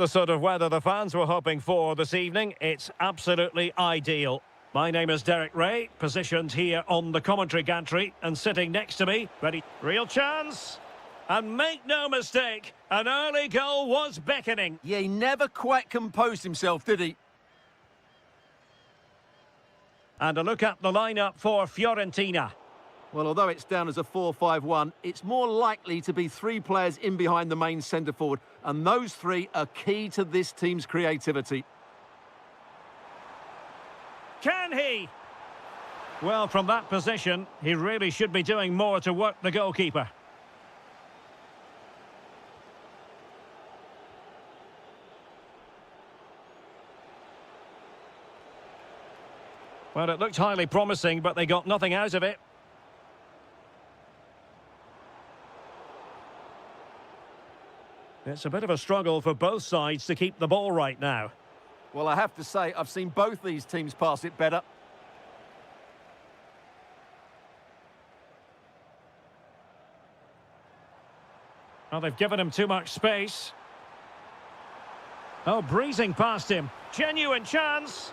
the sort of weather the fans were hoping for this evening. It's absolutely ideal. My name is Derek Ray, positioned here on the commentary gantry, and sitting next to me, ready, real chance. And make no mistake, an early goal was beckoning. Yeah, he never quite composed himself, did he? And a look at the lineup for Fiorentina. Well, although it's down as a 4-5-1, it's more likely to be 3 players in behind the main centre-forward, and those 3 are key to this team's creativity. Can he? Well, from that position, he really should be doing more to work the goalkeeper. Well, it looked highly promising, but they got nothing out of it. It's a bit of a struggle for both sides to keep the ball right now. Well, I have to say, I've seen both these teams pass it better. Well, they've given him too much space. Oh, breezing past him. Genuine chance.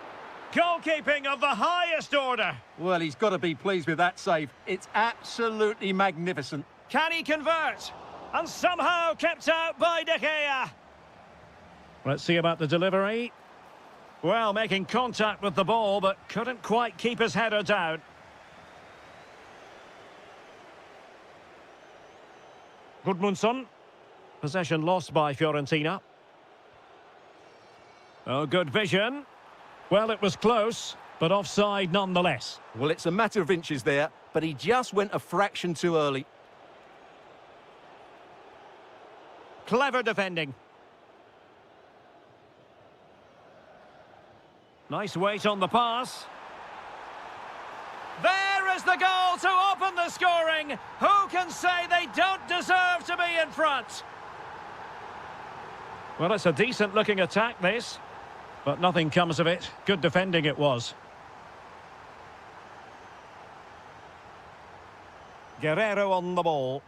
Goalkeeping of the highest order. Well, he's got to be pleased with that save. It's absolutely magnificent. Can he convert? And somehow kept out by De Gea. Let's see about the delivery. Well, making contact with the ball, but couldn't quite keep his header down. Gudmundsson. Possession lost by Fiorentina. Oh, good vision. Well, it was close, but offside nonetheless. Well, it's a matter of inches there, but he just went a fraction too early. Clever defending. Nice weight on the pass. There is the goal to open the scoring. Who can say they don't deserve to be in front? Well, it's a decent-looking attack, this. But nothing comes of it. Good defending it was. Guerrero on the ball.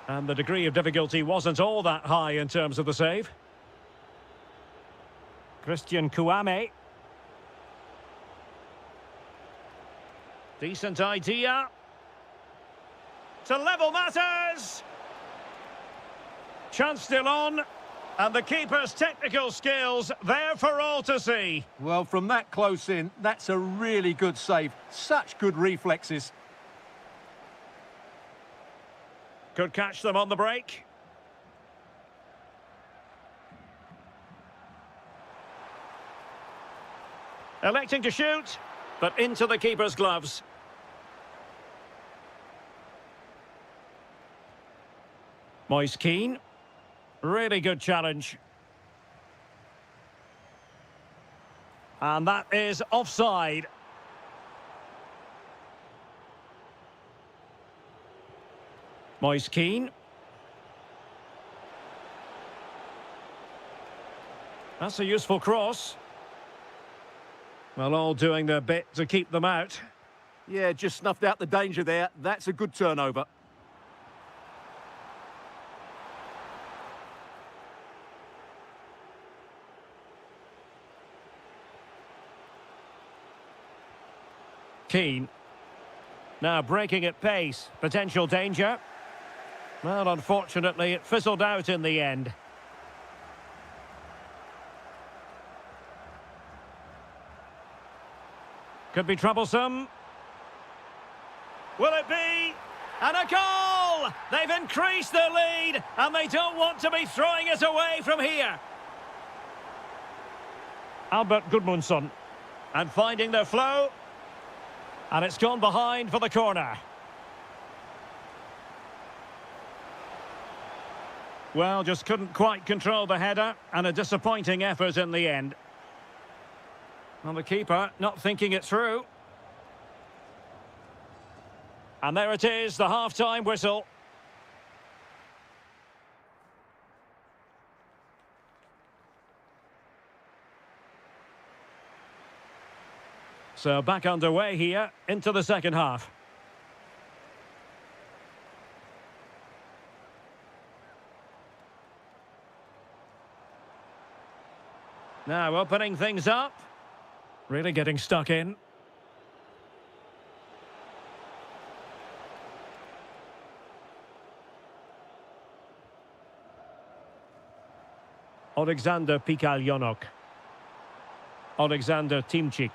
And the degree of difficulty wasn't all that high in terms of the save. Christian Kouame. Decent idea. To level matters. Chance still on. And the keeper's technical skills there for all to see. Well, from that close in, that's a really good save. Such good reflexes. Could catch them on the break. Electing to shoot, but into the keeper's gloves. Moise Keane. Really good challenge. And that is offside. Moise Keane. That's a useful cross. Well, all doing their bit to keep them out. Yeah, just snuffed out the danger there. That's a good turnover. Keane. Now breaking at pace. Potential danger. Well, unfortunately, it fizzled out in the end. Could be troublesome. Will it be? And a goal! They've increased their lead, and they don't want to be throwing it away from here. Albert Gudmundsson. And finding their flow. And it's gone behind for the corner. Well, just couldn't quite control the header, and a disappointing effort in the end. Well, the keeper not thinking it through. And there it is, the half-time whistle. So back underway here into the second half. Now opening things up. Really getting stuck in. Alexander Pikalyonok. Alexander Timchik.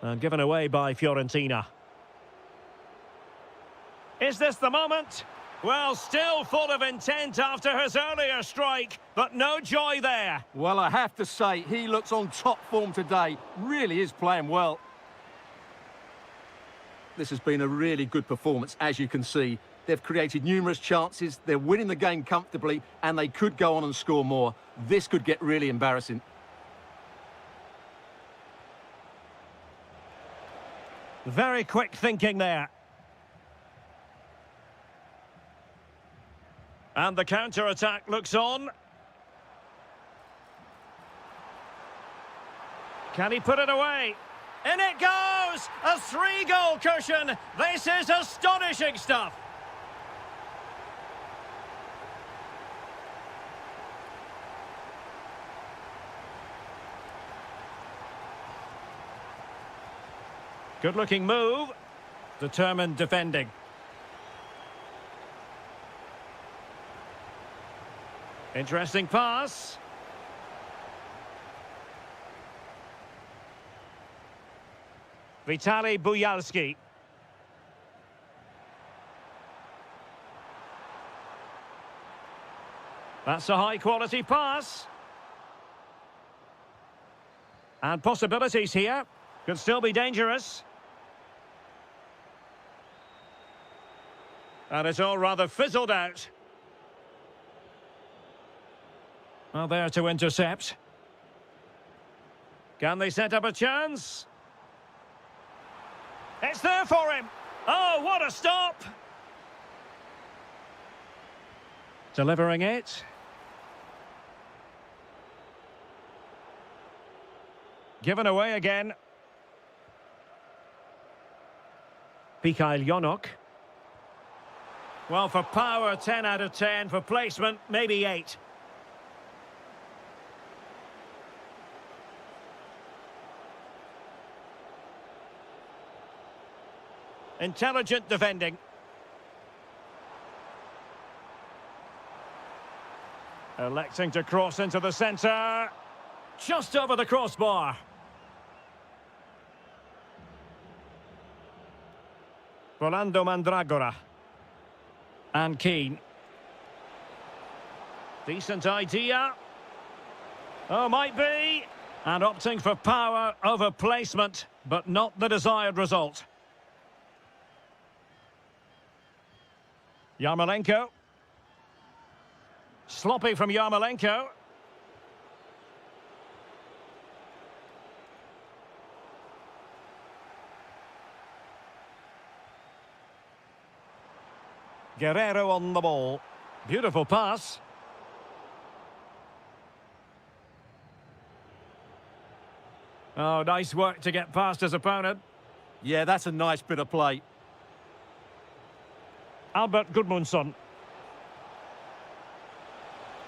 And given away by Fiorentina. Is this the moment? Well, still full of intent after his earlier strike, but no joy there. Well, I have to say, he looks on top form today. Really is playing well. This has been a really good performance, as you can see. They've created numerous chances, they're winning the game comfortably, and they could go on and score more. This could get really embarrassing. Very quick thinking there. And the counter-attack looks on. Can he put it away? In it goes! A 3-goal cushion! This is astonishing stuff! Good-looking move. Determined defending. Interesting pass. Vitaly Buyalski. That's a high-quality pass. And possibilities here. Could still be dangerous. And it's all rather fizzled out. Well, there to intercept. Can they set up a chance? It's there for him. Oh, what a stop. Delivering it. Given away again. Pikalyonok. Well, for power, 10 out of 10. For placement, maybe 8. Intelligent defending. Electing to cross into the centre. Just over the crossbar. Rolando Mandragora. And Keane. Decent idea. Oh, might be. And opting for power over placement, but not the desired result. Yarmolenko. Sloppy from Yarmolenko. Guerrero on the ball. Beautiful pass. Oh, nice work to get past his opponent. Yeah, that's a nice bit of play. Albert Gudmundsson.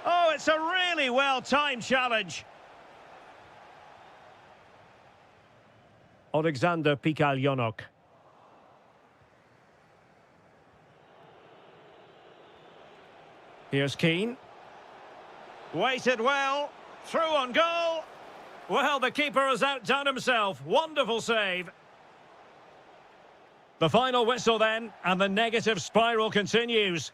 Oh, it's a really well-timed challenge. Alexander Pikalyonok. Here's Keane. Waited well. Through on goal. Well, the keeper has outdone himself. Wonderful save. The final whistle then, and the negative spiral continues.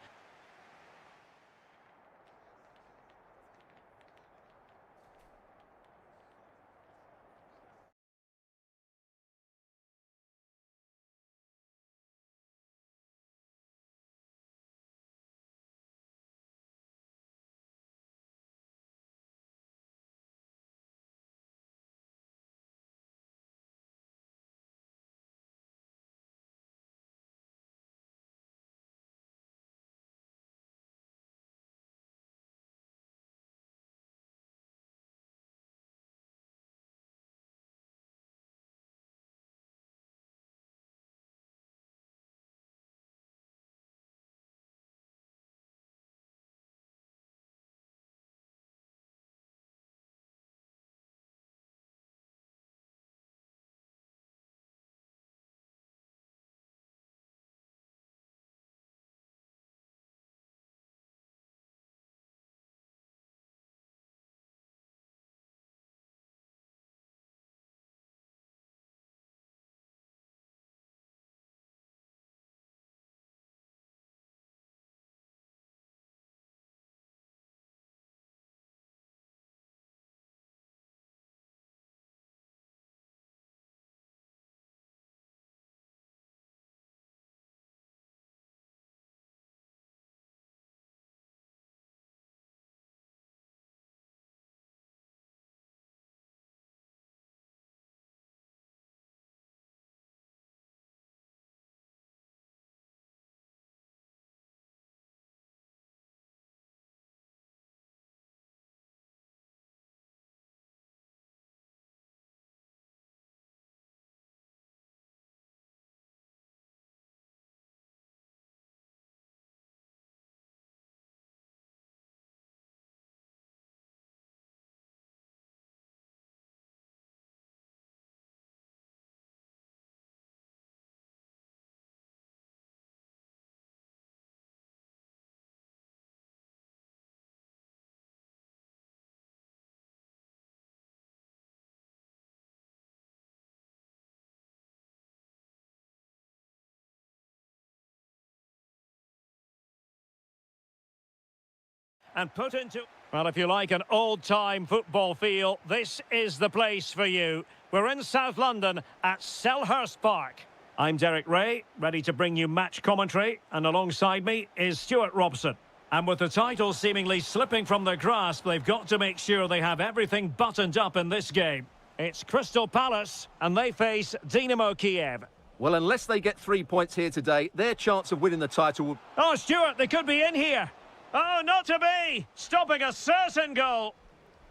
and put into... Well, if you like an old-time football feel, this is the place for you. We're in South London at Selhurst Park. I'm Derek Ray, ready to bring you match commentary, and alongside me is Stuart Robson. And with the title seemingly slipping from their grasp, they've got to make sure they have everything buttoned up in this game. It's Crystal Palace, and they face Dynamo Kiev. Well, unless they get 3 points here today, their chance of winning the title will... Oh, Stuart, they could be in here. Oh, not to be! Stopping a certain goal.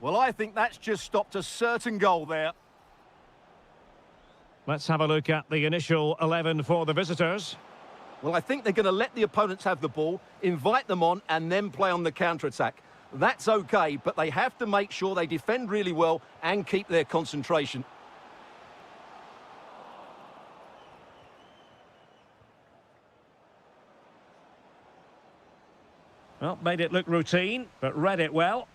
Well, I think that's just stopped a certain goal there. Let's have a look at the initial 11 for the visitors. Well, I think they're going to let the opponents have the ball, invite them on, and then play on the counter-attack. That's okay, but they have to make sure they defend really well and keep their concentration. Well, made it look routine, but read it well.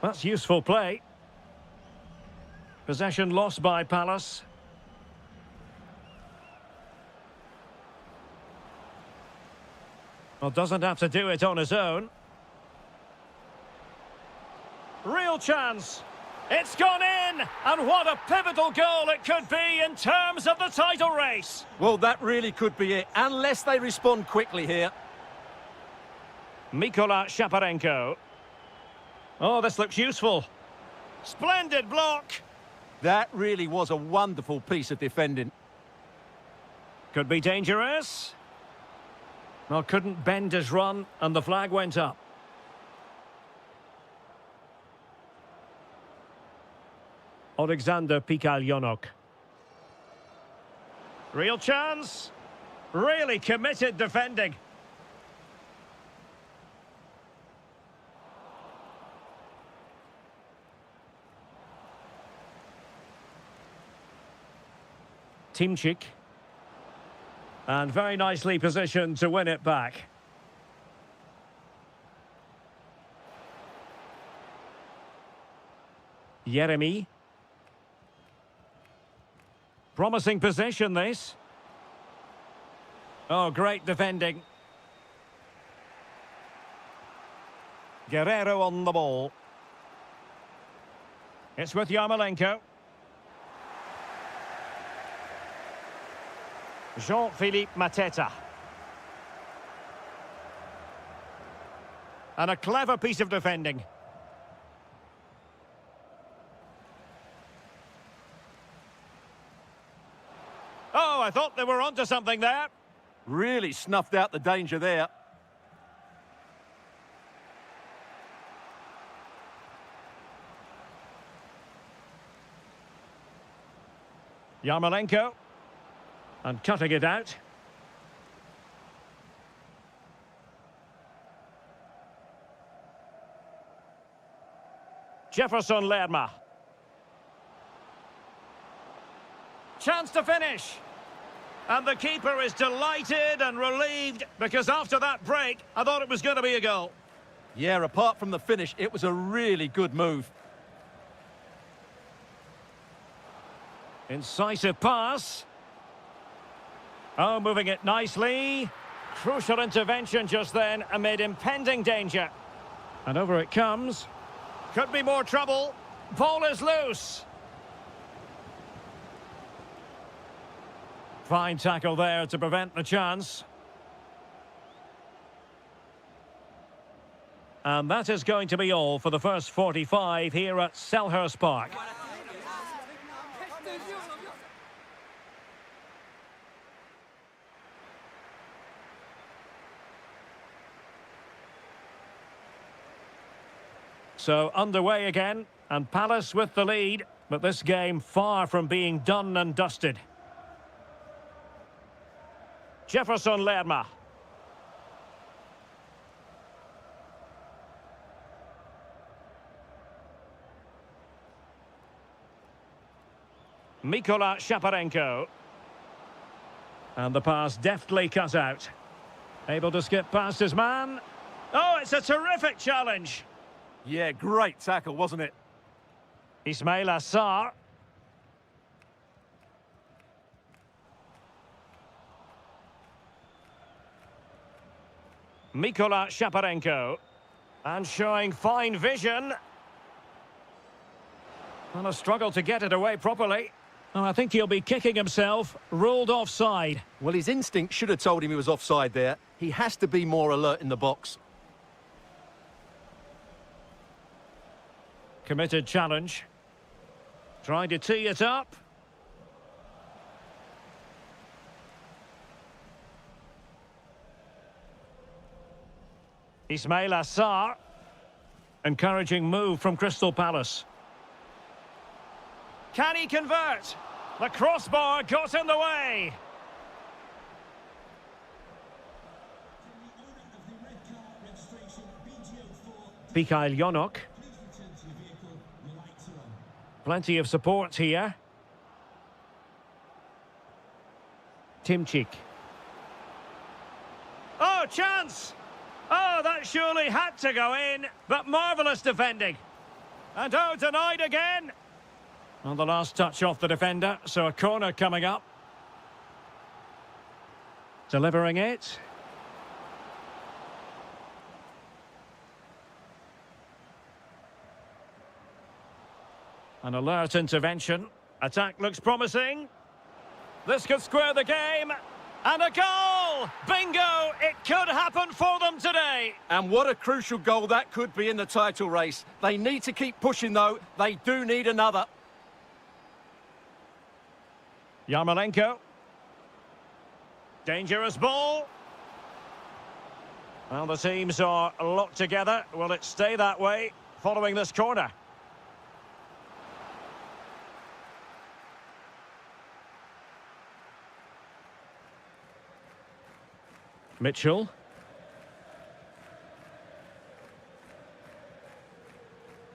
That's useful play. Possession lost by Palace. Well, doesn't have to do it on his own. Real chance. It's gone in! And what a pivotal goal it could be in terms of the title race. Well, that really could be it, unless they respond quickly here. Mykola Shaparenko. Oh, this looks useful. Splendid block. That really was a wonderful piece of defending. Could be dangerous. Well, couldn't bend his run, and the flag went up. Alexander Pikaljonok. Real chance. Really committed defending. Timchik. And very nicely positioned to win it back. Jeremy. Promising position, this. Oh, great defending. Guerrero on the ball. It's with Yarmolenko. Jean-Philippe Mateta. And a clever piece of defending. Oh, I thought they were onto something there. Really snuffed out the danger there. Yarmolenko. And cutting it out. Jefferson Lerma. Chance to finish. And the keeper is delighted and relieved because after that break, I thought it was going to be a goal. Yeah, apart from the finish, it was a really good move. Incisive pass. Oh, moving it nicely. Crucial intervention just then amid impending danger. And over it comes. Could be more trouble. Ball is loose. Fine tackle there to prevent the chance. And that is going to be all for the first 45 here at Selhurst Park. So underway again, and Palace with the lead, but this game far from being done and dusted. Jefferson Lerma. Mykola Shaparenko. And the pass deftly cut out. Able to skip past his man. Oh, it's a terrific challenge. Yeah, great tackle, wasn't it? Ismail Assar. Mikola Shaparenko. And showing fine vision. And a struggle to get it away properly. And I think he'll be kicking himself. Ruled offside. Well, his instinct should have told him he was offside there. He has to be more alert in the box. Committed challenge. Trying to tee it up. Ismail Assar. Encouraging move from Crystal Palace. Can he convert? The crossbar got in the way. Mikhail Yonok. Plenty of support here. Timchik. Oh, chance! Oh, that surely had to go in, but marvellous defending. And oh, denied again. On the last touch off the defender, so a corner coming up. Delivering it. An alert intervention. Attack looks promising. This could square the game. And a goal! Bingo! It could happen for them today. And what a crucial goal that could be in the title race. They need to keep pushing, though. They do need another. Yarmolenko. Dangerous ball. Well, the teams are locked together. Will it stay that way following this corner? Mitchell.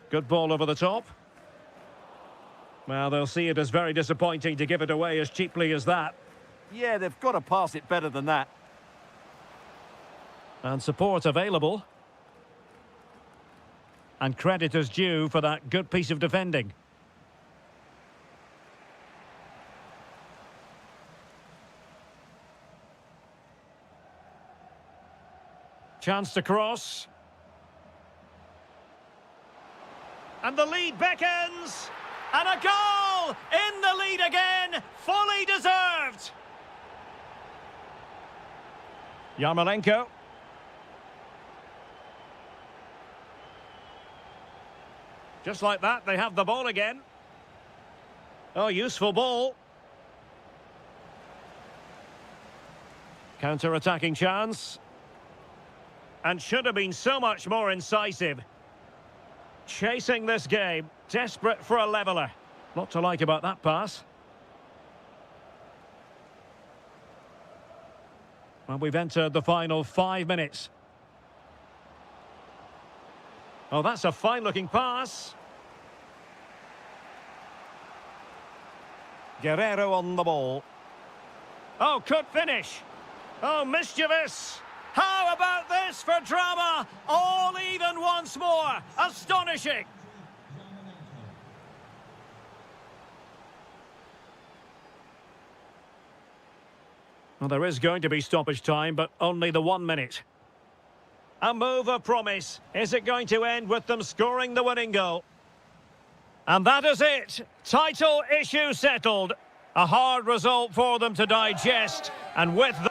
Good ball over the top. Well, they'll see it as very disappointing to give it away as cheaply as that. Yeah, they've got to pass it better than that. And support available. And credit is due for that good piece of defending. Chance to cross. And the lead beckons. And a goal! In the lead again! Fully deserved! Yarmolenko. Just like that, they have the ball again. Oh, useful ball. Counter-attacking chance. And should have been so much more incisive. Chasing this game, desperate for a leveller. Lot to like about that pass. Well, we've entered the final 5 minutes. Oh, that's a fine-looking pass. Guerrero on the ball. Oh, could finish. Oh, mischievous. How about this for drama? All even once more. Astonishing. Well, there is going to be stoppage time, but only the 1 minute. A move of promise. Is it going to end with them scoring the winning goal? And that is it. Title issue settled. A hard result for them to digest. And with the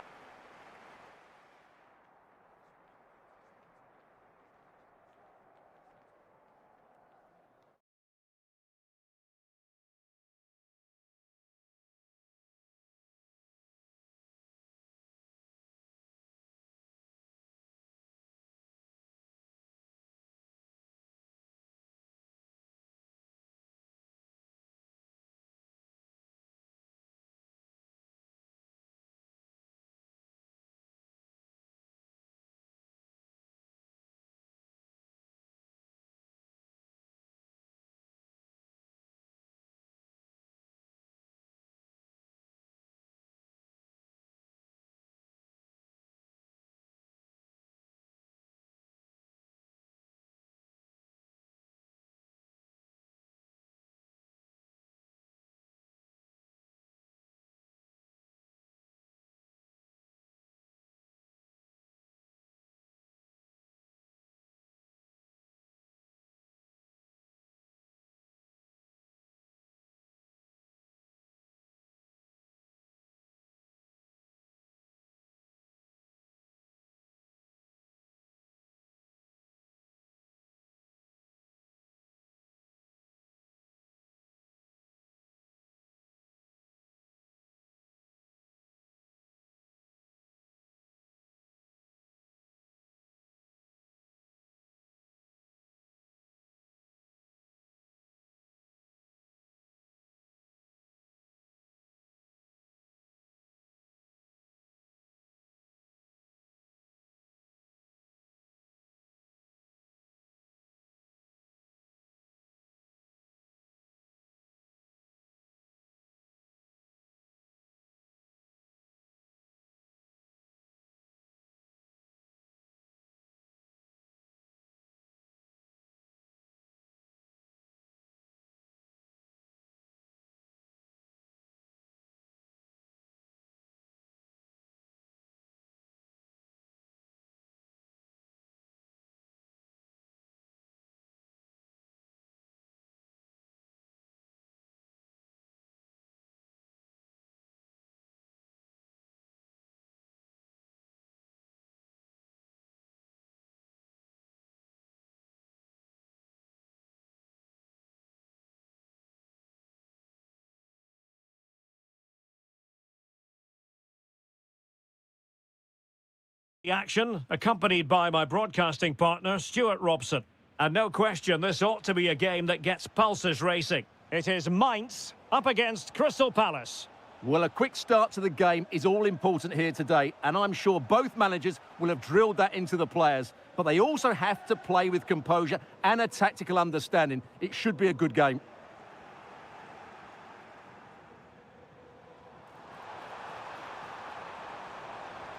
The action, accompanied by my broadcasting partner, Stuart Robson. And no question, this ought to be a game that gets pulses racing. It is Mainz up against Crystal Palace. Well, a quick start to the game is all important here today, and I'm sure both managers will have drilled that into the players. But they also have to play with composure and a tactical understanding. It should be a good game.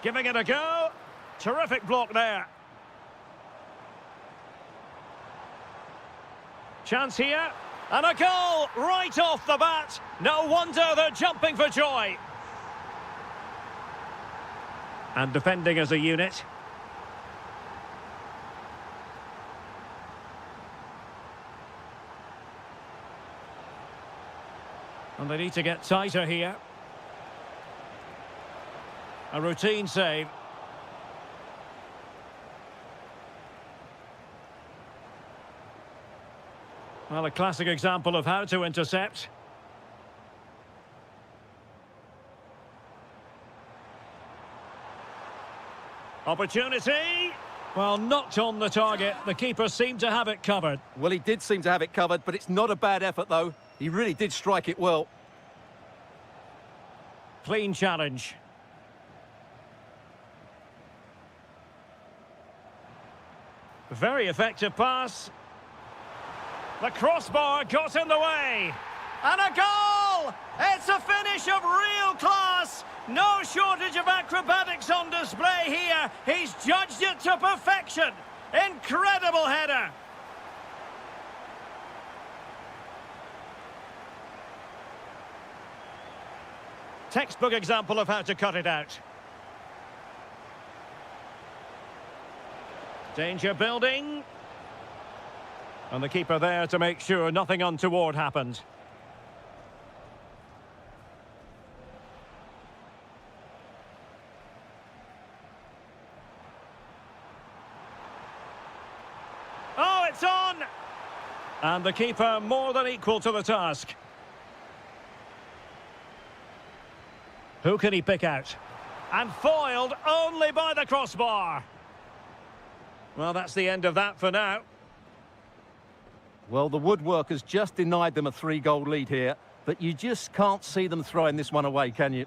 Giving it a go. Terrific block there. Chance here. And a goal right off the bat. No wonder they're jumping for joy. And defending as a unit. And they need to get tighter here. A routine save. Well, a classic example of how to intercept. Opportunity. Well, knocked on the target. The keeper seemed to have it covered. Well, he did seem to have it covered, but it's not a bad effort, though. He really did strike it well. Clean challenge. Very effective pass. The crossbar got in the way. And a goal! It's a finish of real class. No shortage of acrobatics on display here. He's judged it to perfection. Incredible header. Textbook example of how to cut it out. Danger building. And the keeper there to make sure nothing untoward happened. Oh, it's on! And the keeper more than equal to the task. Who can he pick out? And foiled only by the crossbar. Well, that's the end of that for now. Well, the woodwork has just denied them a 3-goal lead here, but you just can't see them throwing this one away, can you?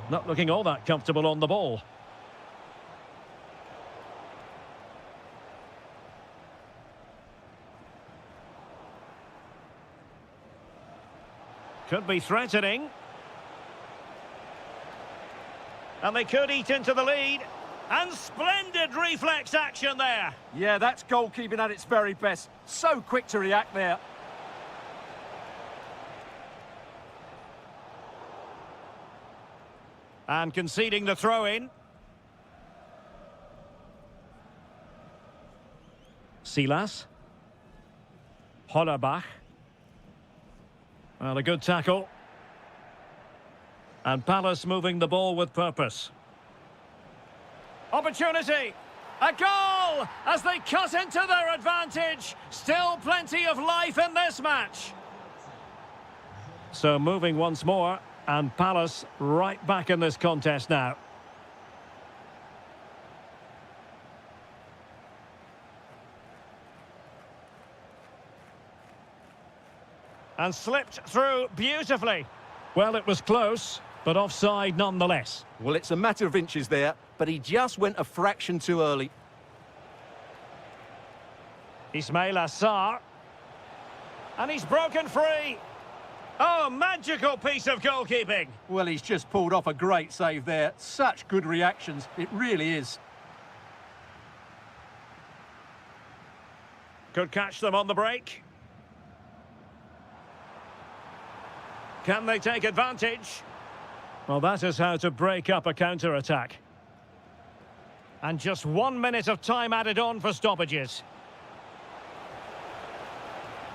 Not looking all that comfortable on the ball. Could be threatening. And they could eat into the lead. And splendid reflex action there. Yeah, that's goalkeeping at its very best. So quick to react there. And conceding the throw-in. Silas. Hollerbach. Well, a good tackle. And Palace moving the ball with purpose. Opportunity. A goal as they cut into their advantage. Still plenty of life in this match. So moving once more, and Palace right back in this contest now. And slipped through beautifully. Well, it was close, but offside nonetheless. Well, it's a matter of inches there, but he just went a fraction too early. Ismail Assar. And he's broken free. Oh, magical piece of goalkeeping. Well, he's just pulled off a great save there. Such good reactions. It really is. Could catch them on the break. Can they take advantage? Well, that is how to break up a counter-attack. And just 1 minute of time added on for stoppages.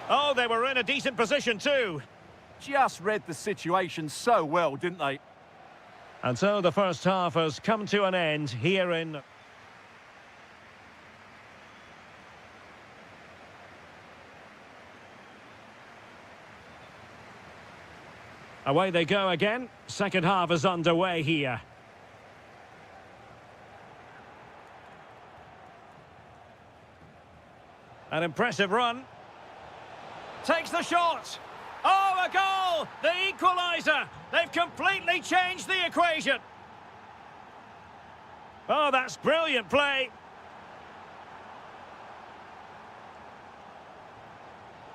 Oh, they were in a decent position too. Just read the situation so well, didn't they? And so the first half has come to an end here in... Away they go again. Second half is underway here. An impressive run. Takes the shot. Oh, a goal! The equaliser! They've completely changed the equation. Oh, that's brilliant play.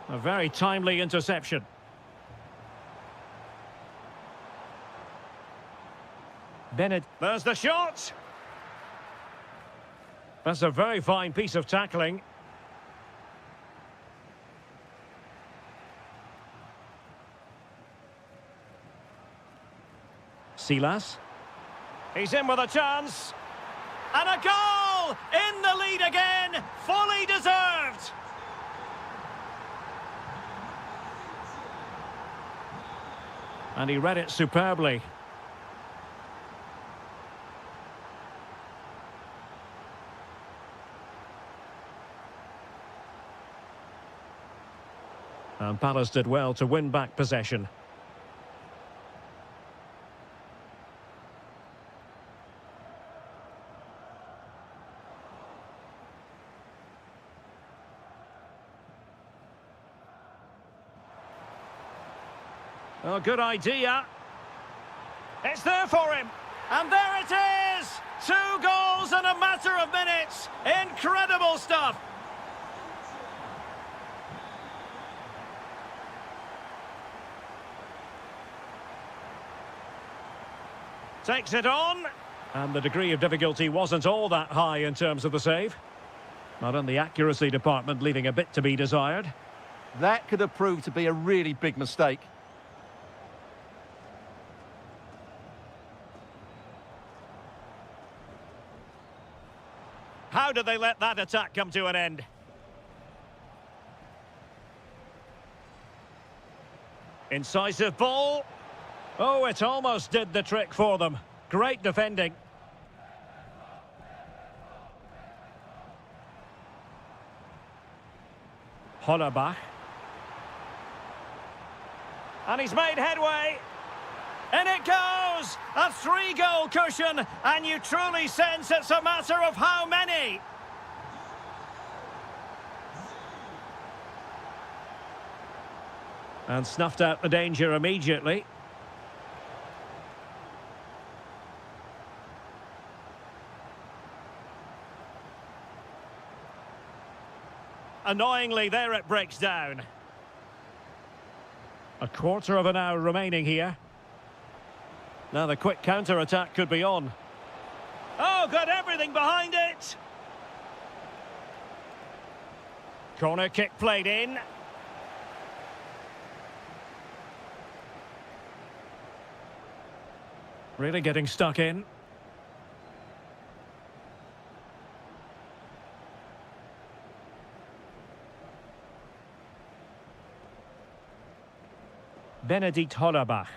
A very timely interception. Bennett. There's the shot. That's a very fine piece of tackling. Silas. He's in with a chance. And a goal! In the lead again! Fully deserved! And he read it superbly. And Palace did well to win back possession. Oh, good idea. It's there for him. And there it is! 2 goals in a matter of minutes. Incredible stuff. Takes it on. And the degree of difficulty wasn't all that high in terms of the save. Not in the accuracy department, leaving a bit to be desired. That could have proved to be a really big mistake. How did they let that attack come to an end? Incisive ball. Oh, it almost did the trick for them. Great defending. Hollerbach. And he's made headway. In it goes! A 3-goal cushion, and you truly sense it's a matter of how many. And snuffed out the danger immediately. Annoyingly, there it breaks down. A quarter of an hour remaining here. Now the quick counter-attack could be on. Oh, got everything behind it! Corner kick played in. Really getting stuck in. Benedikt Hollerbach.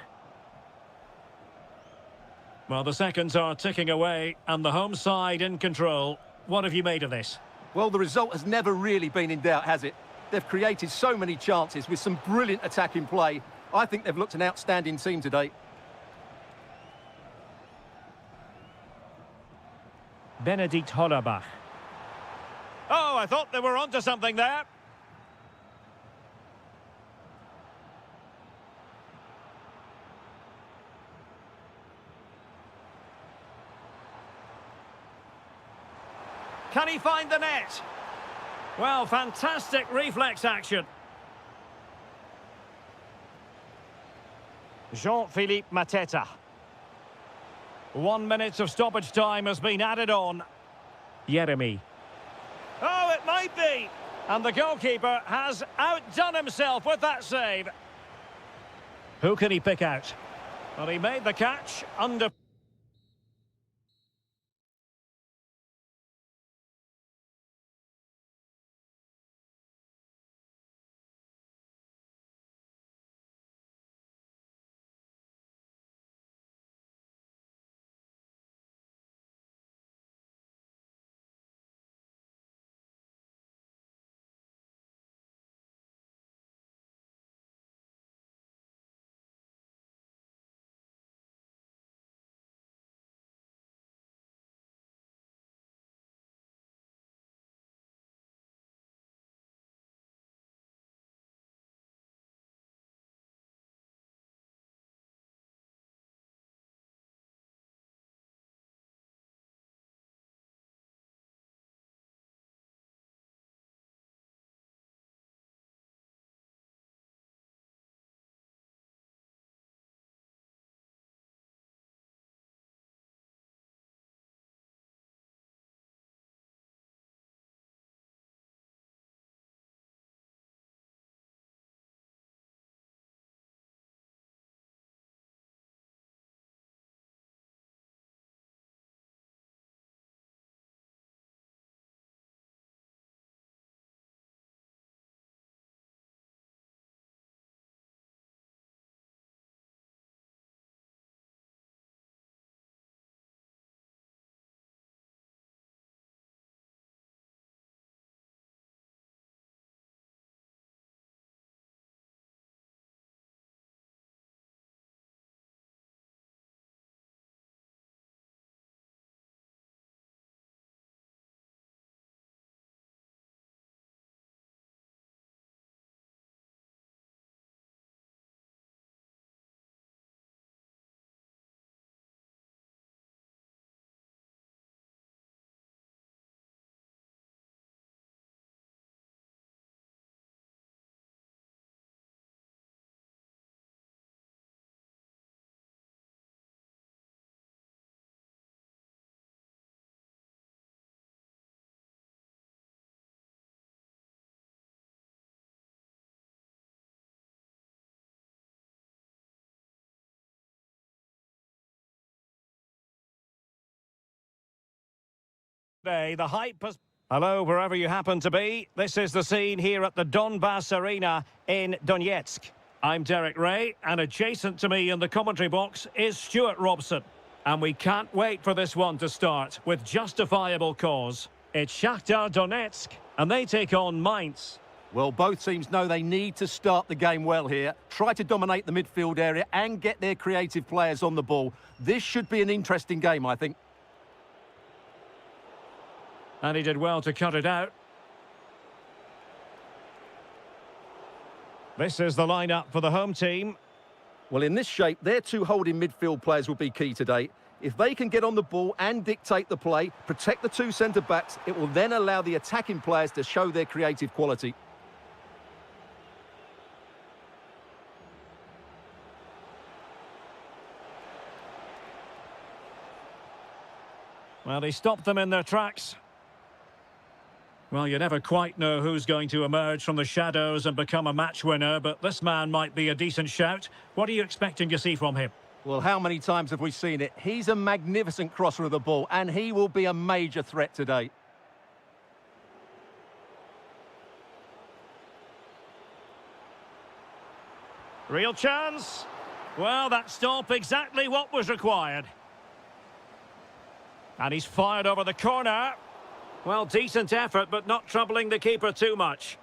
Well, the seconds are ticking away, and the home side in control. What have you made of this? Well, the result has never really been in doubt, has it? They've created so many chances with some brilliant attacking play. I think they've looked an outstanding team today. Benedikt Hollerbach. Oh, I thought they were onto something there. Can he find the net? Well, fantastic reflex action. Jean-Philippe Mateta. 1 minute of stoppage time has been added on. Jeremy. Oh, it might be. And the goalkeeper has outdone himself with that save. Who can he pick out? Well, he made the catch under... The hype has... Hello, wherever you happen to be. This is the scene here at the Donbass Arena in Donetsk. I'm Derek Ray, and adjacent to me in the commentary box is Stuart Robson. And we can't wait for this one to start, with justifiable cause. It's Shakhtar Donetsk, and they take on Mainz. Well, both teams know they need to start the game well here, try to dominate the midfield area and get their creative players on the ball. This should be an interesting game, I think. And he did well to cut it out. This is the lineup for the home team. Well, in this shape, their two holding midfield players will be key today. If they can get on the ball and dictate the play, protect the two centre-backs, it will then allow the attacking players to show their creative quality. Well, he stopped them in their tracks. Well, you never quite know who's going to emerge from the shadows and become a match winner, but this man might be a decent shout. What are you expecting to see from him? Well, how many times have we seen it? He's a magnificent crosser of the ball, and he will be a major threat today. Real chance. Well, that stop exactly what was required. And he's fired over the corner. Well, decent effort, but not troubling the keeper too much.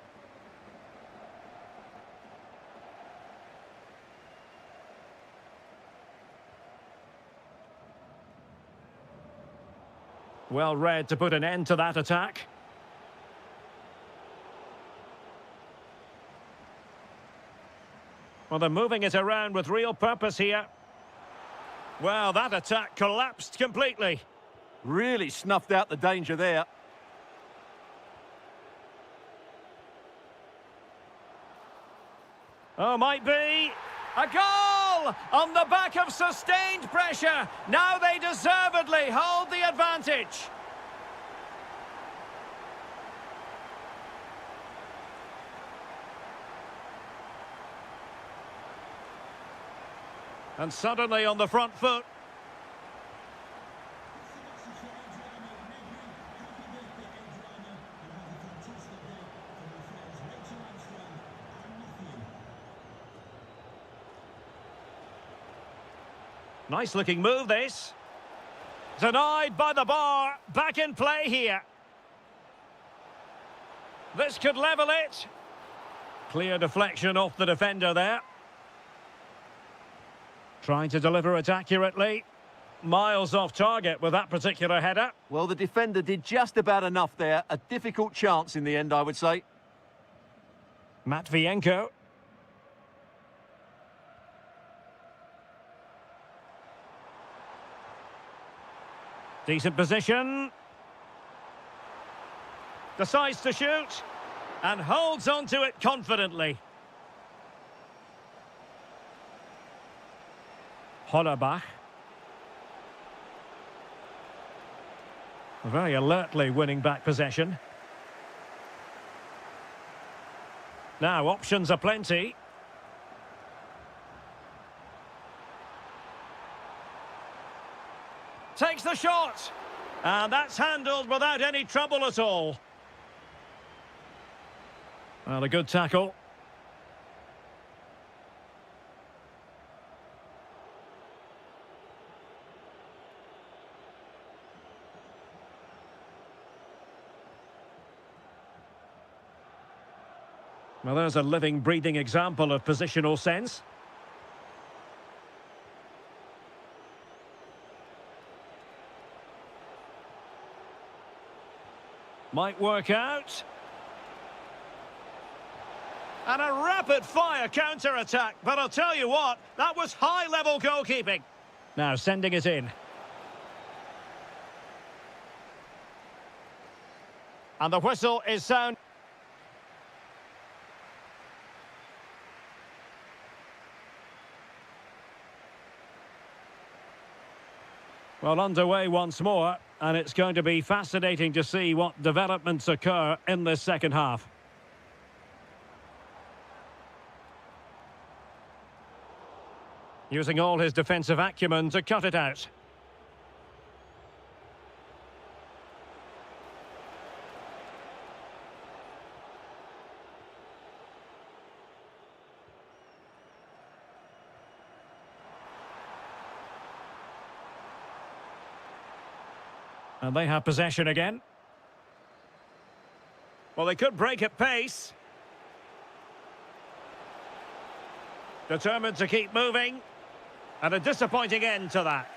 Well read to put an end to that attack. Well, they're moving it around with real purpose here. Well, that attack collapsed completely. Really snuffed out the danger there. Oh, might be. A goal! On the back of sustained pressure. Now they deservedly hold the advantage. And suddenly on the front foot. Nice looking move, this. Denied by the bar. Back in play here. This could level it. Clear deflection off the defender there. Trying to deliver it accurately. Miles off target with that particular header. Well, the defender did just about enough there. A difficult chance in the end, I would say. Matvienko. Decent position. Decides to shoot. And holds on to it confidently. Hollerbach. Very alertly winning back possession. Now, options are plenty. Takes the shot. And that's handled without any trouble at all. Well, a good tackle. Well, there's a living, breathing example of positional sense. Might work out. And a rapid-fire counter-attack. But I'll tell you what, that was high-level goalkeeping. Now sending it in. And the whistle is sound. Well, underway once more, and it's going to be fascinating to see what developments occur in this second half. Using all his defensive acumen to cut it out. And they have possession again. Well, they could break at pace. Determined to keep moving. And a disappointing end to that.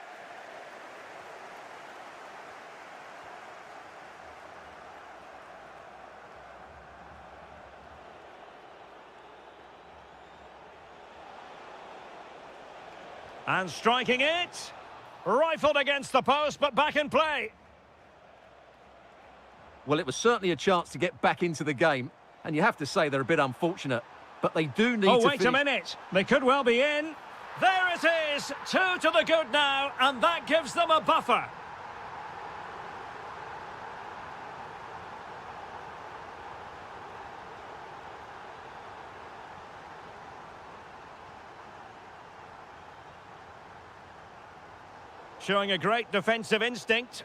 And striking it. Rifled against the post, but back in play. Well, it was certainly a chance to get back into the game. And you have to say they're a bit unfortunate. But they do need to Oh, wait a minute. They could well be in. There it is. 2 to the good now, and that gives them a buffer. Showing a great defensive instinct.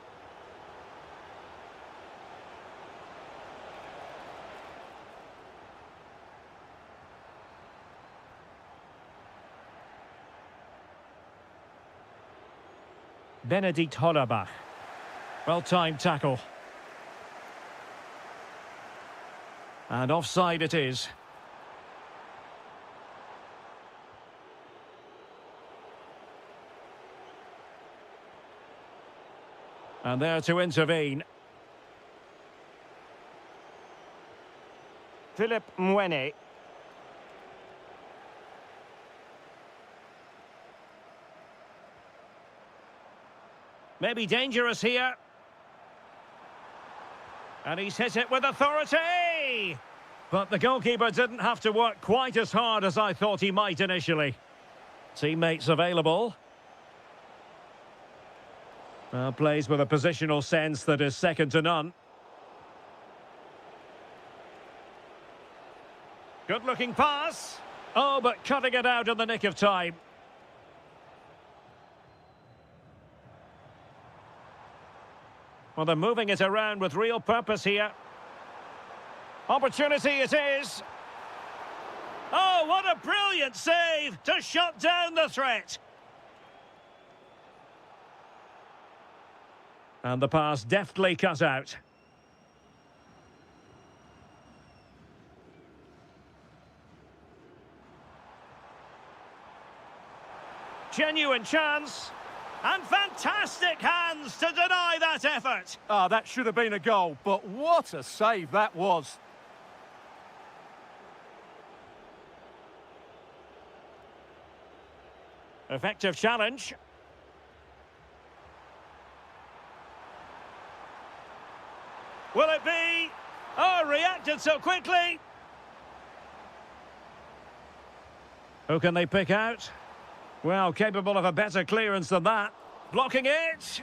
Benedikt Hollerbach. Well-timed tackle. And offside it is. And there to intervene. Philip Mwene. Maybe dangerous here. And he's hit it with authority! But the goalkeeper didn't have to work quite as hard as I thought he might initially. Teammates available. Plays with a positional sense that is second to none. Good-looking pass. Oh, but cutting it out in the nick of time. Well, they're moving it around with real purpose here. Opportunity it is. Oh, what a brilliant save to shut down the threat. And the pass deftly cut out. Genuine chance. And fantastic hands to deny that effort. Ah, that should have been a goal, but what a save that was. Effective challenge. Will it be? Oh, reacted so quickly. Who can they pick out? Well, capable of a better clearance than that. Blocking it.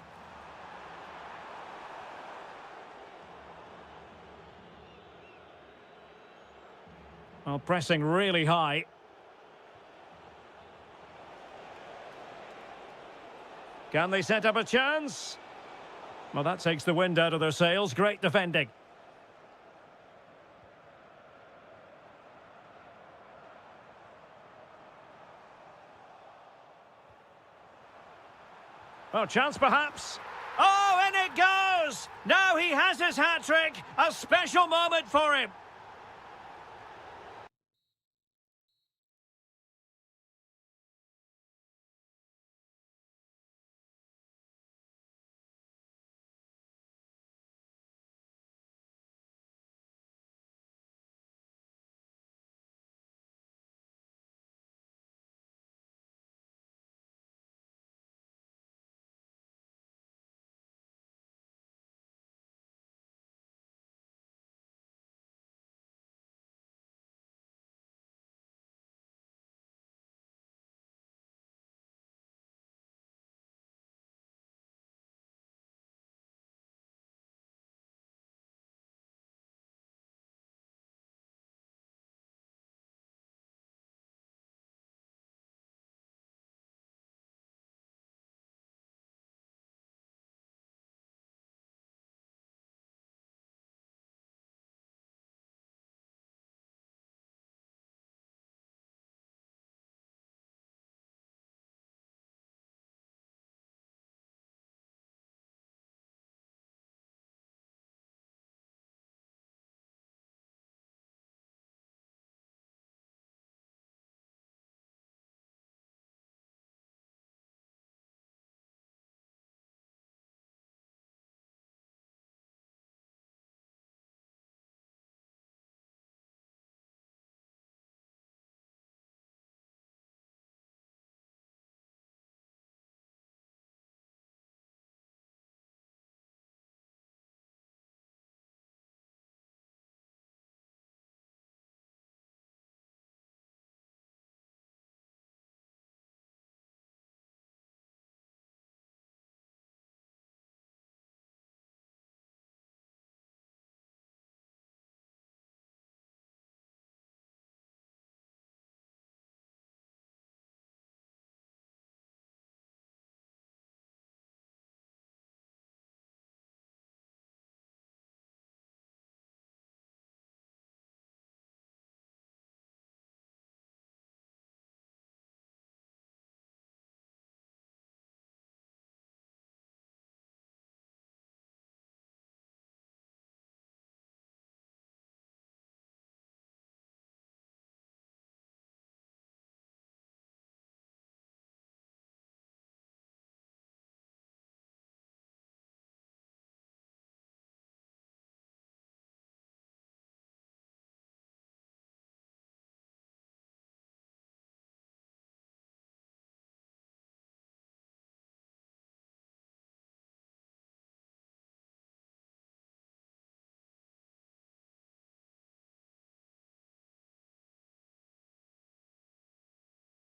Well, pressing really high. Can they set up a chance? Well, that takes the wind out of their sails. Great defending. Oh, chance perhaps. Oh, and it goes! Now he has his hat-trick. A special moment for him.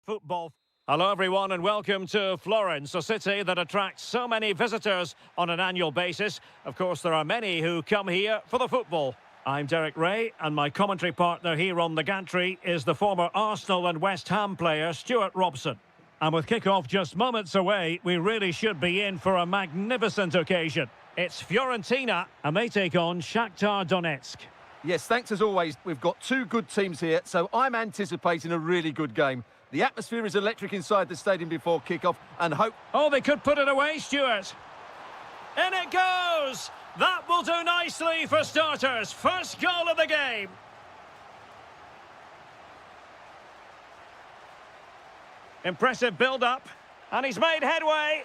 Football. Hello everyone and welcome to Florence, a city that attracts so many visitors on an annual basis. Of course, there are many who come here for the football. I'm Derek Ray, and my commentary partner here on the gantry is the former Arsenal and West Ham player Stuart Robson. And with kick-off just moments away, we really should be in for a magnificent occasion. It's Fiorentina, and they take on Shakhtar Donetsk. Yes, thanks as always. We've got two good teams here, so I'm anticipating a really good game. The atmosphere is electric inside the stadium before kick-off, and hope... Oh, they could put it away, Stuart. In it goes! That will do nicely for starters. First goal of the game. Impressive build-up, and he's made headway.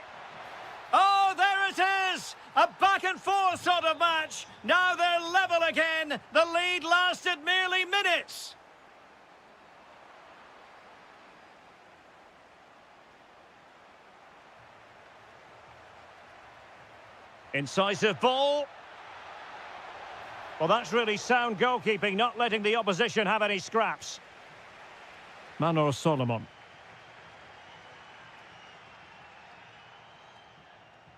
Oh, there it is! A back-and-forth sort of match. Now they're level again. The lead lasted merely minutes. Incisive ball. Well, that's really sound goalkeeping, not letting the opposition have any scraps. Manor Solomon.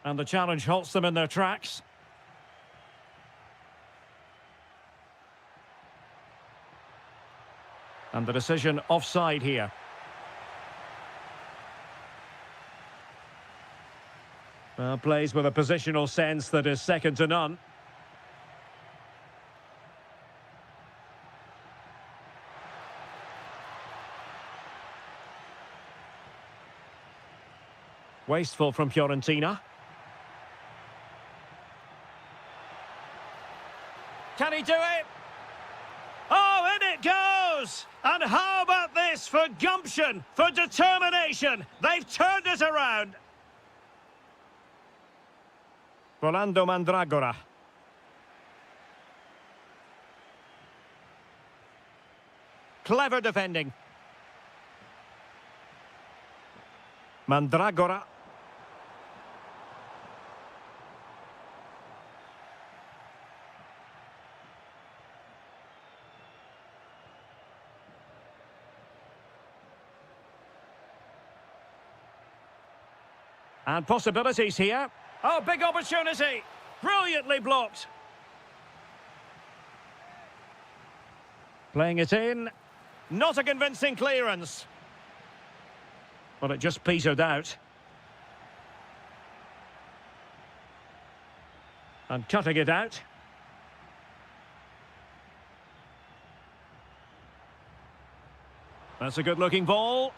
And the challenge halts them in their tracks. And the decision offside here. Plays with a positional sense that is second to none. Wasteful from Fiorentina. Can he do it? Oh, in it goes! And how about this for gumption, for determination? They've turned it around. Rolando Mandragora. Clever defending. Mandragora. And possibilities here. Oh, big opportunity. Brilliantly blocked. Playing it in. Not a convincing clearance. Well, it just petered out. And cutting it out. That's a good-looking ball.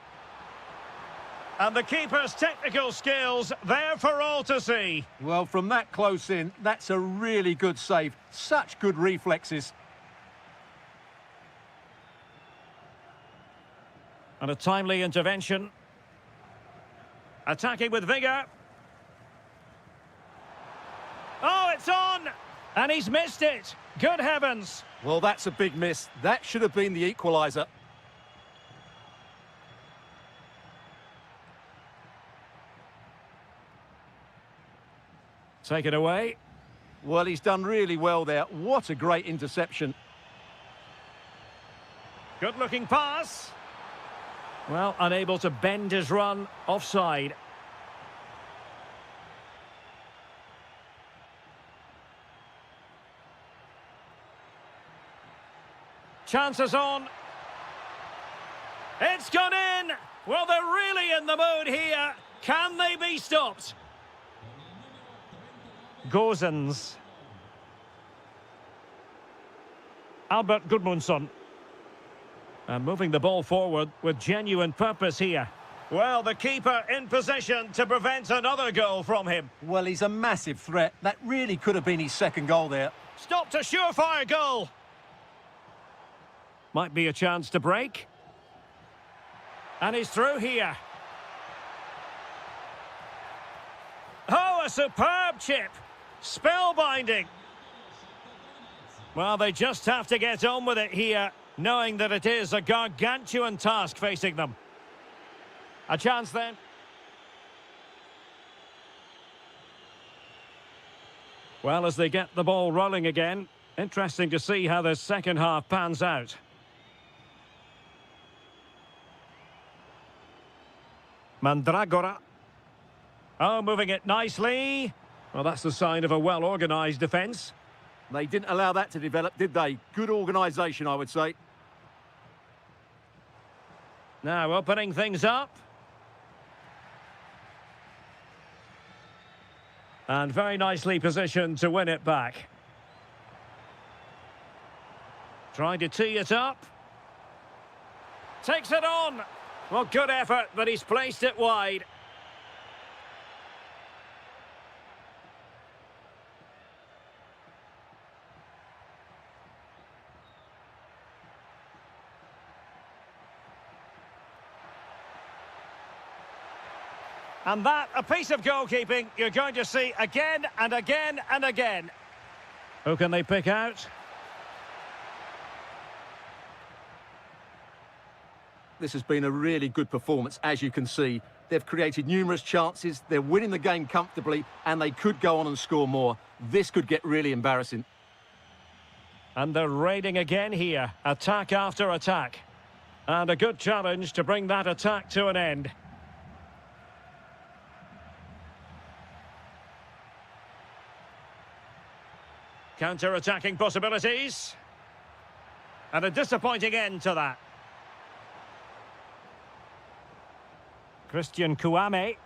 And the keeper's technical skills there for all to see. Well, from that close in, that's a really good save. Such good reflexes. And a timely intervention. Attacking with vigour. Oh, it's on! And he's missed it. Good heavens. Well, that's a big miss. That should have been the equaliser. Take it away. Well, he's done really well there. What a great interception. Good-looking pass. Well, unable to bend his run. Offside. Chances on. It's gone in. Well, they're really in the mood here. Can they be stopped? Gozens. Albert Gudmundsson. And moving the ball forward with genuine purpose here. Well, the keeper in position to prevent another goal from him. Well, he's a massive threat. That really could have been his second goal there. Stopped a surefire goal. Might be a chance to break. And he's through here. Oh, a superb chip. Spellbinding. Well, they just have to get on with it here, knowing that it is a gargantuan task facing them. A chance then. Well, as they get the ball rolling again, interesting to see how the second half pans out. Mandragora. Oh, moving it nicely. Well, that's the sign of a well-organised defence. They didn't allow that to develop, did they? Good organisation, I would say. Now opening things up. And very nicely positioned to win it back. Trying to tee it up. Takes it on. Well, good effort, but he's placed it wide. And that, a piece of goalkeeping you're going to see again and again and again. Who can they pick out? This has been a really good performance, as you can see. They've created numerous chances, they're winning the game comfortably, and they could go on and score more. This could get really embarrassing. And they're raiding again here, attack after attack. And a good challenge to bring that attack to an end. Counter-attacking possibilities. And a disappointing end to that. Christian Kouame.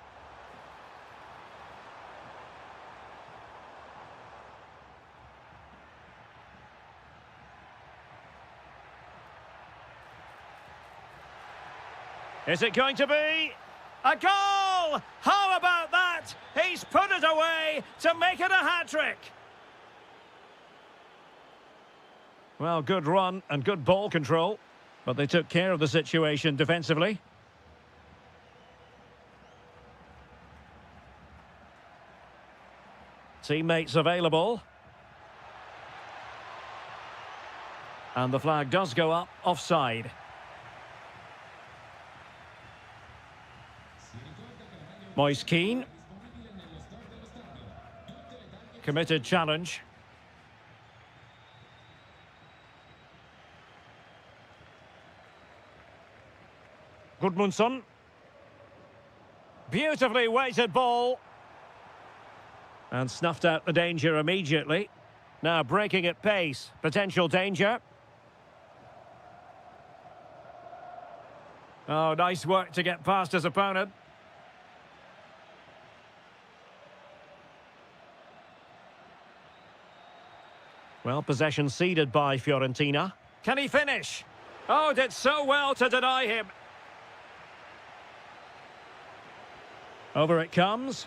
Is it going to be a goal? How about that? He's put it away to make it a hat-trick. Well, good run and good ball control, but they took care of the situation defensively. Teammates available. And the flag does go up, offside. Moise Keane. Committed challenge. Gudmundsson. Beautifully weighted ball. And snuffed out the danger immediately. Now breaking at pace. Potential danger. Oh, nice work to get past his opponent. Well, possession ceded by Fiorentina. Can he finish? Oh, did so well to deny him. Over it comes.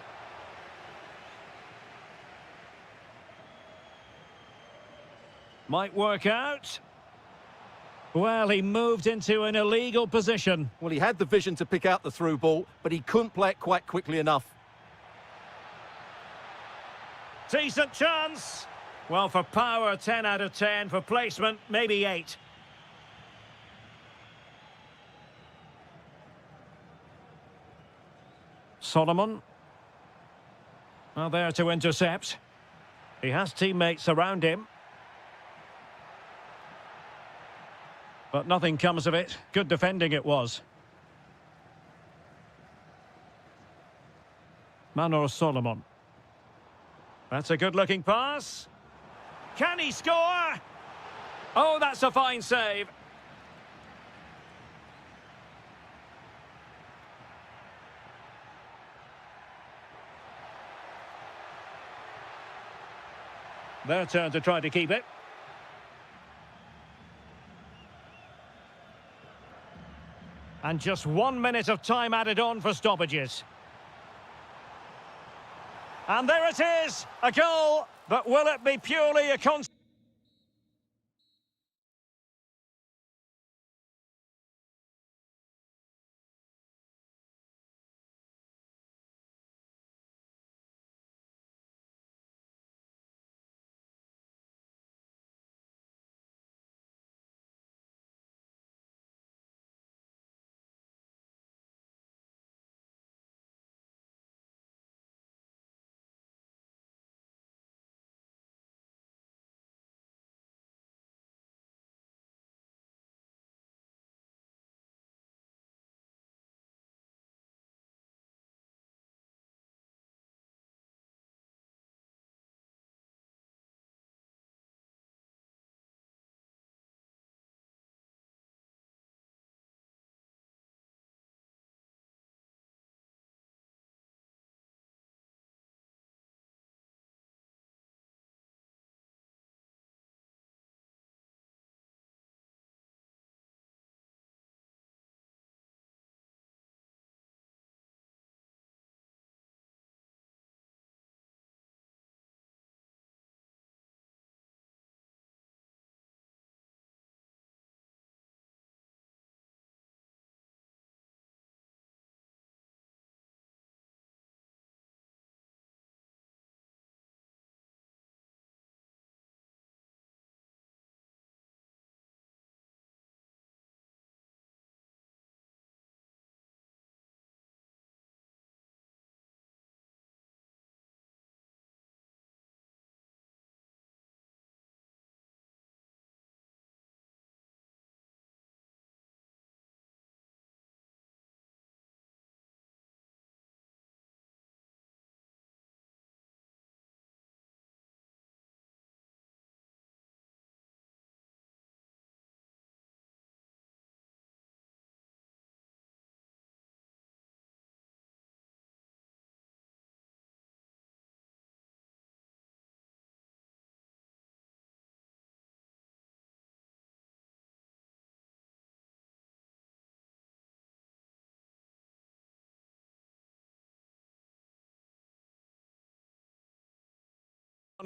Might work out. Well, he moved into an illegal position. Well, he had the vision to pick out the through ball, but he couldn't play it quite quickly enough. Decent chance. Well, for power, 10 out of 10. For placement, maybe 8. Solomon. Well, there to intercept. He has teammates around him. But nothing comes of it. Good defending it was. Manor Solomon. That's a good-looking pass. Can he score? Oh, that's a fine save. Their turn to try to keep it. And just 1 minute of time added on for stoppages. And there it is, a goal, but will it be purely a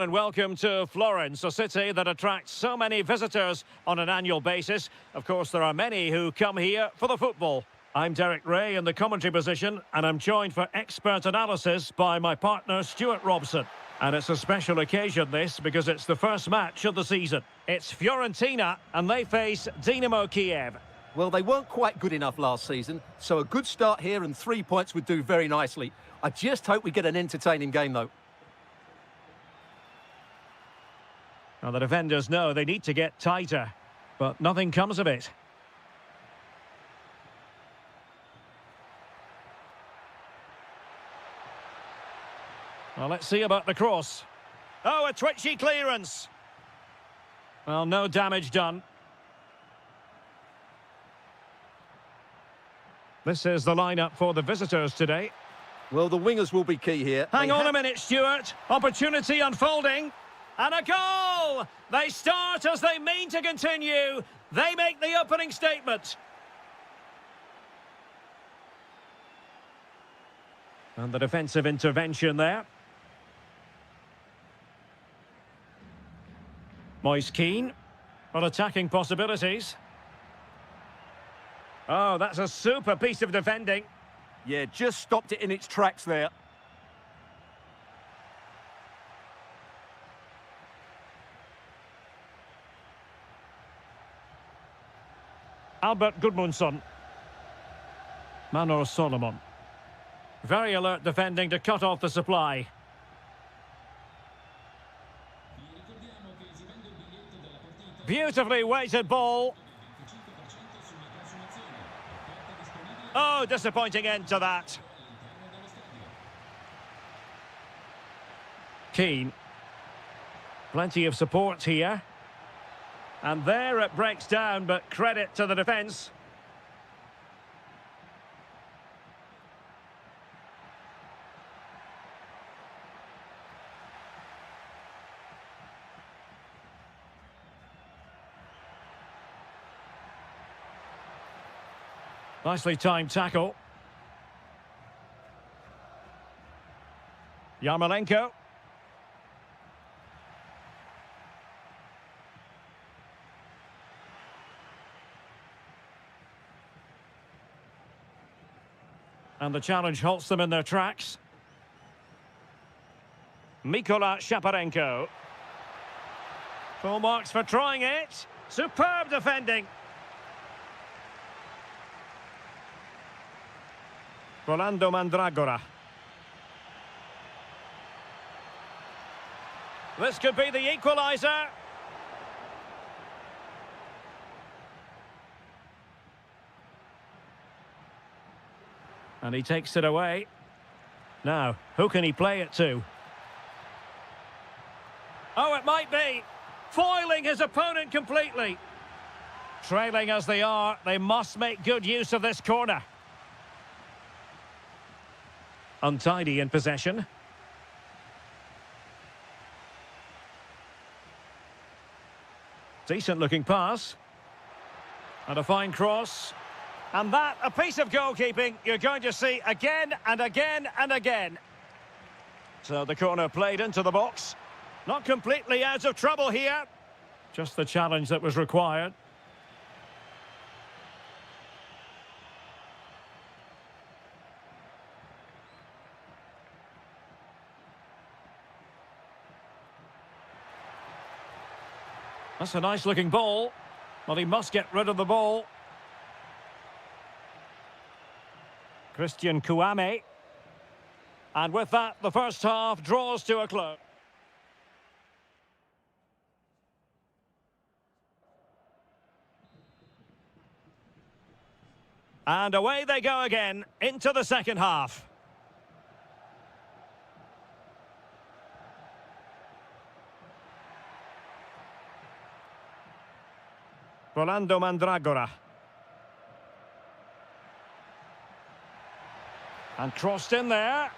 And welcome to Florence, a city that attracts so many visitors on an annual basis. Of course, there are many who come here for the football. I'm Derek Ray in the commentary position, and I'm joined for expert analysis by my partner, Stuart Robson. And it's a special occasion, this, because it's the first match of the season. It's Fiorentina, and they face Dynamo Kiev. Well, they weren't quite good enough last season, so a good start here and 3 points would do very nicely. I just hope we get an entertaining game, though. Now, the defenders know they need to get tighter, but nothing comes of it. Well, let's see about the cross. Oh, a twitchy clearance. Well, no damage done. This is the lineup for the visitors today. Well, the wingers will be key here. Hang on a minute, Stuart. Opportunity unfolding. And a goal! They start as they mean to continue. They make the opening statement. And the defensive intervention there. Moise Keane. Well, attacking possibilities. Oh, that's a super piece of defending. Yeah, just stopped it in its tracks there. Albert Gudmundsson. Manor Solomon. Very alert defending to cut off the supply. Beautifully weighted ball. Oh, disappointing end to that. Keane. Plenty of support here. And there it breaks down, but credit to the defence. Nicely timed tackle. Yarmolenko. And the challenge halts them in their tracks. Mikola Shaparenko. Full marks for trying it. Superb defending. Rolando Mandragora. This could be the equaliser. And he takes it away. Now, who can he play it to? Oh, it might be. Foiling his opponent completely. Trailing as they are, they must make good use of this corner. Untidy in possession. Decent looking pass. And a fine cross. And that, a piece of goalkeeping you're going to see again and again and again. So the corner played into the box. Not completely out of trouble here. Just the challenge that was required. That's a nice looking ball. Well, he must get rid of the ball. Christian Kouame. And with that, the first half draws to a close. And away they go again into the second half. Rolando Mandragora. And crossed in there.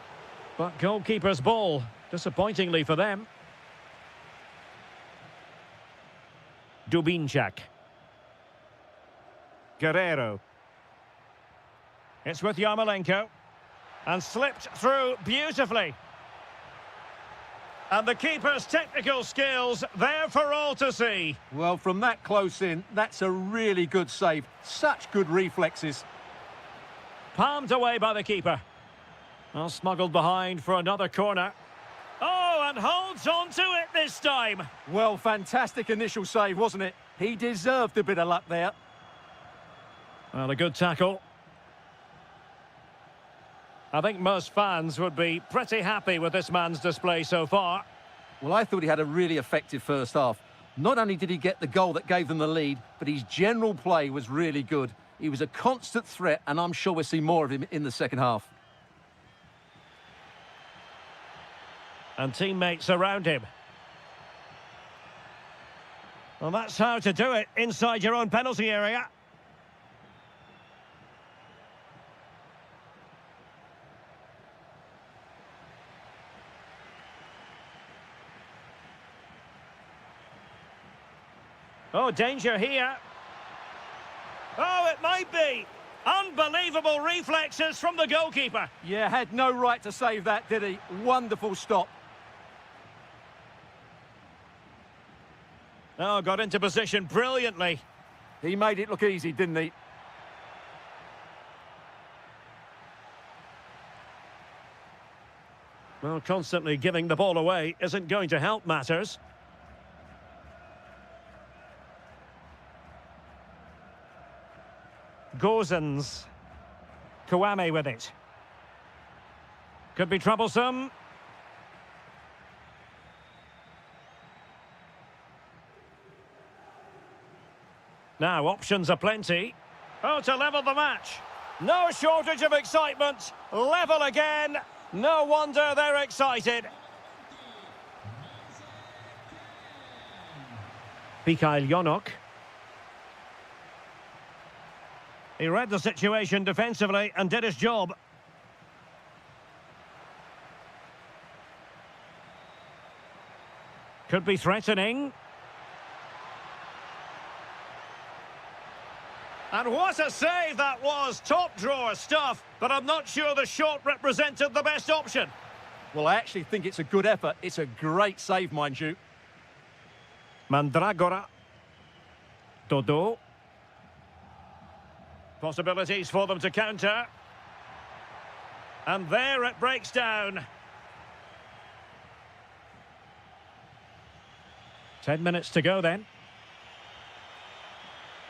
But goalkeeper's ball, disappointingly for them. Dubinčak. Guerrero. It's with Yarmolenko. And slipped through beautifully. And the keeper's technical skills there for all to see. Well, from that close in, that's a really good save. Such good reflexes. Palmed away by the keeper. Well, smuggled behind for another corner. Oh, and holds on to it this time. Well, fantastic initial save, wasn't it? He deserved a bit of luck there. Well, a good tackle. I think most fans would be pretty happy with this man's display so far. Well, I thought he had a really effective first half. Not only did he get the goal that gave them the lead, but his general play was really good. He was a constant threat, and I'm sure we'll see more of him in the second half. And teammates around him. Well, that's how to do it inside your own penalty area. Oh, danger here. Oh, it might be. Unbelievable reflexes from the goalkeeper. Yeah, had no right to save that, did he? Wonderful stop. Oh, got into position brilliantly. He made it look easy, didn't he? Well, constantly giving the ball away isn't going to help matters. Gozens. Kouame with it. Could be troublesome. Now, options are plenty. Oh, to level the match. No shortage of excitement. Level again. No wonder they're excited. Mikhail Yonok. He read the situation defensively and did his job. Could be threatening. And what a save that was. Top drawer stuff, but I'm not sure the shot represented the best option. Well, I actually think it's a good effort. It's a great save, mind you. Mandragora. Dodo. Possibilities for them to counter. And there it breaks down. 10 minutes to go then.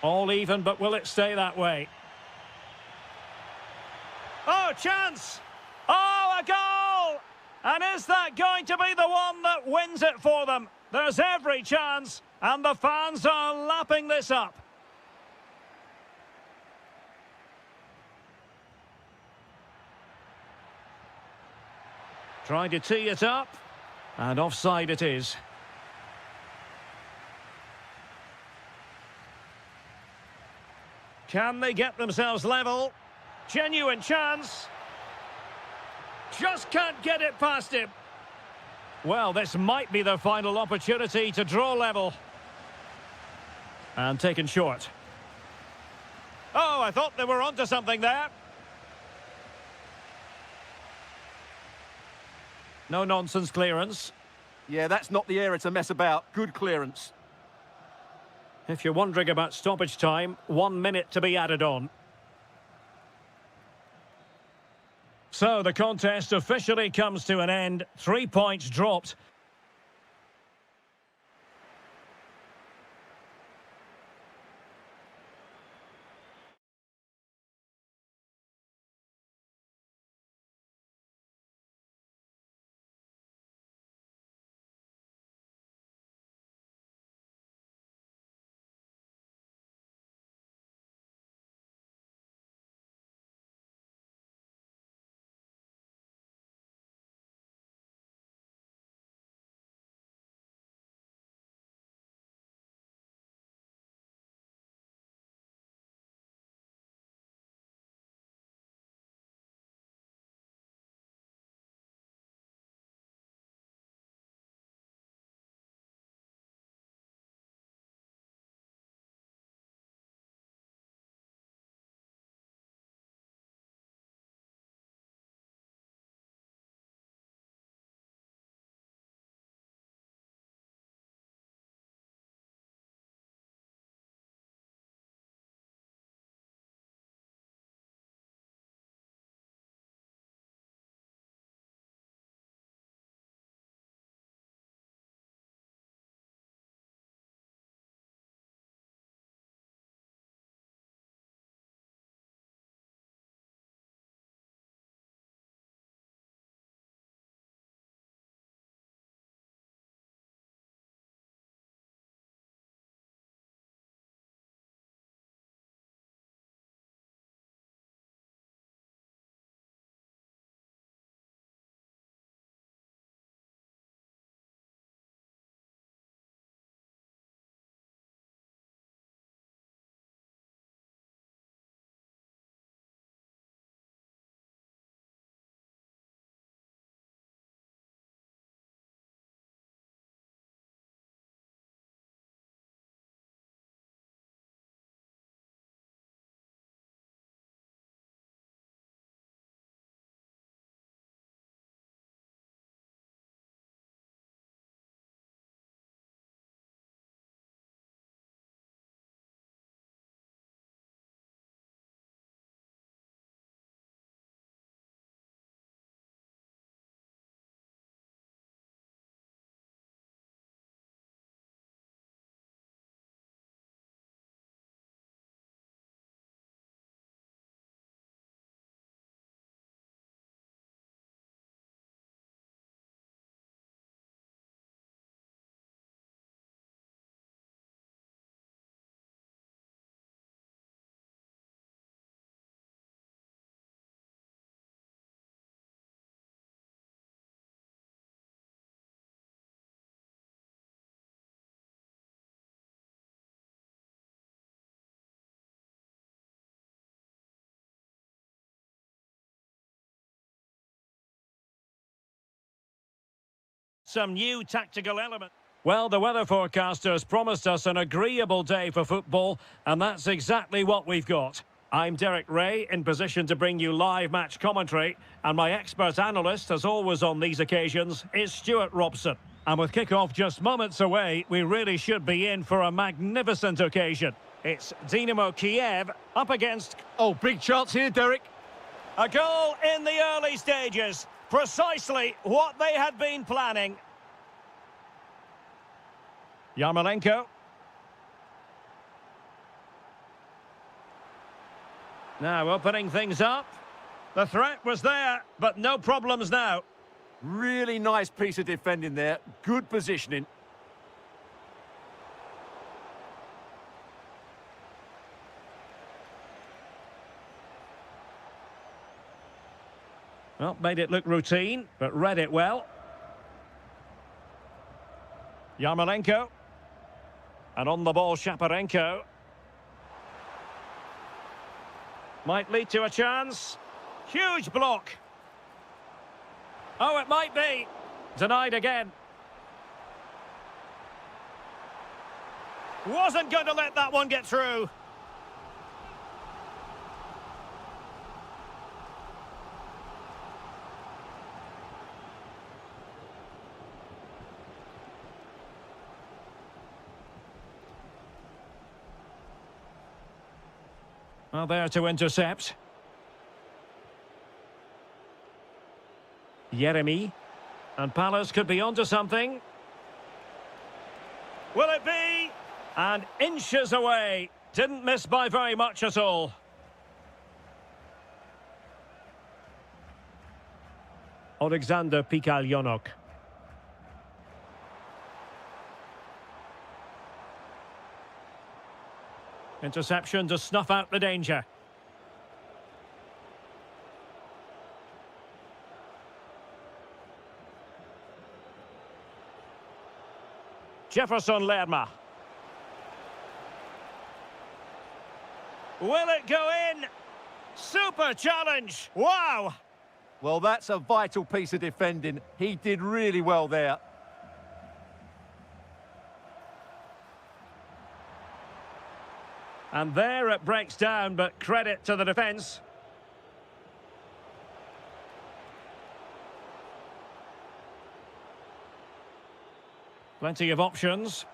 All even, but will it stay that way? Oh, chance! Oh, a goal! And is that going to be the one that wins it for them? There's every chance, and the fans are lapping this up. Trying to tee it up, and offside it is. Can they get themselves level? Genuine chance. Just can't get it past him. Well, this might be the final opportunity to draw level. And taken short. Oh, I thought they were onto something there. No nonsense clearance. Yeah, that's not the area to mess about. Good clearance. If you're wondering about stoppage time, 1 minute to be added on. So the contest officially comes to an end. 3 points dropped. some new tactical element. Well, the weather forecasters promised us an agreeable day for football, and that's exactly what we've got. I'm Derek Ray, in position to bring you live match commentary, and my expert analyst, as always on these occasions, is Stuart Robson. And with kick-off just moments away, we really should be in for a magnificent occasion. It's Dynamo Kiev up against... Oh, big chance here, Derek. A goal in the early stages. Precisely what they had been planning. Yarmolenko. Now opening things up. The threat was there, but no problems now. Really nice piece of defending there. Good positioning. Well, made it look routine, but read it well. Yarmolenko. And on the ball, Shaparenko. Might lead to a chance. Huge block. Oh, it might be. Denied again. Wasn't going to let that one get through. Well, there to intercept. Jeremy. And Palace could be onto something. Will it be? And inches away. Didn't miss by very much at all. Alexander Pikaljonok. Interception to snuff out the danger. Jefferson Lerma. Will it go in? Super challenge. Wow. Well, that's a vital piece of defending. He did really well there. And there it breaks down, but credit to the defence. Plenty of options.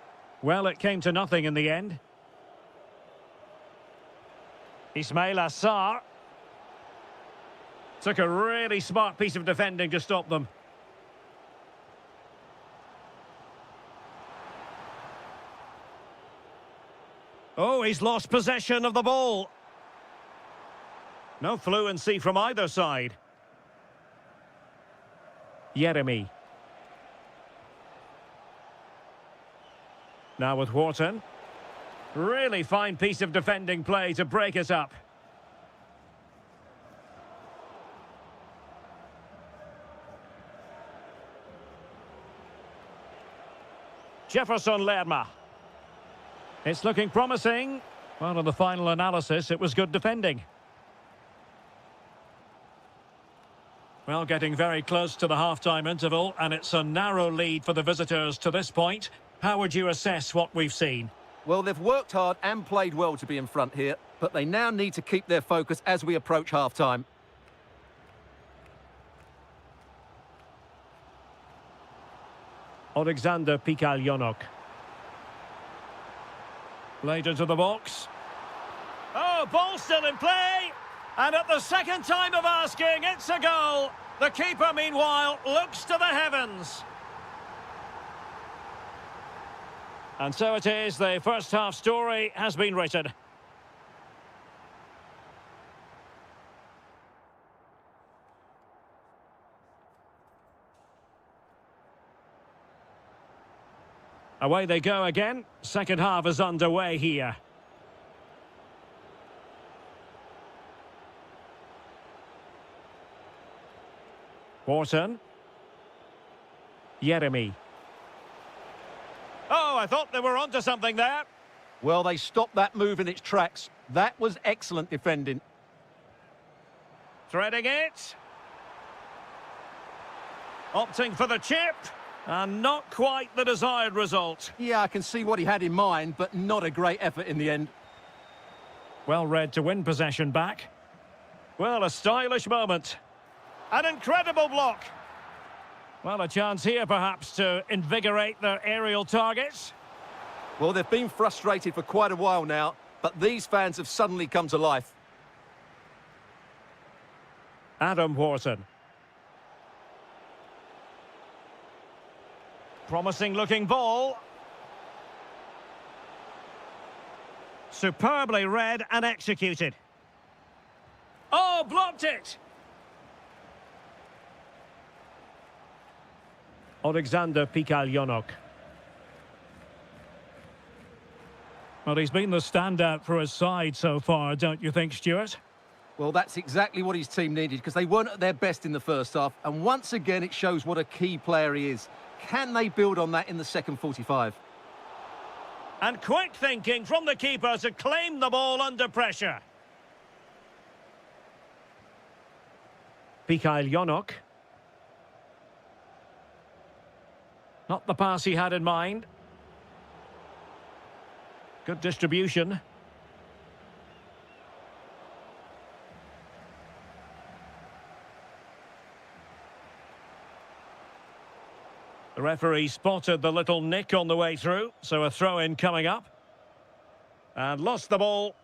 Well, it came to nothing in the end. Ismail Assar. Took a really smart piece of defending to stop them. Oh, he's lost possession of the ball. No fluency from either side. Jeremy. Now with Wharton. Really fine piece of defending play to break us up. Jefferson Lerma. It's looking promising. Well, in the final analysis, it was good defending. Well, getting very close to the half-time interval, and it's a narrow lead for the visitors to this point. How would you assess what we've seen? Well, they've worked hard and played well to be in front here, but they now need to keep their focus as we approach half-time. Alexander Pikaljonok. Played into the box. Oh, ball still in play. And at the second time of asking, it's a goal. The keeper, meanwhile, looks to the heavens. And so it is, the first half story has been written. Away they go again. Second half is underway here. Wharton. Jeremy. Oh, I thought they were onto something there. Well, they stopped that move in its tracks. That was excellent defending. Threading it. Opting for the chip. And not quite the desired result. Yeah, I can see what he had in mind, but not a great effort in the end. Well read to win possession back. Well, a stylish moment. An incredible block. Well, a chance here, perhaps, to invigorate their aerial targets. Well, they've been frustrated for quite a while now, but these fans have suddenly come to life. Adam Wharton. Promising-looking ball. Superbly read and executed. Oh, blocked it! Alexander Pikalyonok. Well, he's been the standout for his side so far, don't you think, Stuart? Well, that's exactly what his team needed, because they weren't at their best in the first half, and once again it shows what a key player he is. Can they build on that in the second 45? And quick thinking from the keeper to claim the ball under pressure. Pikalyonok. Not the pass he had in mind. Good distribution. The referee spotted the little nick on the way through, so a throw-in coming up. And lost the ball.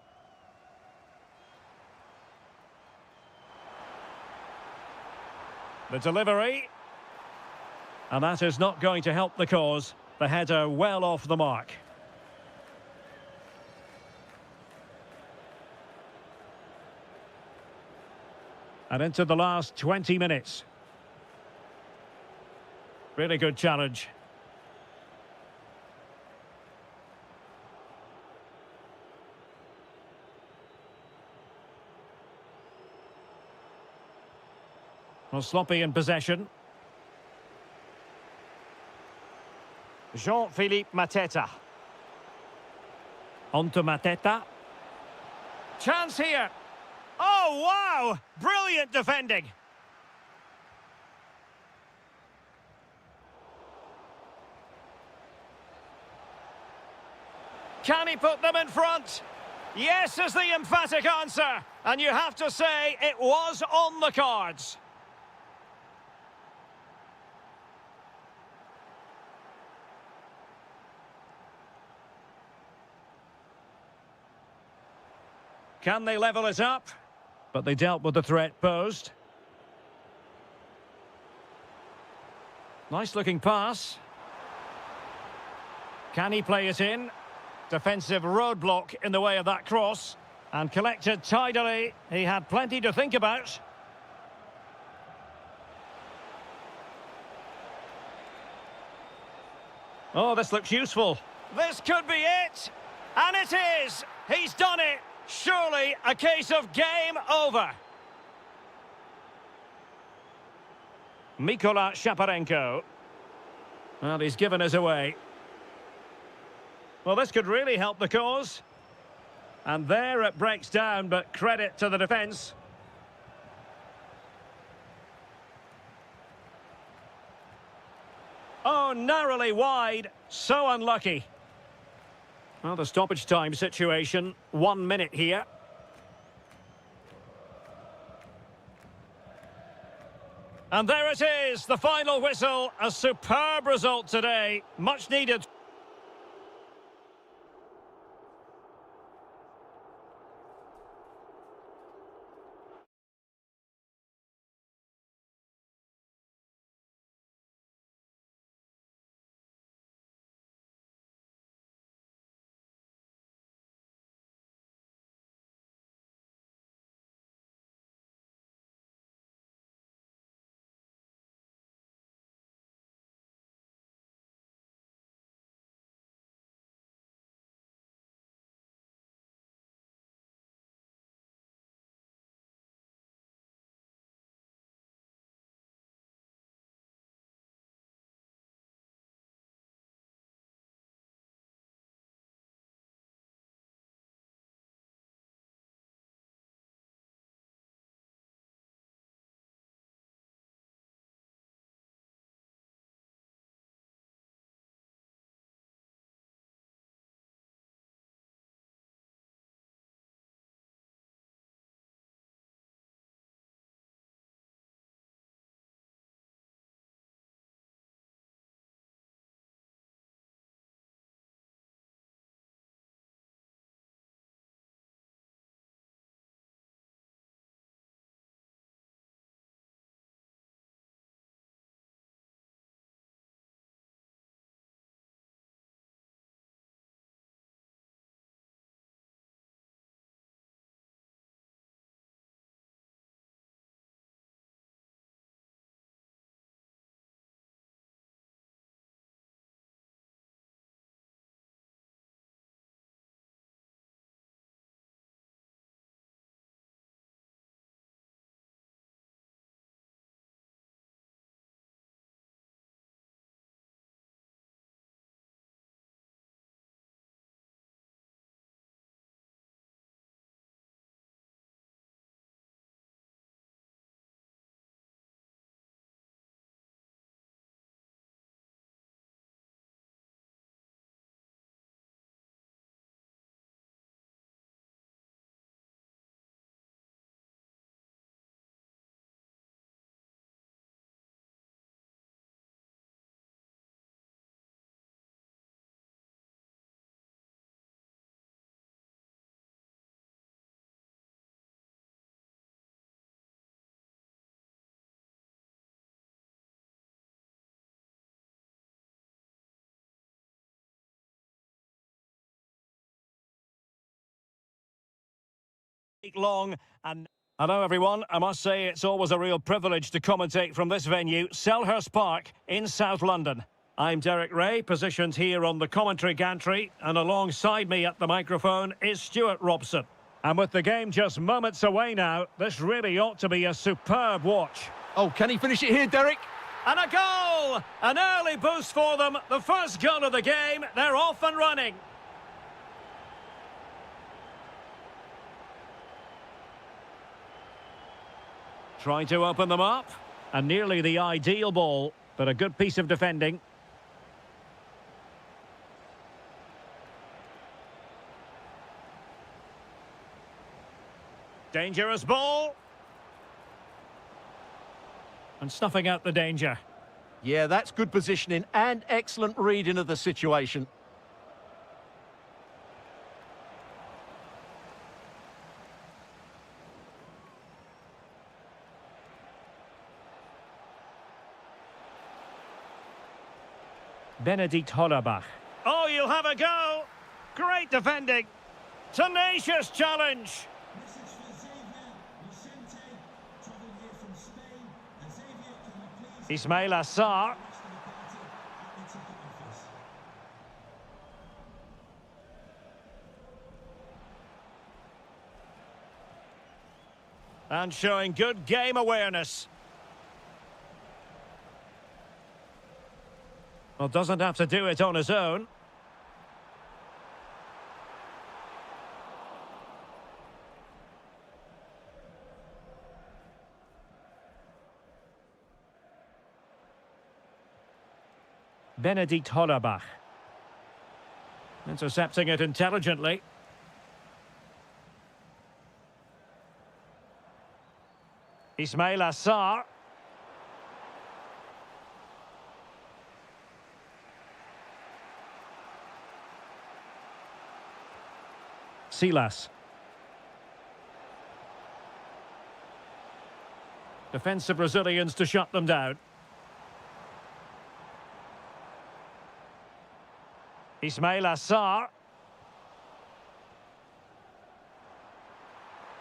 The delivery. And that is not going to help the cause. The header well off the mark. And into the last 20 minutes. Really good challenge. Well, sloppy in possession. Jean-Philippe Mateta. On to Mateta. Chance here. Oh, wow! Brilliant defending. Can he put them in front? Yes is the emphatic answer. And you have to say it was on the cards. Can they level it up? But they dealt with the threat posed. Nice looking pass. Can he play it in? Defensive roadblock in the way of that cross. And collected tidily. He had plenty to think about. Oh, this looks useful. This could be it. And it is. He's done it. Surely a case of game over. Mikola Shaparenko. Well, he's given us away. Well, this could really help the cause. And there it breaks down, but credit to the defence. Oh, narrowly wide. So unlucky. Well, the stoppage time situation. 1 minute here. And there it is, the final whistle. A superb result today. Much needed. long. And hello everyone, I must say it's always a real privilege to commentate from this venue, Selhurst Park in South London. I'm Derek Ray, positioned here on the commentary gantry, and alongside me at the microphone is Stuart Robson. And with the game just moments away now, this really ought to be a superb watch. Oh, can he finish it here, Derek? And a goal! An early boost for them, the first goal of the game, they're off and running. Trying to open them up, and nearly the ideal ball, but a good piece of defending. Dangerous ball. And snuffing out the danger. Yeah, that's good positioning and excellent reading of the situation. Benedikt Hollerbach. Oh, you'll have a go. Great defending. Tenacious challenge. Ismail Assar. And showing good game awareness. Well, doesn't have to do it on his own. Benedikt Hollerbach. Intercepting it intelligently. Ismail Assar. Silas. Defensive Brazilians to shut them down. Ismail Assar.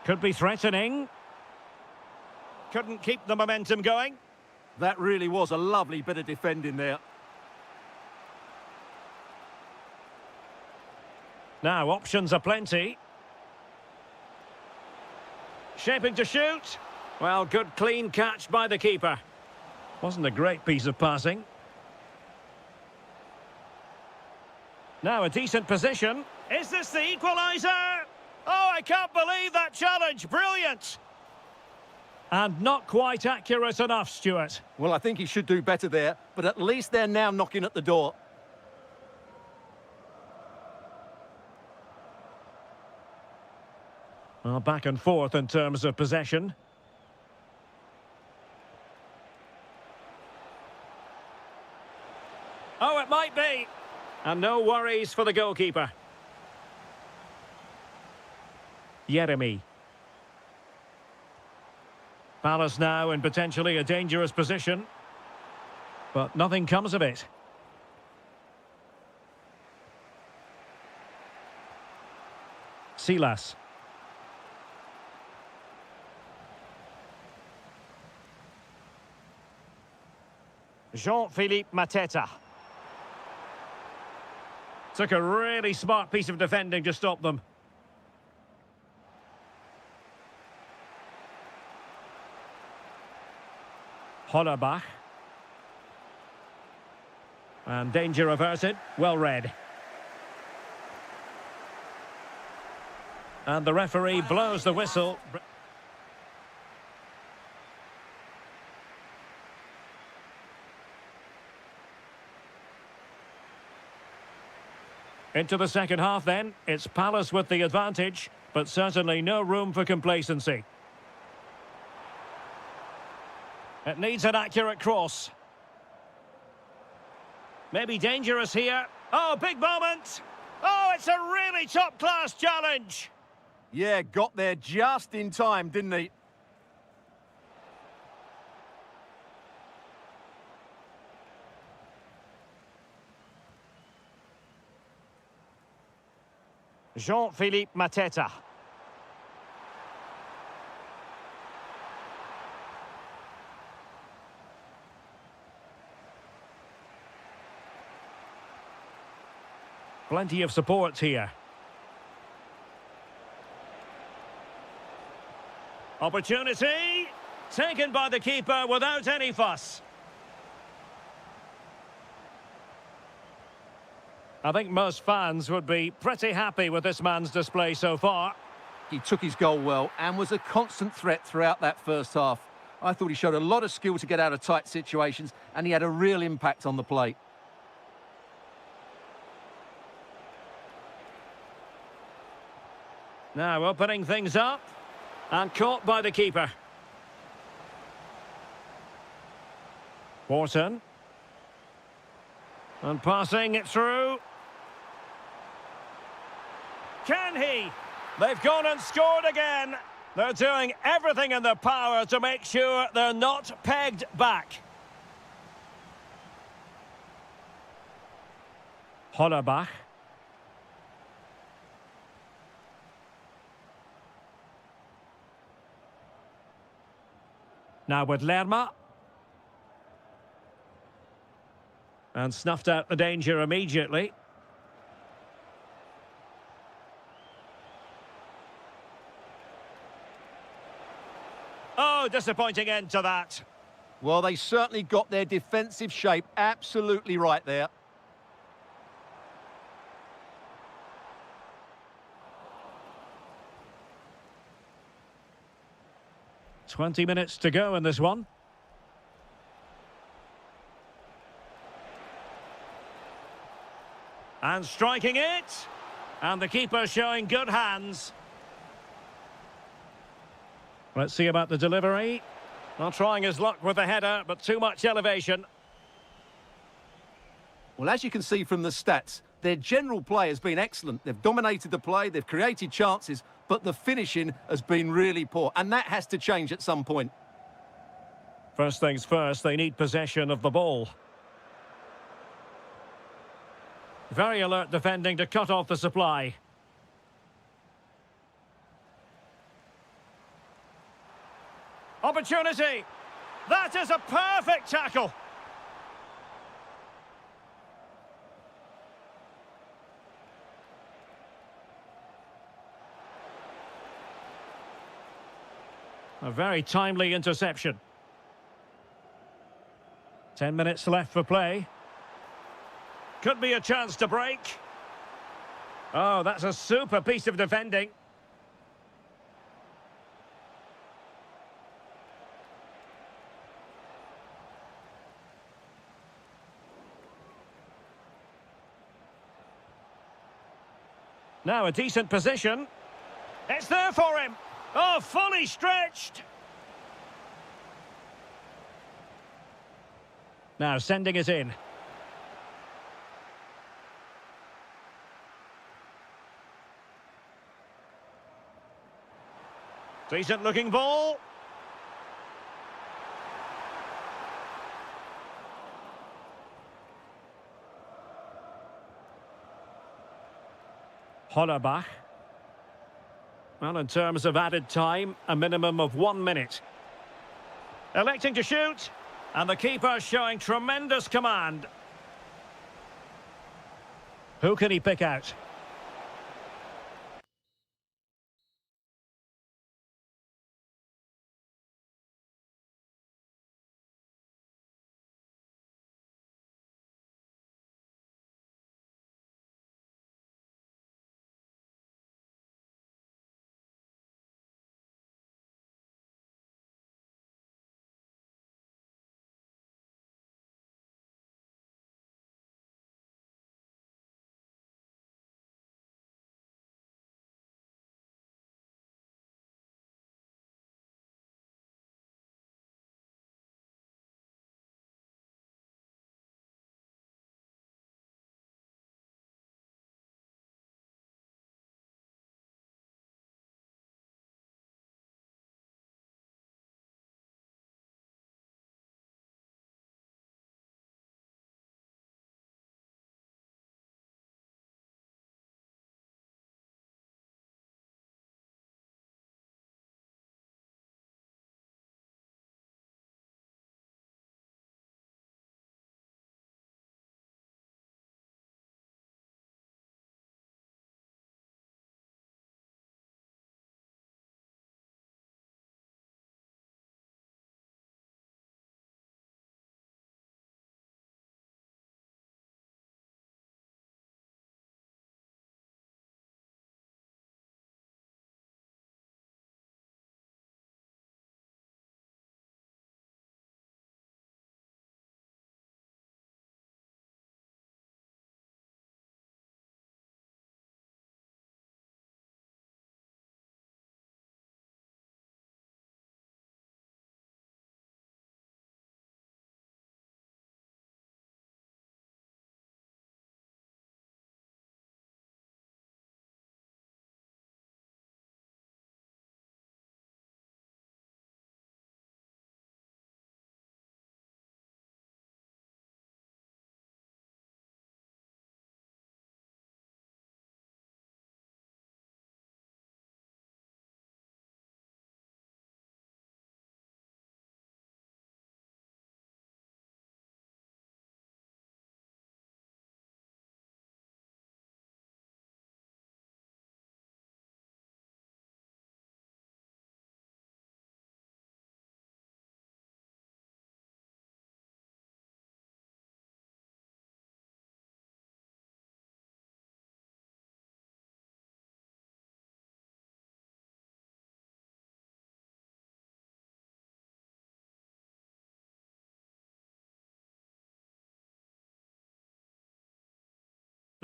Could be threatening. Couldn't keep the momentum going. That really was a lovely bit of defending there. Now, options are plenty. Shaping to shoot. Well, good clean catch by the keeper. Wasn't a great piece of passing. Now a decent position. Is this the equaliser? Oh, I can't believe that challenge. Brilliant. And not quite accurate enough, Stuart. Well, I think he should do better there, but at least they're now knocking at the door. Well, back and forth in terms of possession. Oh, it might be. And no worries for the goalkeeper. Jeremy. Palace now in potentially a dangerous position. But nothing comes of it. Silas. Jean-Philippe Mateta. Took a really smart piece of defending to stop them. Hollerbach. And danger averted. Well read. And the referee blows the whistle. Into the second half then. It's Palace with the advantage, but certainly no room for complacency. It needs an accurate cross. Maybe dangerous here. Oh, big moment. Oh, it's a really top-class challenge. Yeah, got there just in time, didn't he? Jean-Philippe Mateta. Plenty of support here. Opportunity taken by the keeper without any fuss. I think most fans would be pretty happy with this man's display so far. He took his goal well and was a constant threat throughout that first half. I thought he showed a lot of skill to get out of tight situations, and he had a real impact on the plate. Now opening things up, and caught by the keeper. Wharton. And passing it through. Can he? They've gone and scored again. They're doing everything in their power to make sure they're not pegged back. Hollerbach. Now with Lerma. And snuffed out the danger immediately. Oh, disappointing end to that. Well, they certainly got their defensive shape absolutely right there. "20 minutes to go in this one. And striking it. And the keeper showing good hands. Let's see about the delivery. Not trying his luck with the header, but too much elevation. Well, as you can see from the stats, their general play has been excellent. They've dominated the play, they've created chances, but the finishing has been really poor, and that has to change at some point. First things first, they need possession of the ball. Very alert defending to cut off the supply. Opportunity! That is a perfect tackle! A very timely interception. 10 minutes left for play. Could be a chance to break. Oh, that's a super piece of defending. Now a decent position. It's there for him. Oh, fully stretched. Now sending it in. Decent looking ball. Hollerbach. Well, in terms of added time, a minimum of 1 minute. Electing to shoot, and the keeper showing tremendous command. Who can he pick out?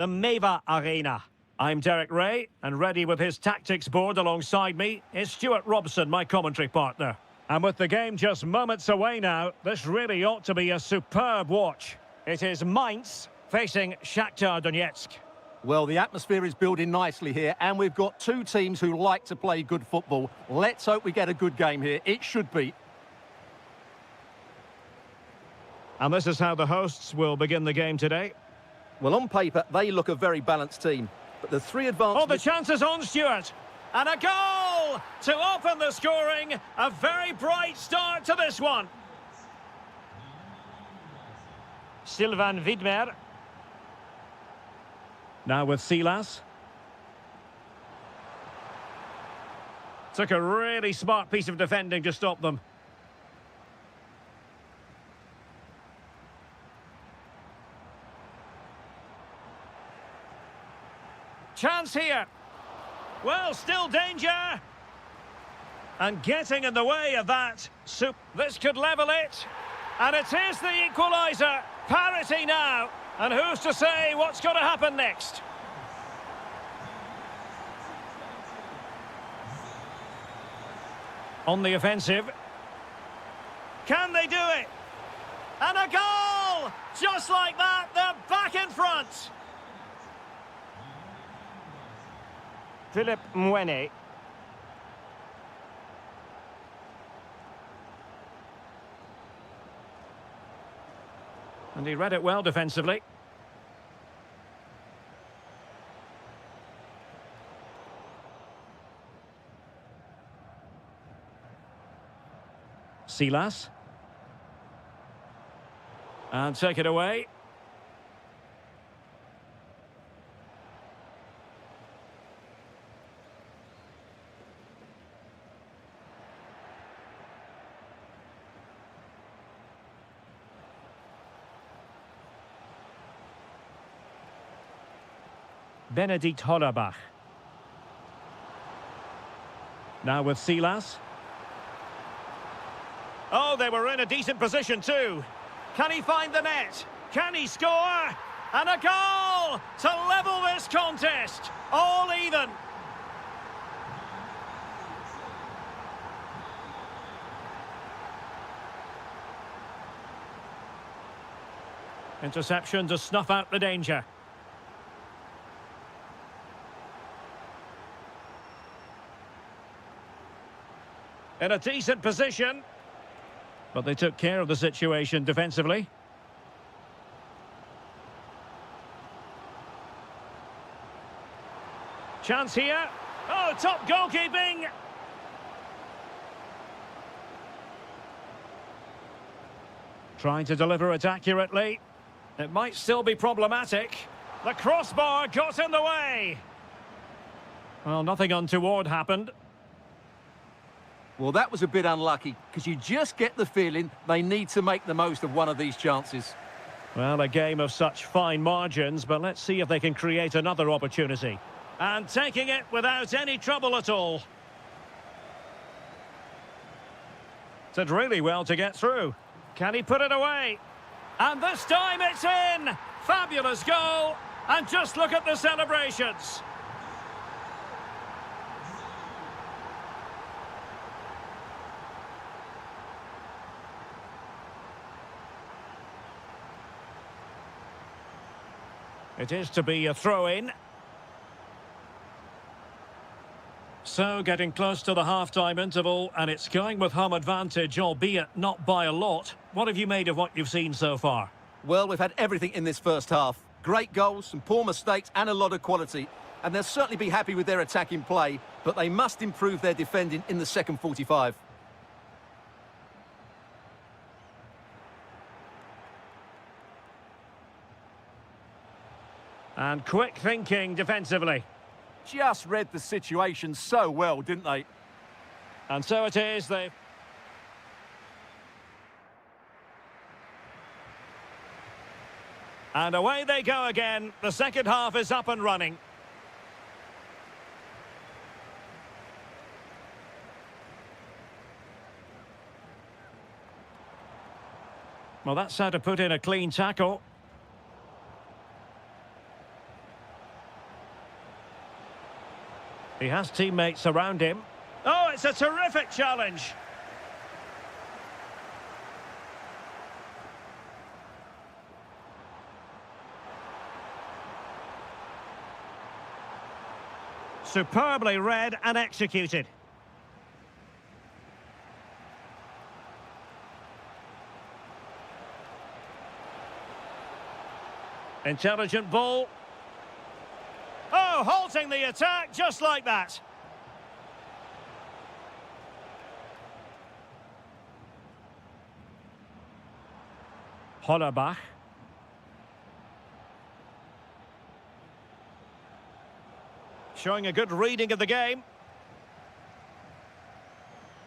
the Meva Arena. I'm Derek Ray, and ready with his tactics board alongside me is Stuart Robson, my commentary partner. And with the game just moments away now, this really ought to be a superb watch. It is Mainz facing Shakhtar Donetsk. Well, the atmosphere is building nicely here, and we've got two teams who like to play good football. Let's hope we get a good game here. It should be. And this is how the hosts will begin the game today. Well, on paper, they look a very balanced team. But the three advanced... Oh, the chance is on, Stuart. And a goal to open the scoring. A very bright start to this one. Sylvain Widmer. Now with Silas. Took a really smart piece of defending to stop them. Chance here. Well, still danger. And getting in the way of that. This could level it. And it is the equaliser. Parity now. And who's to say what's going to happen next? On the offensive. Can they do it? And a goal! Just like that, they're back in front. Philip Mwene. And he read it well defensively. Silas. And take it away. Benedikt Hollerbach. Now with Silas. Oh, they were in a decent position too. Can he find the net? Can he score? And a goal to level this contest. All even. Interception to snuff out the danger. In a decent position. But they took care of the situation defensively. Chance here. Oh, top goalkeeping. Trying to deliver it accurately. It might still be problematic. The crossbar got in the way. Well, nothing untoward happened. Well, that was a bit unlucky, because you just get the feeling they need to make the most of one of these chances. Well, a game of such fine margins, but let's see if they can create another opportunity. And taking it without any trouble at all. Did really well to get through. Can he put it away? And this time it's in! Fabulous goal! And just look at the celebrations. It is to be a throw-in. So, getting close to the half-time interval, and it's going with home advantage, albeit not by a lot. What have you made of what you've seen so far? Well, we've had everything in this first half. Great goals, some poor mistakes, and a lot of quality. And they'll certainly be happy with their attacking play, but they must improve their defending in the second 45. And quick thinking defensively. Just read the situation so well, didn't they? And so it is, they... And away they go again. The second half is up and running. Well, that's how to put in a clean tackle. He has teammates around him. Oh, it's a terrific challenge. Superbly read and executed. Intelligent ball. Oh, halting the attack just like that. Hollerbach. Showing a good reading of the game.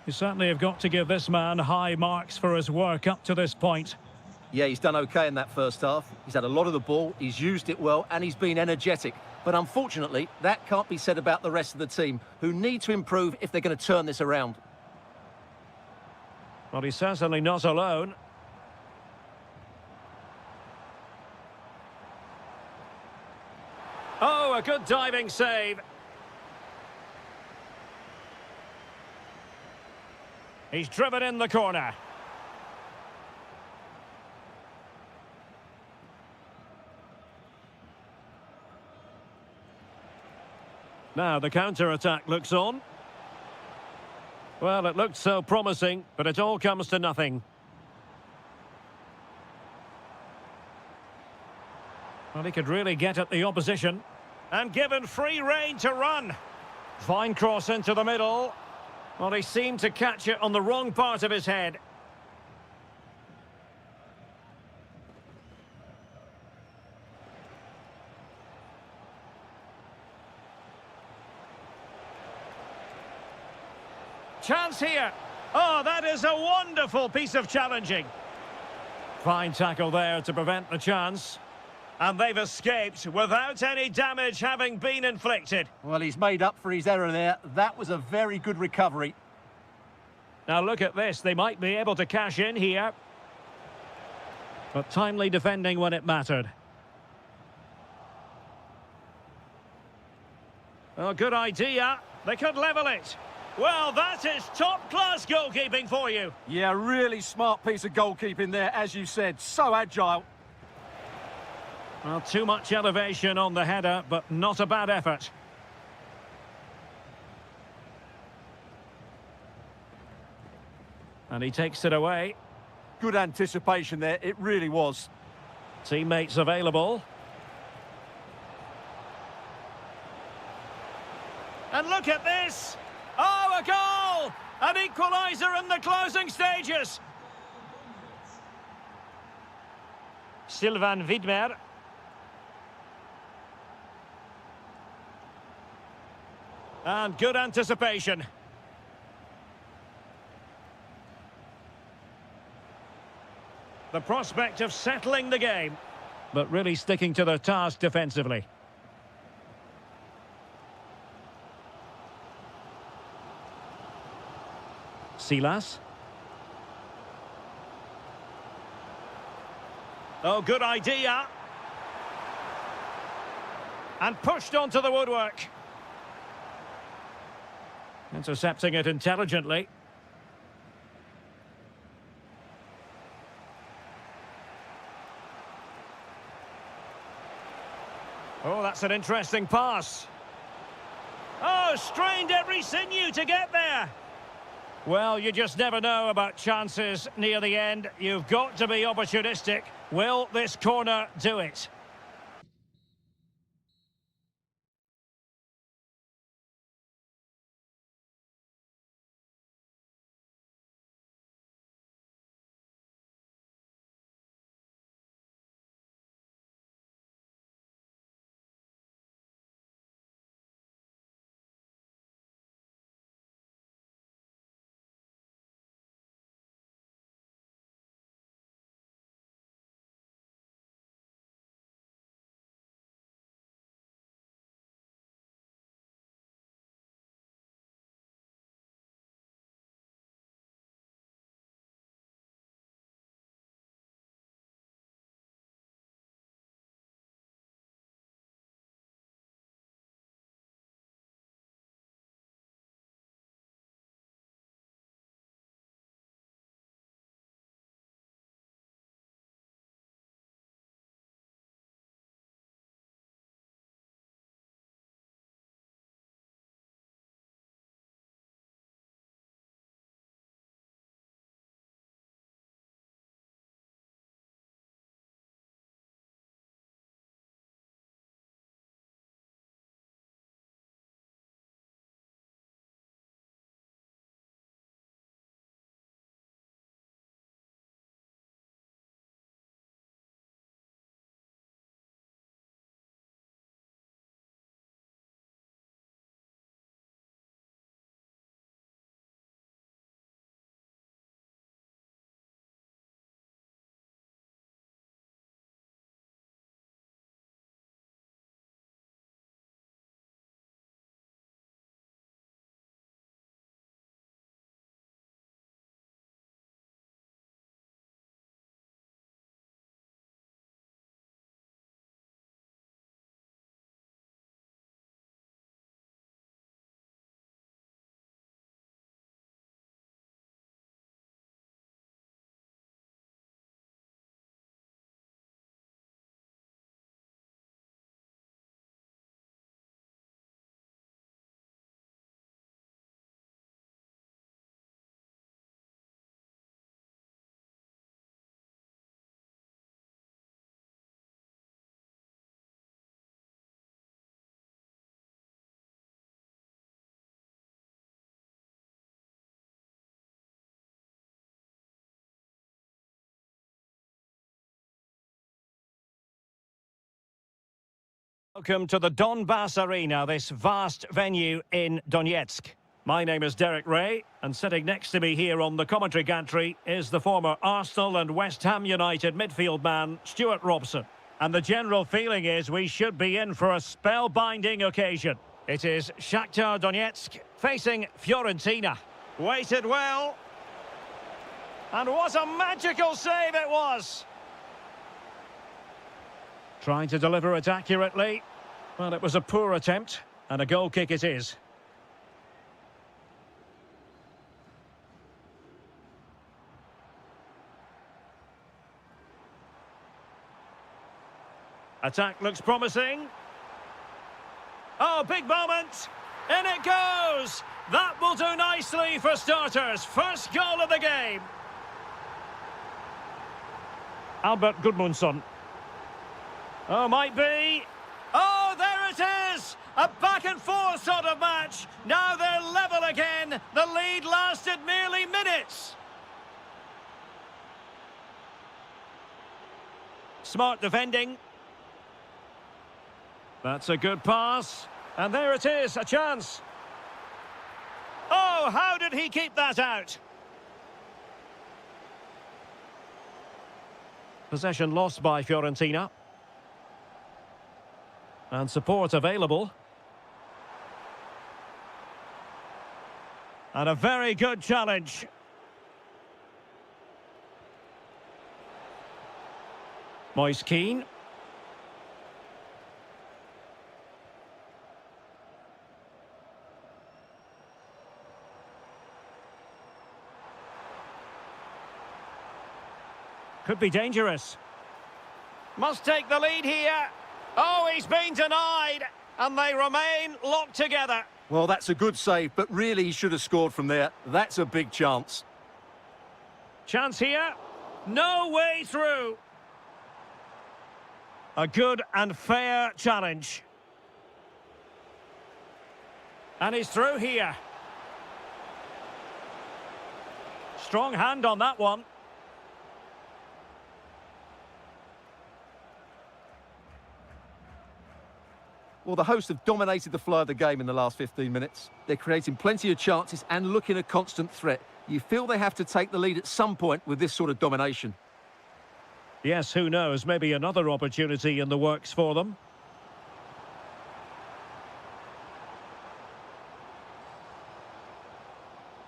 You certainly have got to give this man high marks for his work up to this point. Yeah, he's done okay in that first half. He's had a lot of the ball, he's used it well, and he's been energetic. But unfortunately, that can't be said about the rest of the team, who need to improve if they're going to turn this around. Well, he's certainly not alone. Oh, a good diving save. He's driven in the corner. Now the counter-attack looks on. Well, it looked so promising, but it all comes to nothing. Well, he could really get at the opposition. And given free rein to run. Fine cross into the middle. Well, he seemed to catch it on the wrong part of his head. Chance here. Oh, that is a wonderful piece of challenging. Fine tackle there to prevent the chance. And they've escaped without any damage having been inflicted. Well, he's made up for his error there. That was a very good recovery. Now look at this. They might be able to cash in here. But timely defending when it mattered. Oh, good idea. They could level it. Well, that is top-class goalkeeping for you. Yeah, really smart piece of goalkeeping there, as you said. So agile. Well, too much elevation on the header, but not a bad effort. And he takes it away. Good anticipation there, it really was. Teammates available. And look at this! Oh, a goal! An equaliser in the closing stages! Sylvain Widmer. And good anticipation. The prospect of settling the game, but really sticking to their task defensively. Silas. Oh, good idea. And pushed onto the woodwork. Intercepting it intelligently. Oh, that's an interesting pass. Oh, strained every sinew to get there. Well, you just never know about chances near the end. You've got to be opportunistic. Will this corner do it? Welcome to the Donbass Arena, this vast venue in Donetsk. My name is Derek Ray, and sitting next to me here on the commentary gantry is the former Arsenal and West Ham United midfield man, Stuart Robson. And the general feeling is we should be in for a spellbinding occasion. It is Shakhtar Donetsk facing Fiorentina. Waited well. And what a magical save it was! Trying to deliver it accurately. Well, it was a poor attempt, and a goal kick it is. Attack looks promising. Oh, big moment! In it goes! That will do nicely for starters. First goal of the game. Albert Gudmundsson. Oh, might be. Oh, there it is! A back-and-forth sort of match. Now they're level again. The lead lasted merely minutes. Smart defending. That's a good pass. And there it is, a chance. Oh, how did he keep that out? Possession lost by Fiorentina. And support available. And a very good challenge. Moise Keane. Could be dangerous. Must take the lead here. Oh, he's been denied. And they remain locked together. Well, that's a good save, but really he should have scored from there. That's a big chance. Chance here. No way through. A good and fair challenge. And he's through here. Strong hand on that one. Well, the hosts have dominated the flow of the game in the last 15 minutes. They're creating plenty of chances and looking a constant threat. You feel they have to take the lead at some point with this sort of domination. Yes, who knows? Maybe another opportunity in the works for them.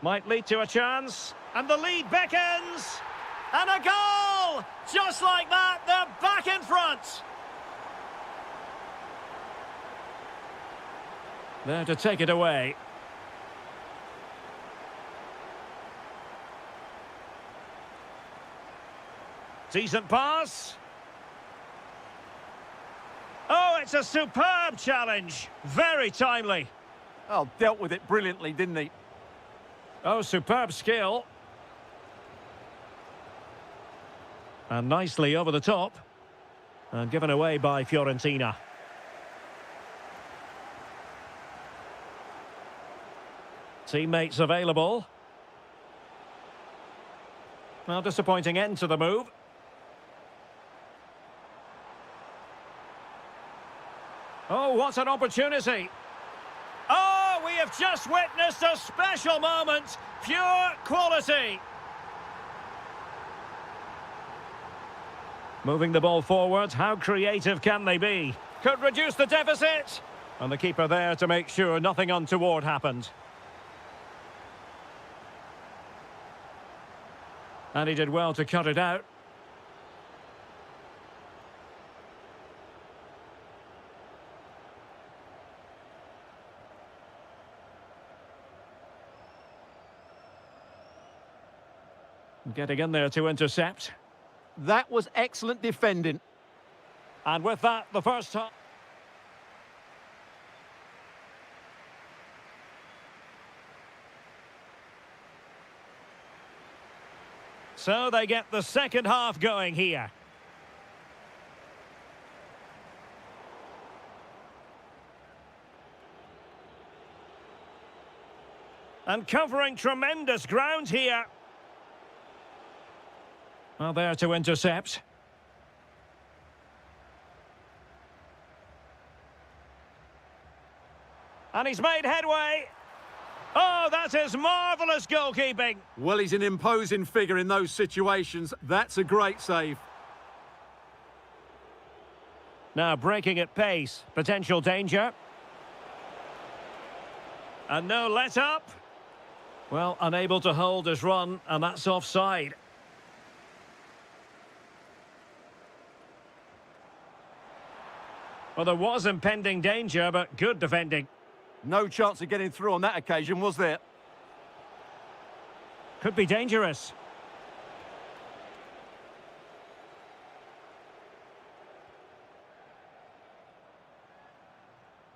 Might lead to a chance. And the lead beckons. And a goal! Just like that, they're back in front. There to take it away. Decent pass. Oh, it's a superb challenge. Very timely. Oh, dealt with it brilliantly, didn't he? Oh, superb skill. And nicely over the top. And given away by Fiorentina. Teammates available. Well, disappointing end to the move. Oh, what an opportunity. Oh, we have just witnessed a special moment. Pure quality. Moving the ball forward, how creative can they be? Could reduce the deficit. And the keeper there to make sure nothing untoward happened. And he did well to cut it out. Getting in there to intercept. That was excellent defending. And with that, the first half. So they get the second half going here. And covering tremendous ground here. Well, there to intercept. And he's made headway. Oh, that is marvellous goalkeeping. Well, he's an imposing figure in those situations. That's a great save. Now breaking at pace. Potential danger. And no let-up. Well, unable to hold his run, and that's offside. Well, there was impending danger, but good defending. No chance of getting through on that occasion, was there? Could be dangerous.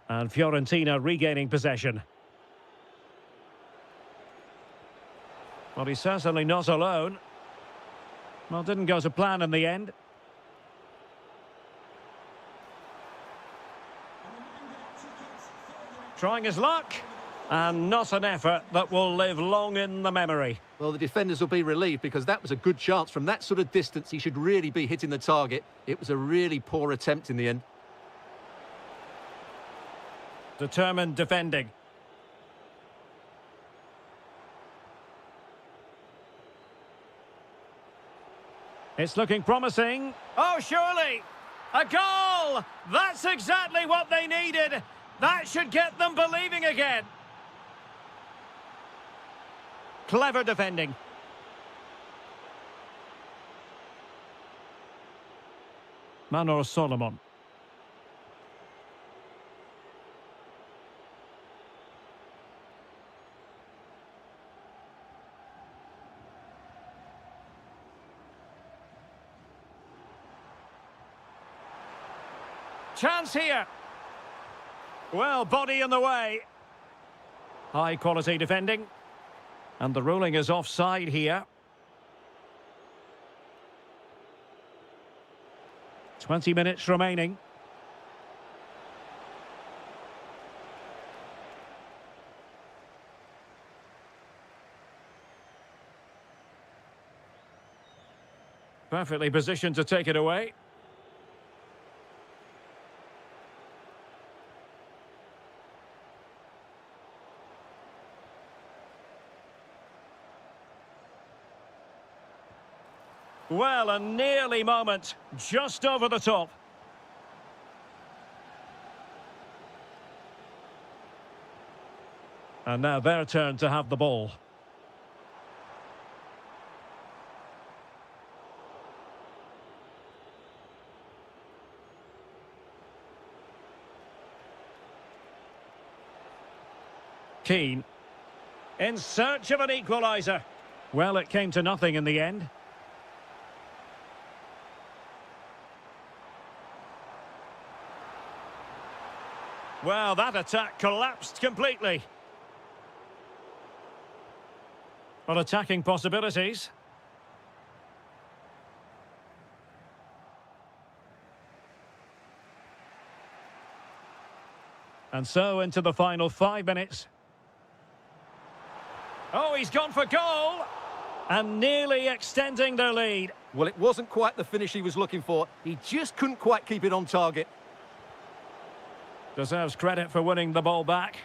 And Fiorentina regaining possession. Well, he's certainly not alone. Well, didn't go to plan in the end. Trying his luck, and not an effort that will live long in the memory. Well, the defenders will be relieved because that was a good chance. From that sort of distance, he should really be hitting the target. It was a really poor attempt in the end. Determined defending. It's looking promising. Oh, surely! A goal! That's exactly what they needed. That should get them believing again. Clever defending. Manor Solomon. Chance here. Well, body in the way. High quality defending. And the ruling is offside here. 20 minutes remaining. Perfectly positioned to take it away. Well, a nearly moment, just over the top. And now their turn to have the ball. Keane. In search of an equaliser. Well, it came to nothing in the end. Well, that attack collapsed completely. Well, attacking possibilities. And so into the final 5 minutes. Oh, he's gone for goal! And nearly extending their lead. Well, it wasn't quite the finish he was looking for. He just couldn't quite keep it on target. Deserves credit for winning the ball back.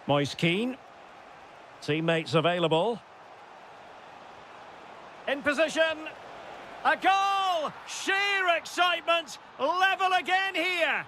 Moise Keane. Teammates available. In position. A goal! Sheer excitement! Level again here!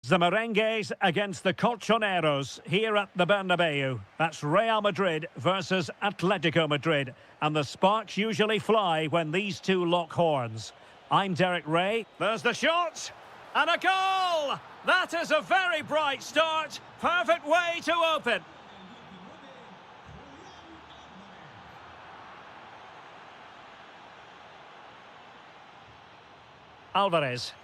The Merengues against the Colchoneros here at the Bernabeu. That's Real Madrid versus Atletico Madrid. And the sparks usually fly when these two lock horns. I'm Derek Ray. There's the shot. And a goal! That is a very bright start. Perfect way to open. Alvarez.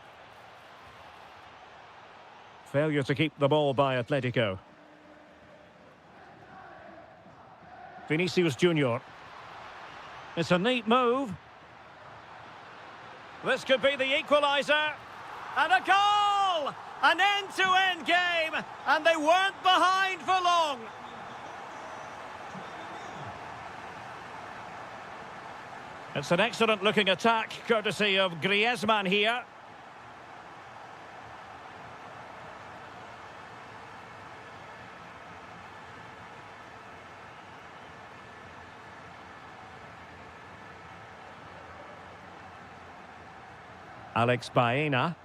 Failure to keep the ball by Atletico. Vinicius Junior. It's a neat move. This could be the equaliser. And a goal! An end-to-end game. And they weren't behind for long. It's an excellent-looking attack, courtesy of Griezmann here. Alex Baena.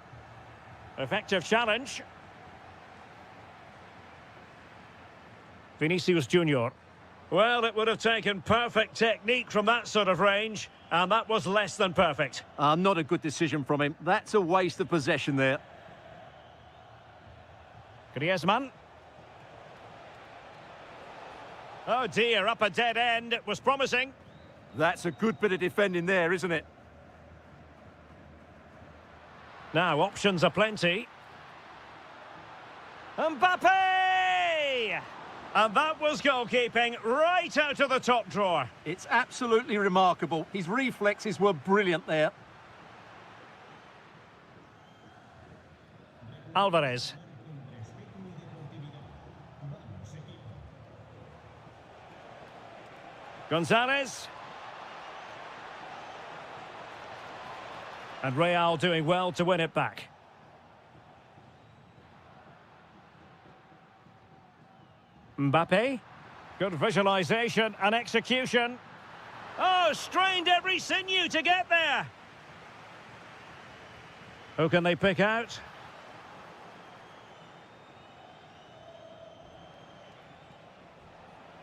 Effective challenge. Vinicius Junior. Well, it would have taken perfect technique from that sort of range, and that was less than perfect. Not a good decision from him. That's a waste of possession there. Griezmann. Oh dear, up a dead end. It was promising. That's a good bit of defending there, isn't it? Now, options are plenty. Mbappe! And that was goalkeeping right out of the top drawer. It's absolutely remarkable. His reflexes were brilliant there. Alvarez. Gonzalez. And Real doing well to win it back. Mbappe. Good visualization and execution. Oh, strained every sinew to get there. Who can they pick out?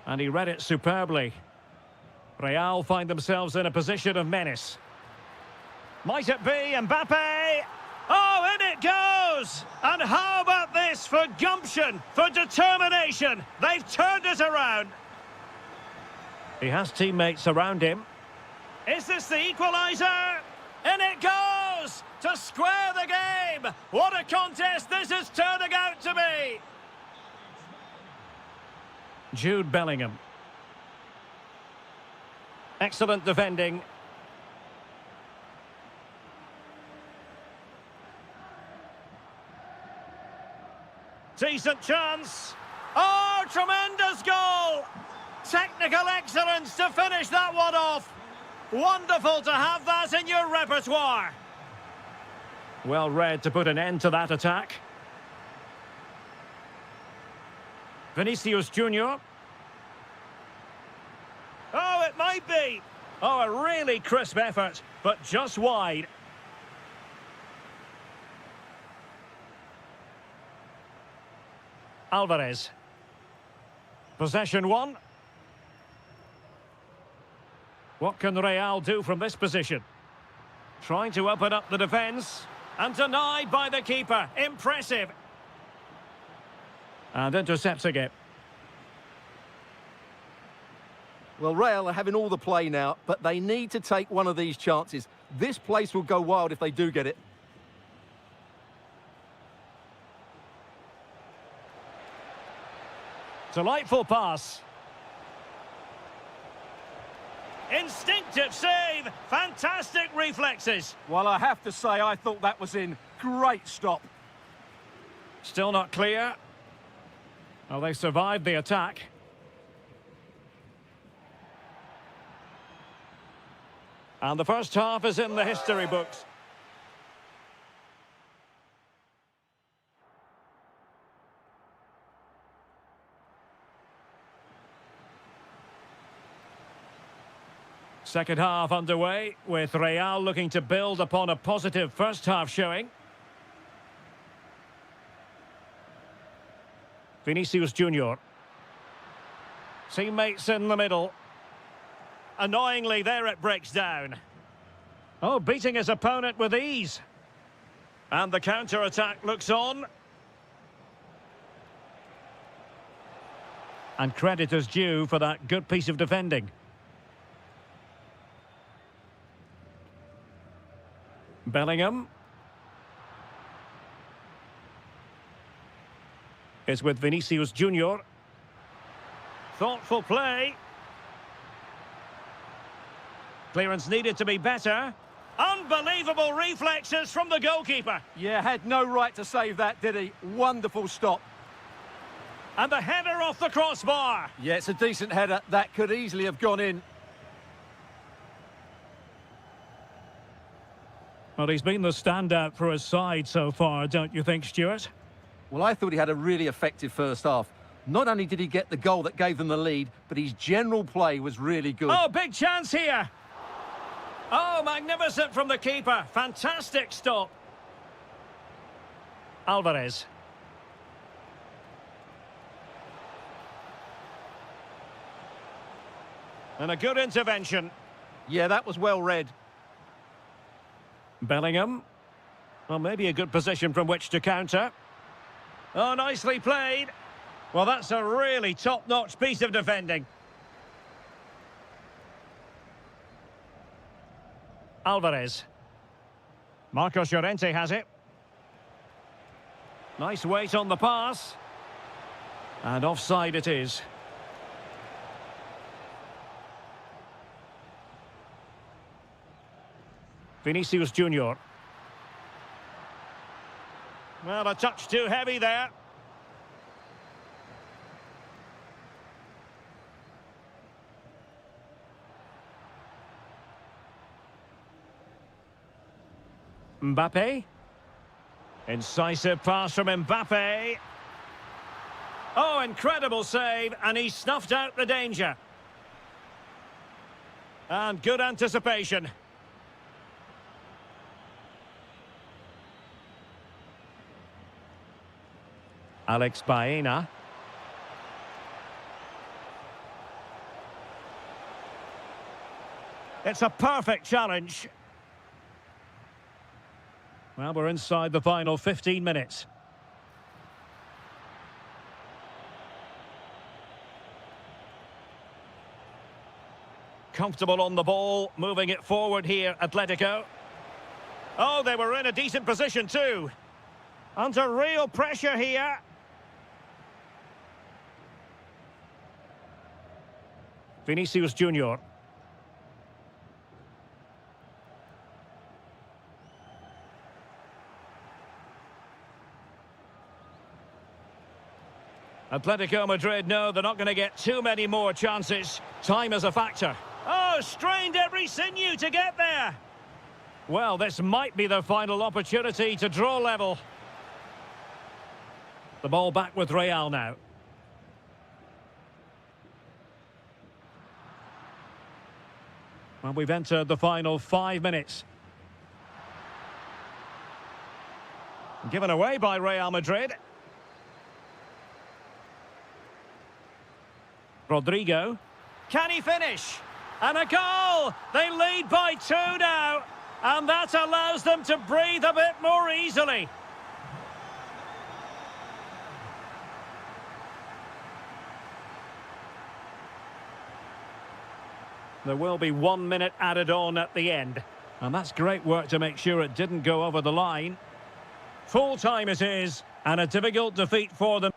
And he read it superbly. Real find themselves in a position of menace. Might it be Mbappe? Oh, in it goes! And how about this for gumption, for determination? They've turned it around. He has teammates around him. Is this the equaliser? In it goes! To square the game! What a contest this is turning out to be! Jude Bellingham. Excellent defending. Decent chance. Oh, tremendous goal! Technical excellence to finish that one off. Wonderful to have that in your repertoire. Well read to put an end to that attack. Vinicius Junior. Oh, it might be. Oh, a really crisp effort, but just wide. Alvarez. Possession one. What can Real do from this position? Trying to open up the defence. And denied by the keeper. Impressive. And intercepting it. Well, Real are having all the play now, but they need to take one of these chances. This place will go wild if they do get it. Delightful pass. Instinctive save. Fantastic reflexes. Well, I have to say, I thought that was in. Great stop. Still not clear. Well, they survived the attack. And the first half is in the history books. Second half underway, with Real looking to build upon a positive first half showing. Vinicius Junior. Teammates in the middle. Annoyingly, there it breaks down. Oh, beating his opponent with ease. And the counter-attack looks on. And credit is due for that good piece of defending. Bellingham. Is with Vinicius Junior. Thoughtful play. Clearance needed to be better. Unbelievable reflexes from the goalkeeper. Yeah, had no right to save that, did he? Wonderful stop. And the header off the crossbar. Yeah, it's a decent header. That could easily have gone in. Well, he's been the standout for his side so far, don't you think, Stuart? Well, I thought he had a really effective first half. Not only did he get the goal that gave them the lead, but his general play was really good. Oh, big chance here. Oh, magnificent from the keeper. Fantastic stop. Alvarez. And a good intervention. Yeah, that was well read. Bellingham. Well, maybe a good position from which to counter. Oh, nicely played. Well, that's a really top-notch piece of defending. Alvarez. Marcos Llorente has it. Nice weight on the pass. And offside it is. Vinicius Junior. Well, a touch too heavy there. Mbappe. Incisive pass from Mbappe. Oh, incredible save, and he snuffed out the danger. And good anticipation. Alex Baena. It's a perfect challenge. Well, we're inside the final 15 minutes. Comfortable on the ball, moving it forward here, Atletico. Oh, they were in a decent position too. Under real pressure here. Vinicius Junior. Atletico Madrid know they're not going to get too many more chances. Time is a factor. Oh, strained every sinew to get there. Well, this might be the final opportunity to draw level. The ball back with Real now. Well, we've entered the final 5 minutes. Given away by Real Madrid. Rodrigo. Can he finish? And a goal! They lead by 2 now. And that allows them to breathe a bit more easily. There will be 1 minute added on at the end. And that's great work to make sure it didn't go over the line. Full time it is, and a difficult defeat for them.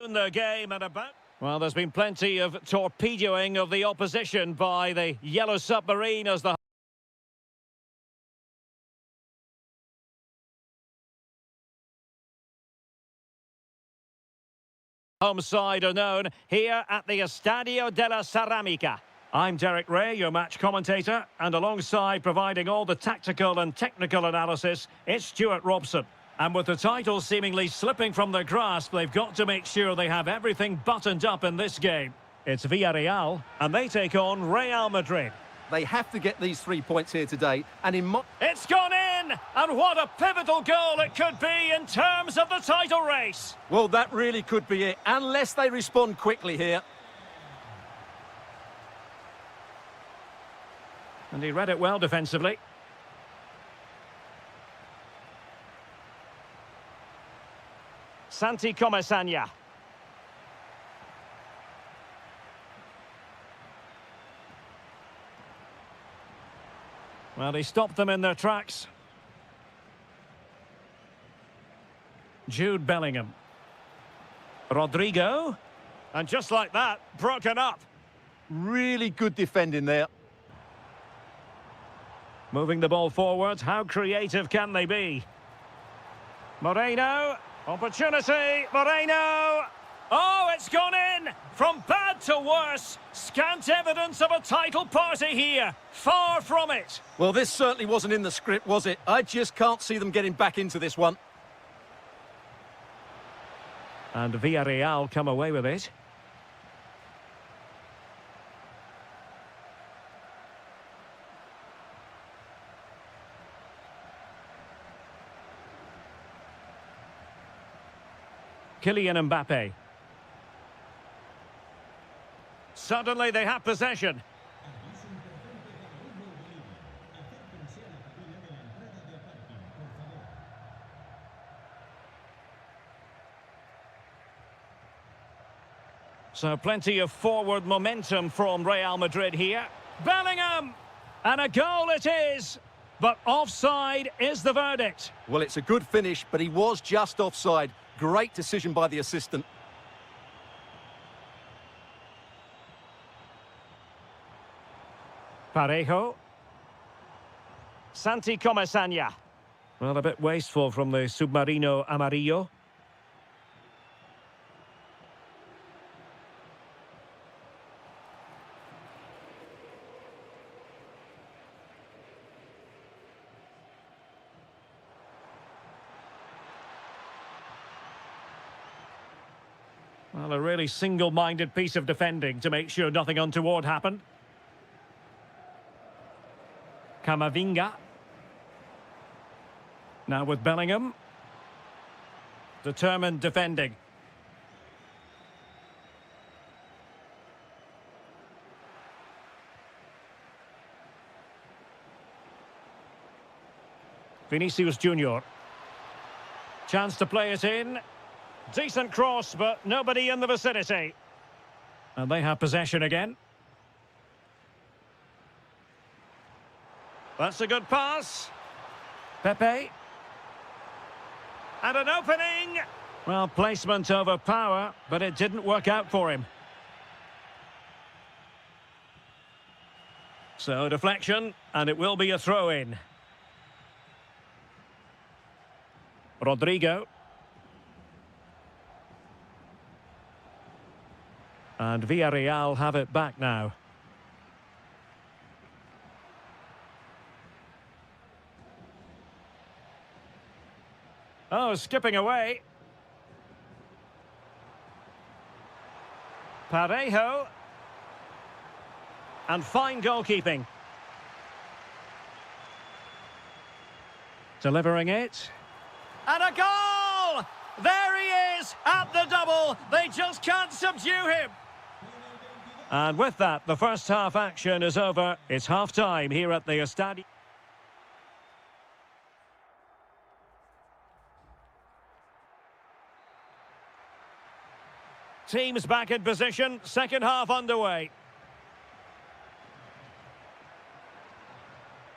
In the game and about. Well, there's been plenty of torpedoing of the opposition by the Yellow Submarine as the home side are known here at the Estadio de la Ceramica. I'm Derek Ray, your match commentator, and alongside providing all the tactical and technical analysis, it's Stuart Robson. And with the title seemingly slipping from their grasp, they've got to make sure they have everything buttoned up in this game. It's Villarreal, and they take on Real Madrid. They have to get these 3 points here today, and It's gone in! And what a pivotal goal it could be in terms of the title race! Well, that really could be it, unless they respond quickly here. And he read it well defensively. Santi Comesaña. Well, he stopped them in their tracks. Jude Bellingham. Rodrigo. And just like that, broken up. Really good defending there. Moving the ball forward, how creative can they be? Moreno. Opportunity, Moreno! Oh, it's gone in! From bad to worse, scant evidence of a title party here. Far from it. Well, this certainly wasn't in the script, was it? I just can't see them getting back into this one. And Villarreal come away with it. Kylian Mbappe. Suddenly they have possession. So plenty of forward momentum from Real Madrid here. Bellingham! And a goal it is! But offside is the verdict. Well, it's a good finish, but he was just offside. Great decision by the assistant. Parejo. Santi Comesaña. Well, a bit wasteful from the Submarino Amarillo. Well, a really single-minded piece of defending to make sure nothing untoward happened. Camavinga. Now with Bellingham. Determined defending. Vinicius Junior. Chance to play it in. Decent cross, but nobody in the vicinity. And they have possession again. That's a good pass. Pepe. And an opening. Well, placement over power, but it didn't work out for him. So deflection, and it will be a throw-in. Rodrigo. And Villarreal have it back now. Oh, skipping away. Parejo. And fine goalkeeping. Delivering it. And a goal! There he is at the double. They just can't subdue him. And with that, the first half action is over. It's half-time here at the Estadio. Teams back in position, second half underway.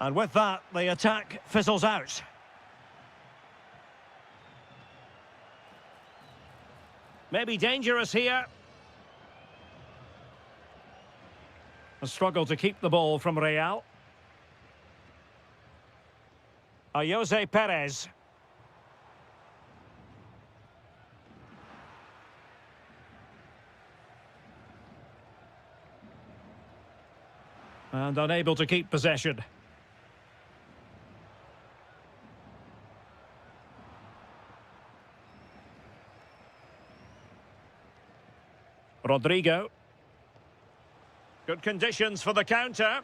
And with that, the attack fizzles out. Maybe dangerous here. A struggle to keep the ball from Real. Jose Perez. And unable to keep possession. Rodrigo. Good conditions for the counter.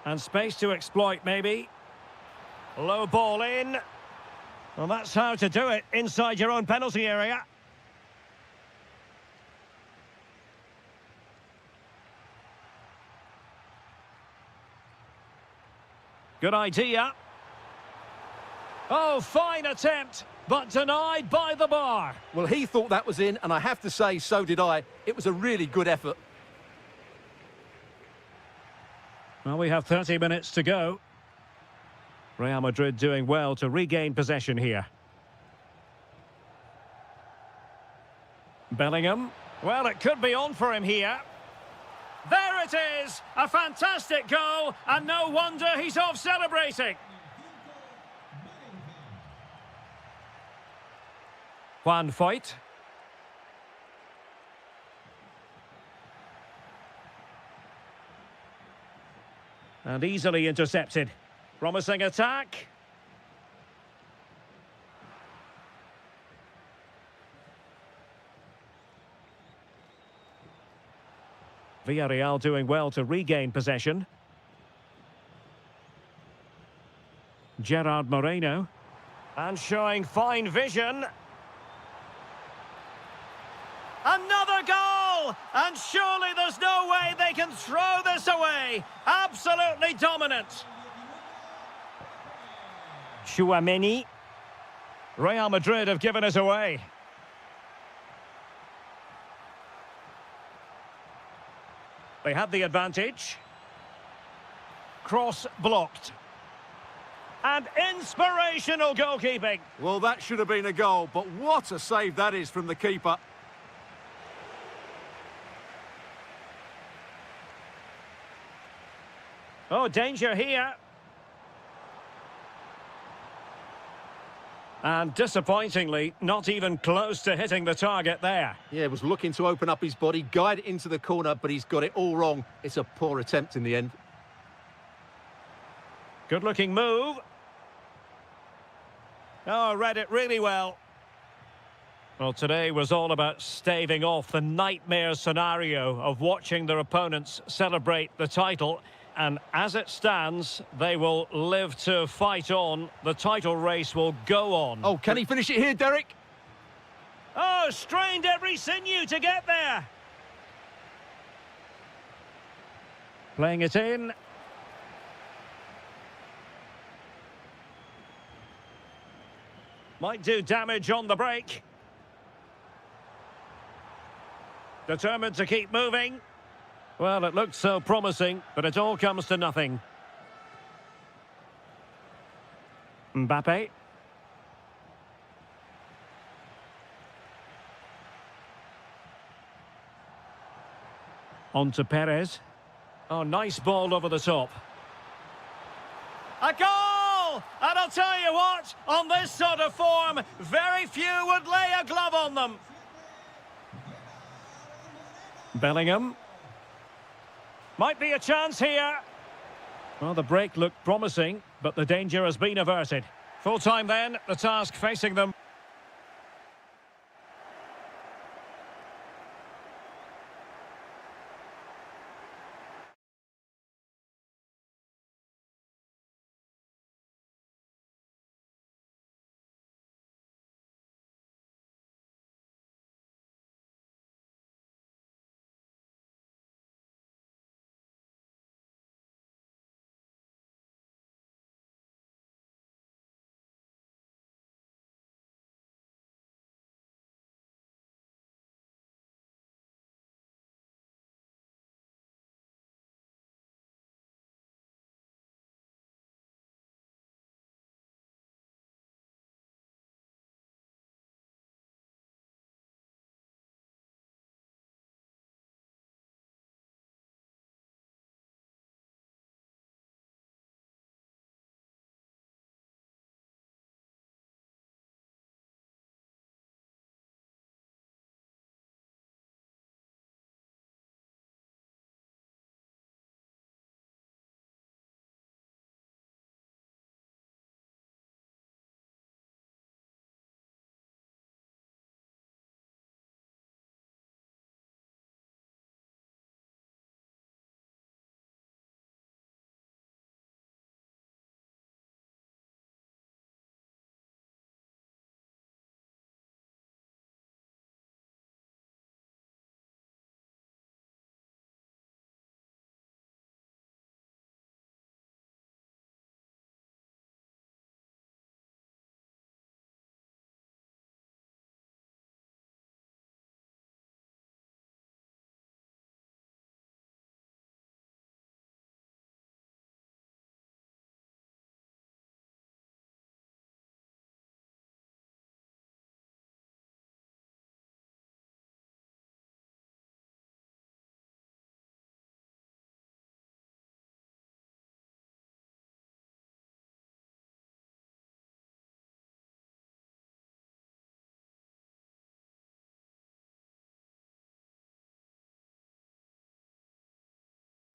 And space to exploit, maybe. Low ball in. Well, that's how to do it inside your own penalty area. Good idea. Oh, fine attempt, but denied by the bar. Well, he thought that was in, and I have to say, so did I. It was a really good effort. Well, we have 30 minutes to go. Real Madrid doing well to regain possession here. Bellingham. Well, it could be on for him here. There it is! A fantastic goal, and no wonder he's off celebrating. Juan Foyt. And easily intercepted. Promising attack. Villarreal doing well to regain possession. Gerard Moreno. And showing fine vision. Another goal! And surely there's no way they can throw this away. Absolutely dominant. Tchouaméni. Real Madrid have given us away. They had the advantage. Cross blocked. And inspirational goalkeeping. Well, that should have been a goal, but what a save that is from the keeper. Oh, danger here. And disappointingly, not even close to hitting the target there. Yeah, was looking to open up his body, guide it into the corner, but he's got it all wrong. It's a poor attempt in the end. Good-looking move. Oh, read it really well. Well, today was all about staving off the nightmare scenario of watching their opponents celebrate the title. And as it stands, they will live to fight on. The title race will go on. Oh, can he finish it here, Derek? Oh, strained every sinew to get there. Playing it in. Might do damage on the break. Determined to keep moving. Well, it looked so promising, but it all comes to nothing. Mbappe. On to Perez. Oh, nice ball over the top. A goal! And I'll tell you what, on this sort of form, very few would lay a glove on them. Bellingham. Might be a chance here. Well, the break looked promising, but the danger has been averted. Full time then, the task facing them.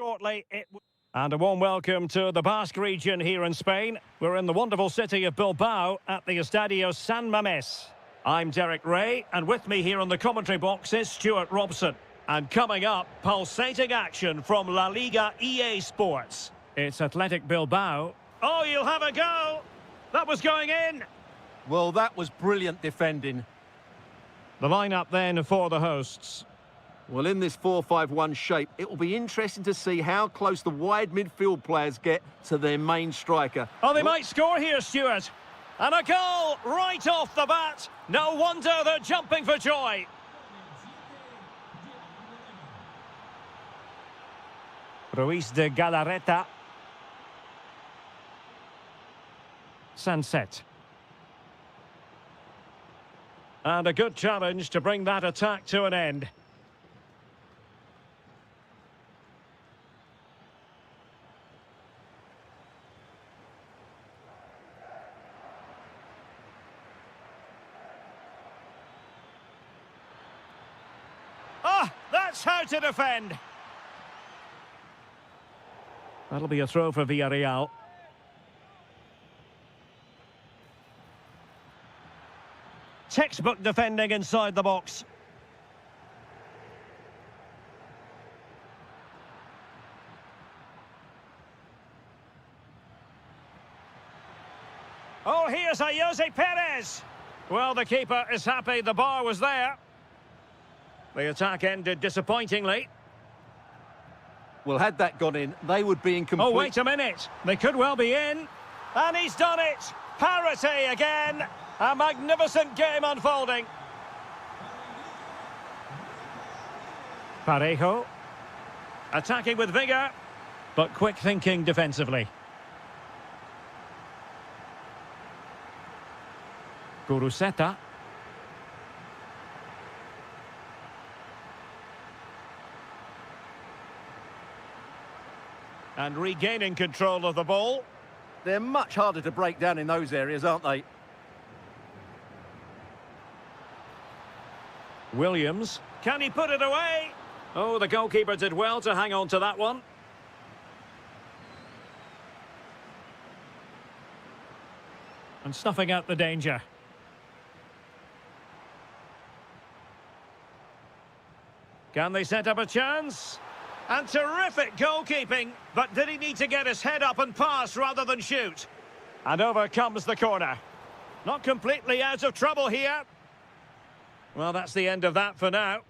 shortly. And a warm welcome to the Basque region here in Spain. We're in the wonderful city of Bilbao at the Estadio San Mamés. I'm Derek Ray, and with me here on the commentary box is Stuart Robson. And coming up, pulsating action from La Liga EA Sports. It's Athletic Bilbao. Oh, you'll have a go! That was going in! Well, that was brilliant defending. The lineup then for the hosts. Well, in this 4-5-1 shape, it will be interesting to see how close the wide midfield players get to their main striker. Oh, they might score here, Stuart. And a goal right off the bat. No wonder they're jumping for joy. Ruiz de Galarreta. Sunset. And a good challenge to bring that attack to an end. That's how to defend. That'll be a throw for Villarreal. Textbook defending inside the box. Oh, here's a Jose Perez. Well, the keeper is happy the bar was there. The attack ended disappointingly. Well, had that gone in, they would be in complete... Oh, wait a minute. They could well be in. And he's done it. Parity again. A magnificent game unfolding. Parejo. Attacking with vigour, but quick thinking defensively. Guruseta. And regaining control of the ball. They're much harder to break down in those areas, aren't they? Williams. Can he put it away? Oh, the goalkeeper did well to hang on to that one. And snuffing out the danger. Can they set up a chance? And terrific goalkeeping, but did he need to get his head up and pass rather than shoot? And over comes the corner. Not completely out of trouble here. Well, that's the end of that for now.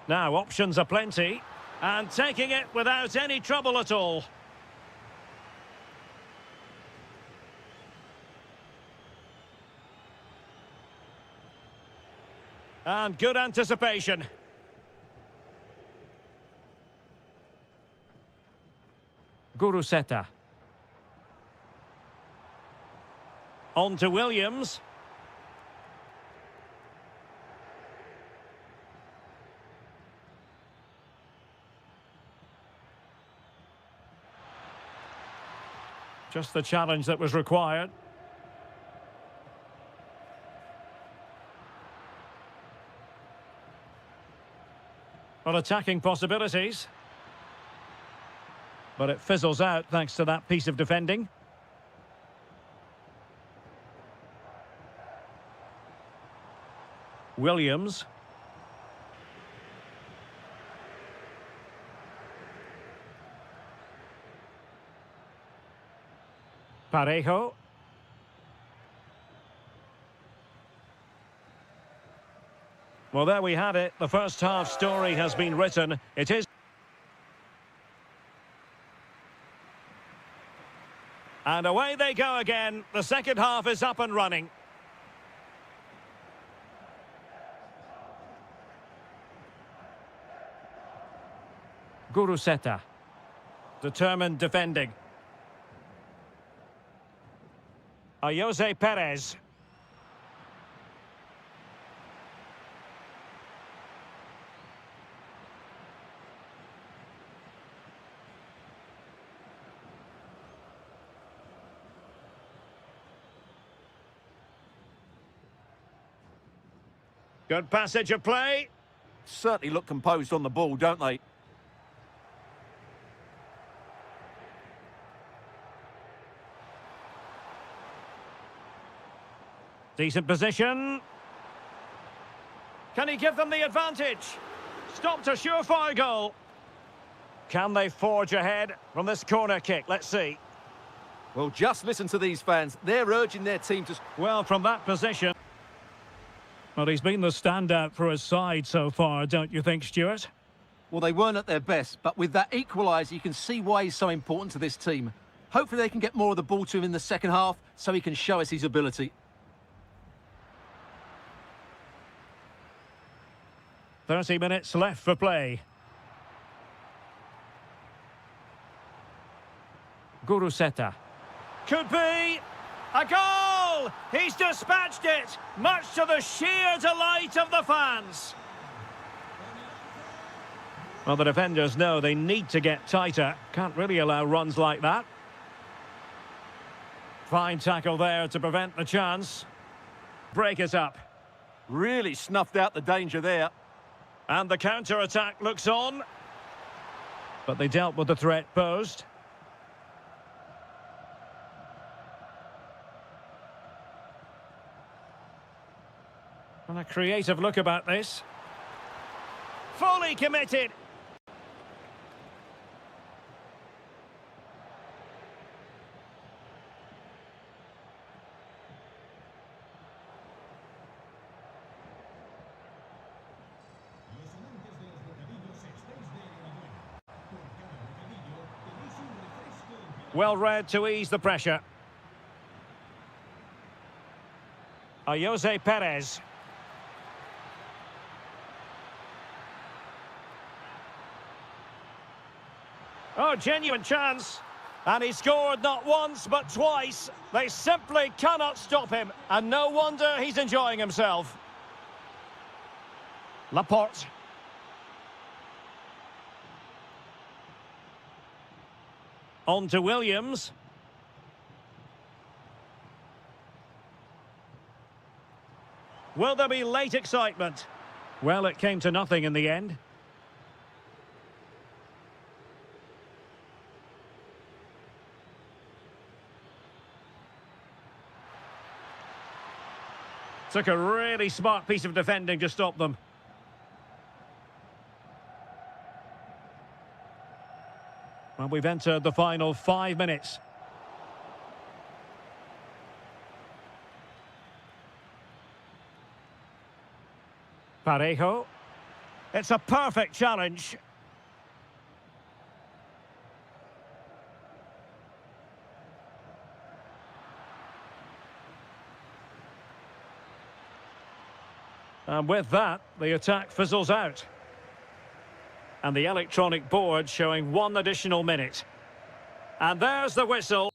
Now, options are plenty. And taking it without any trouble at all. And good anticipation. Guruseta. On to Williams. Just the challenge that was required. Well, attacking possibilities. But it fizzles out thanks to that piece of defending. Williams. Parejo. Well, there we had it. The first half story has been written. It is. And away they go again. The second half is up and running. Guruseta. Determined defending. Jose Perez. Good passage of play. certainly look composed on the ball, don't they? Decent position. Can he give them the advantage? Stopped a surefire goal. Can they forge ahead from this corner kick? Let's see. Well, just listen to these fans. They're urging their team to... Well, from that position. Well, he's been the standout for his side so far, don't you think, Stuart? Well, they weren't at their best, but with that equaliser, you can see why he's so important to this team. Hopefully they can get more of the ball to him in the second half so he can show us his ability. 30 minutes left for play. Guruseta. Could be a goal! He's dispatched it, much to the sheer delight of the fans. Well, the defenders know they need to get tighter. Can't really allow runs like that. Fine tackle there to prevent the chance. Break it up. Really snuffed out the danger there. And the counter-attack looks on. But they dealt with the threat posed. And a creative look about this. Fully committed. Well read to ease the pressure. Jose Perez. Oh, genuine chance. And he scored not once, but twice. They simply cannot stop him. And no wonder he's enjoying himself. Laporte. On to Williams. Will there be late excitement? Well, it came to nothing in the end. Took a really smart piece of defending to stop them. Well, we've entered the final 5 minutes. Parejo. It's a perfect challenge. And with that, the attack fizzles out. And the electronic board showing 1 additional minute. And there's the whistle.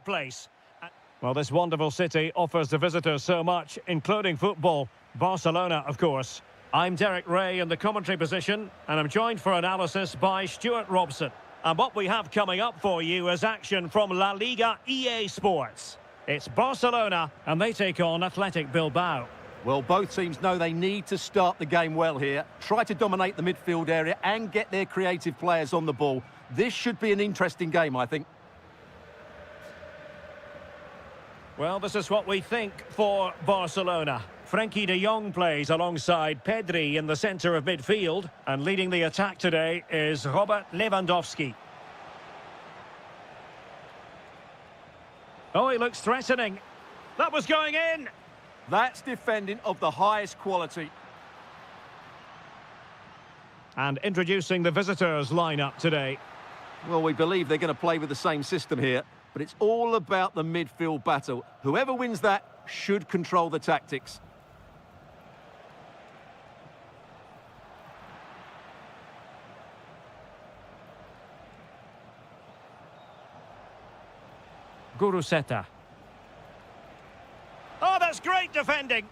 take place. Well, this wonderful city offers the visitors so much, including football. Barcelona, of course. I'm Derek Ray in the commentary position, and I'm joined for analysis by Stuart Robson. And what we have coming up for you is action from La Liga EA Sports. It's Barcelona, and they take on Athletic Bilbao. Well, both teams know they need to start the game well here, try to dominate the midfield area and get their creative players on the ball. This should be an interesting game, I think. Well, this is what we think for Barcelona. Frenkie de Jong plays alongside Pedri in the centre of midfield, and leading the attack today is Robert Lewandowski. Oh, he looks threatening. That was going in. That's defending of the highest quality. And introducing the visitors' lineup today. Well, we believe they're going to play with the same system here, but it's all about the midfield battle. Whoever wins that should control the tactics. Guruseta. Oh, that's great defending.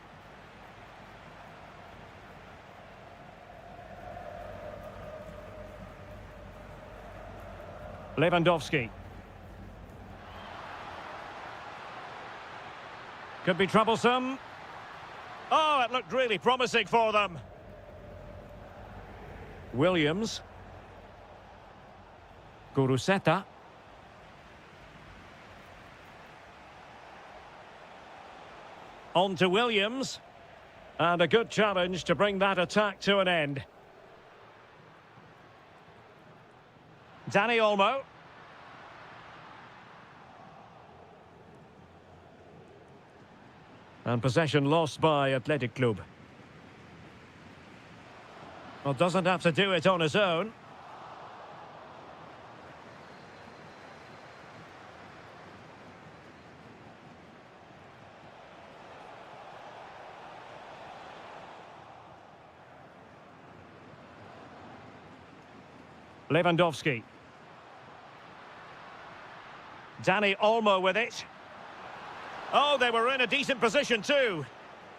Lewandowski. Could be troublesome. Oh, it looked really promising for them. Williams. Guruseta. On to Williams. And a good challenge to bring that attack to an end. Dani Olmo. And possession lost by Athletic Club. Well, doesn't have to do it on his own. Lewandowski. Dani Olmo with it. Oh, they were in a decent position too.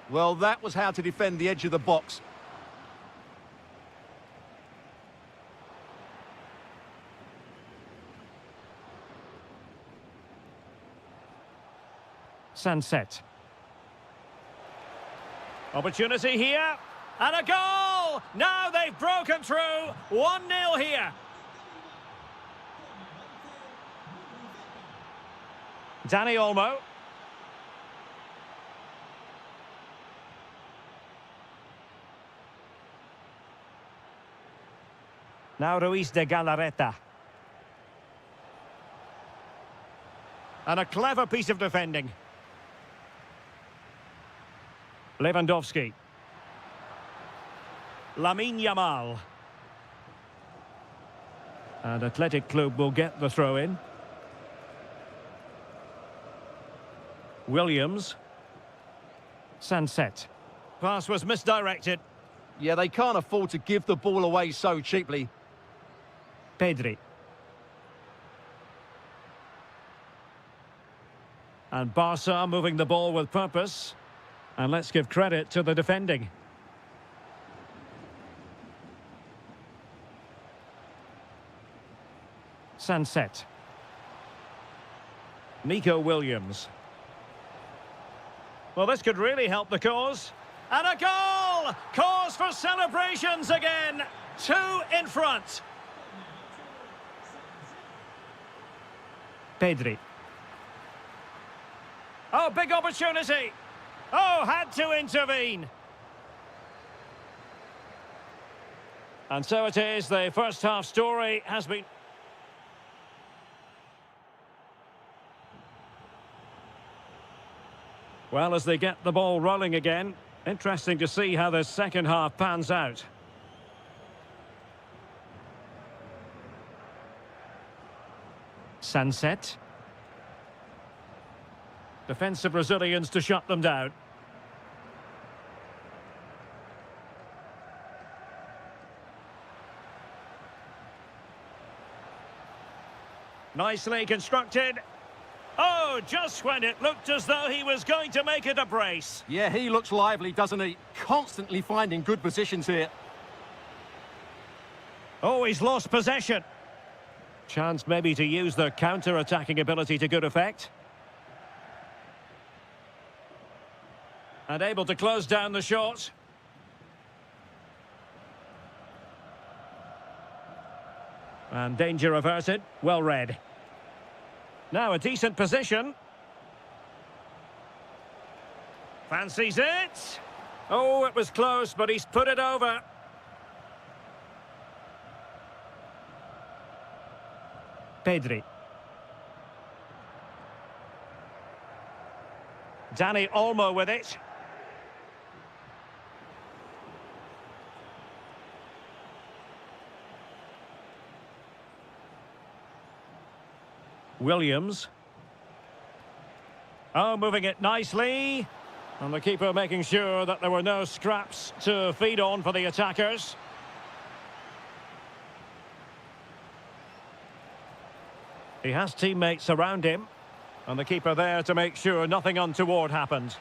Well, that was how to defend the edge of the box. Sunset. Opportunity here. And a goal! Now they've broken through. 1-0 here. Dani Olmo. Now Ruiz de Galarreta. And a clever piece of defending. Lewandowski. Lamine Yamal. And Athletic Club will get the throw in. Williams. Sunset. Pass was misdirected. Yeah, they can't afford to give the ball away so cheaply. Pedri. And Barca moving the ball with purpose. And let's give credit to the defending. Sunset. Nico Williams. Well, this could really help the cause. And a goal! Cause for celebrations again. 2 in front. Pedri. Oh, big opportunity. Oh, had to intervene. And so it is, the first half story has been... Well, as they get the ball rolling again, interesting to see how the second half pans out. Sunset. Defensive Brazilians to shut them down. Nicely constructed. Oh, Oh, just when it looked as though he was going to make it a brace. Yeah, he looks lively, doesn't he? Constantly finding good positions here. Oh, he's lost possession. Chance maybe to use their counter-attacking ability to good effect. And able to close down the shot. And danger averted. Well read. Now a decent position. Fancies it. Oh, it was close, but he's put it over. Pedri. Danny Olmo with it. Williams. Oh, moving it nicely. And the keeper making sure that there were no scraps to feed on for the attackers. He has teammates around him. And the keeper there to make sure nothing untoward happened.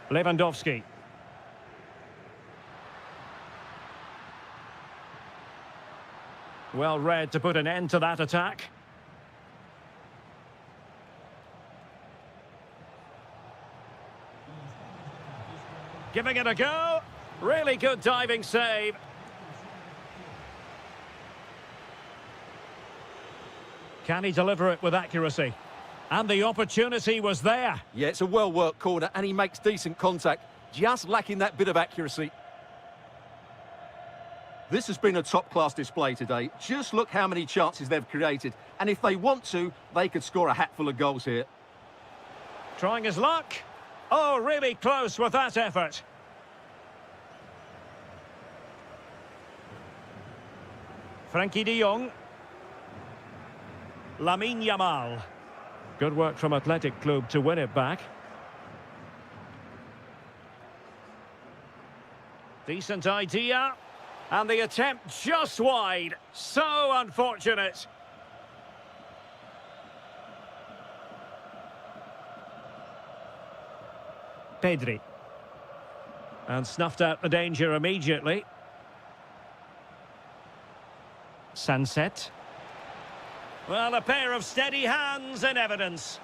Lewandowski. Well read to put an end to that attack. Giving it a go. Really good diving save. Can he deliver it with accuracy? And the opportunity was there. Yeah, it's a well-worked corner, and he makes decent contact. Just lacking that bit of accuracy. This has been a top-class display today. Just look how many chances they've created. And if they want to, they could score a hatful of goals here. Trying his luck. Oh, really close with that effort. Frankie de Jong. Lamine Yamal. Good work from Athletic Club to win it back. Decent idea. And the attempt just wide. So unfortunate. Pedri. And snuffed out the danger immediately. Sunset. Well, a pair of steady hands in evidence.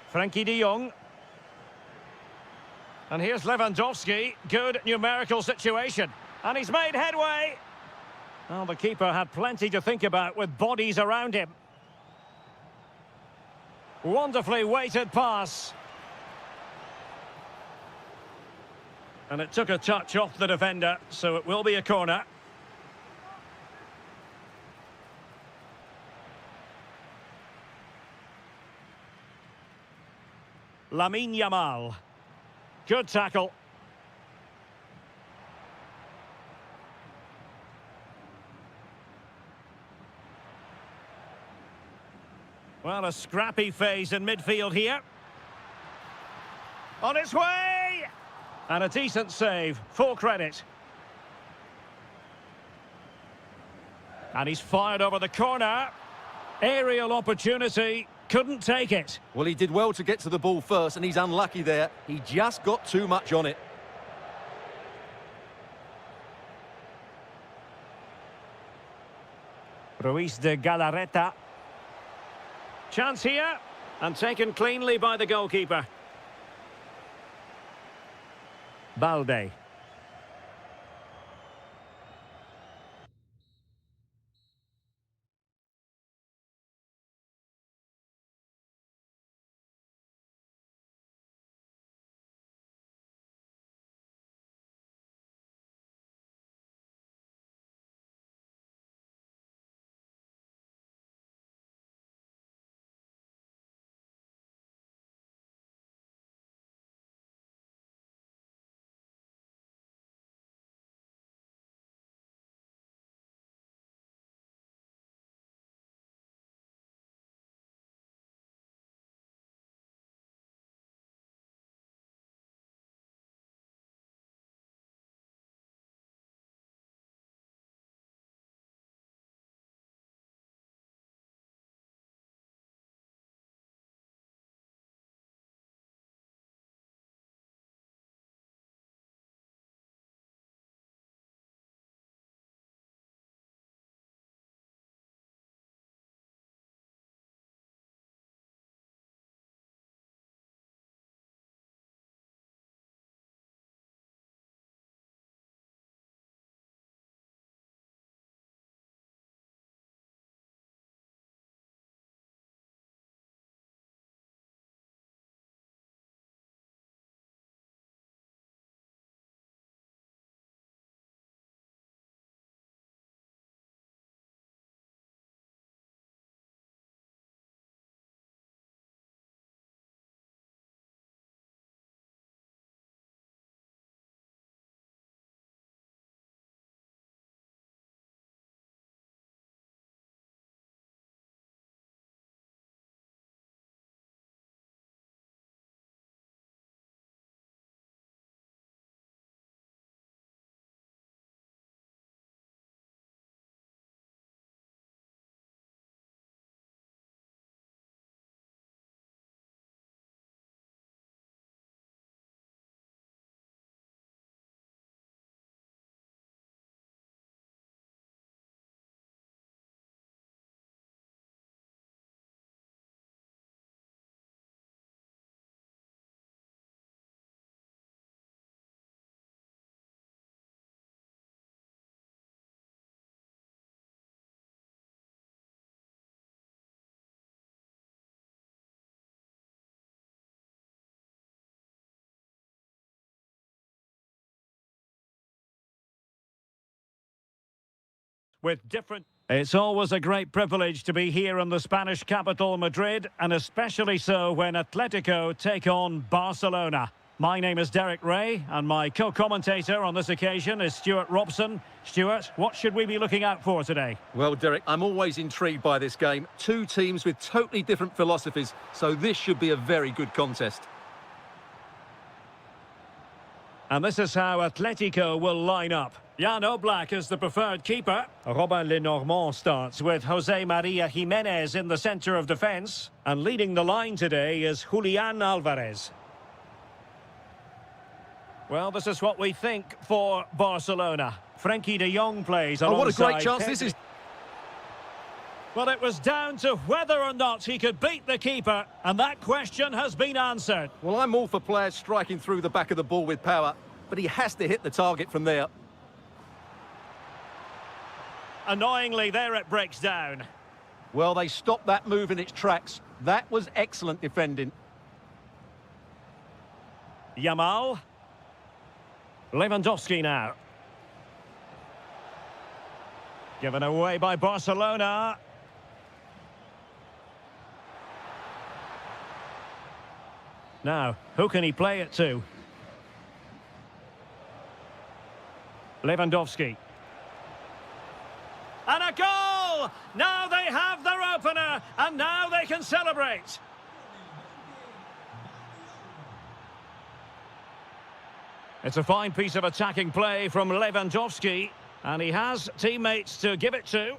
Frankie de Jong. And here's Lewandowski. Good numerical situation. And he's made headway. Well, the keeper had plenty to think about with bodies around him. Wonderfully weighted pass. And it took a touch off the defender, so it will be a corner. Lamine Yamal. Good tackle. Well, a scrappy phase in midfield here. On its way! And a decent save. Full credit. And he's fired over the corner. Aerial opportunity. Couldn't take it. Well, he did well to get to the ball first, and he's unlucky there. He just got too much on it. Ruiz de Galarreta. Chance here. And taken cleanly by the goalkeeper. Balde. with different... It's always a great privilege to be here in the Spanish capital, Madrid, and especially so when Atletico take on Barcelona. My name is Derek Ray, and my co-commentator on this occasion is Stuart Robson. Stuart, what should we be looking out for today? Well, Derek, I'm always intrigued by this game. Two teams with totally different philosophies, so this should be a very good contest. And this is how Atletico will line up. Jan Oblak is the preferred keeper. Robin Lenormand starts with Jose Maria Jimenez in the centre of defence. And leading the line today is Julian Alvarez. Well, this is what we think for Barcelona. Frenkie de Jong plays alongside... Oh, what a great chance this is. Well, it was down to whether or not he could beat the keeper, and that question has been answered. Well, I'm all for players striking through the back of the ball with power, but he has to hit the target from there. Annoyingly, there it breaks down. Well, they stopped that move in its tracks. That was excellent defending. Yamal. Lewandowski now. Given away by Barcelona. Now, who can he play it to? Lewandowski. And a goal! Now they have their opener, and now they can celebrate. It's a fine piece of attacking play from Lewandowski, and he has teammates to give it to.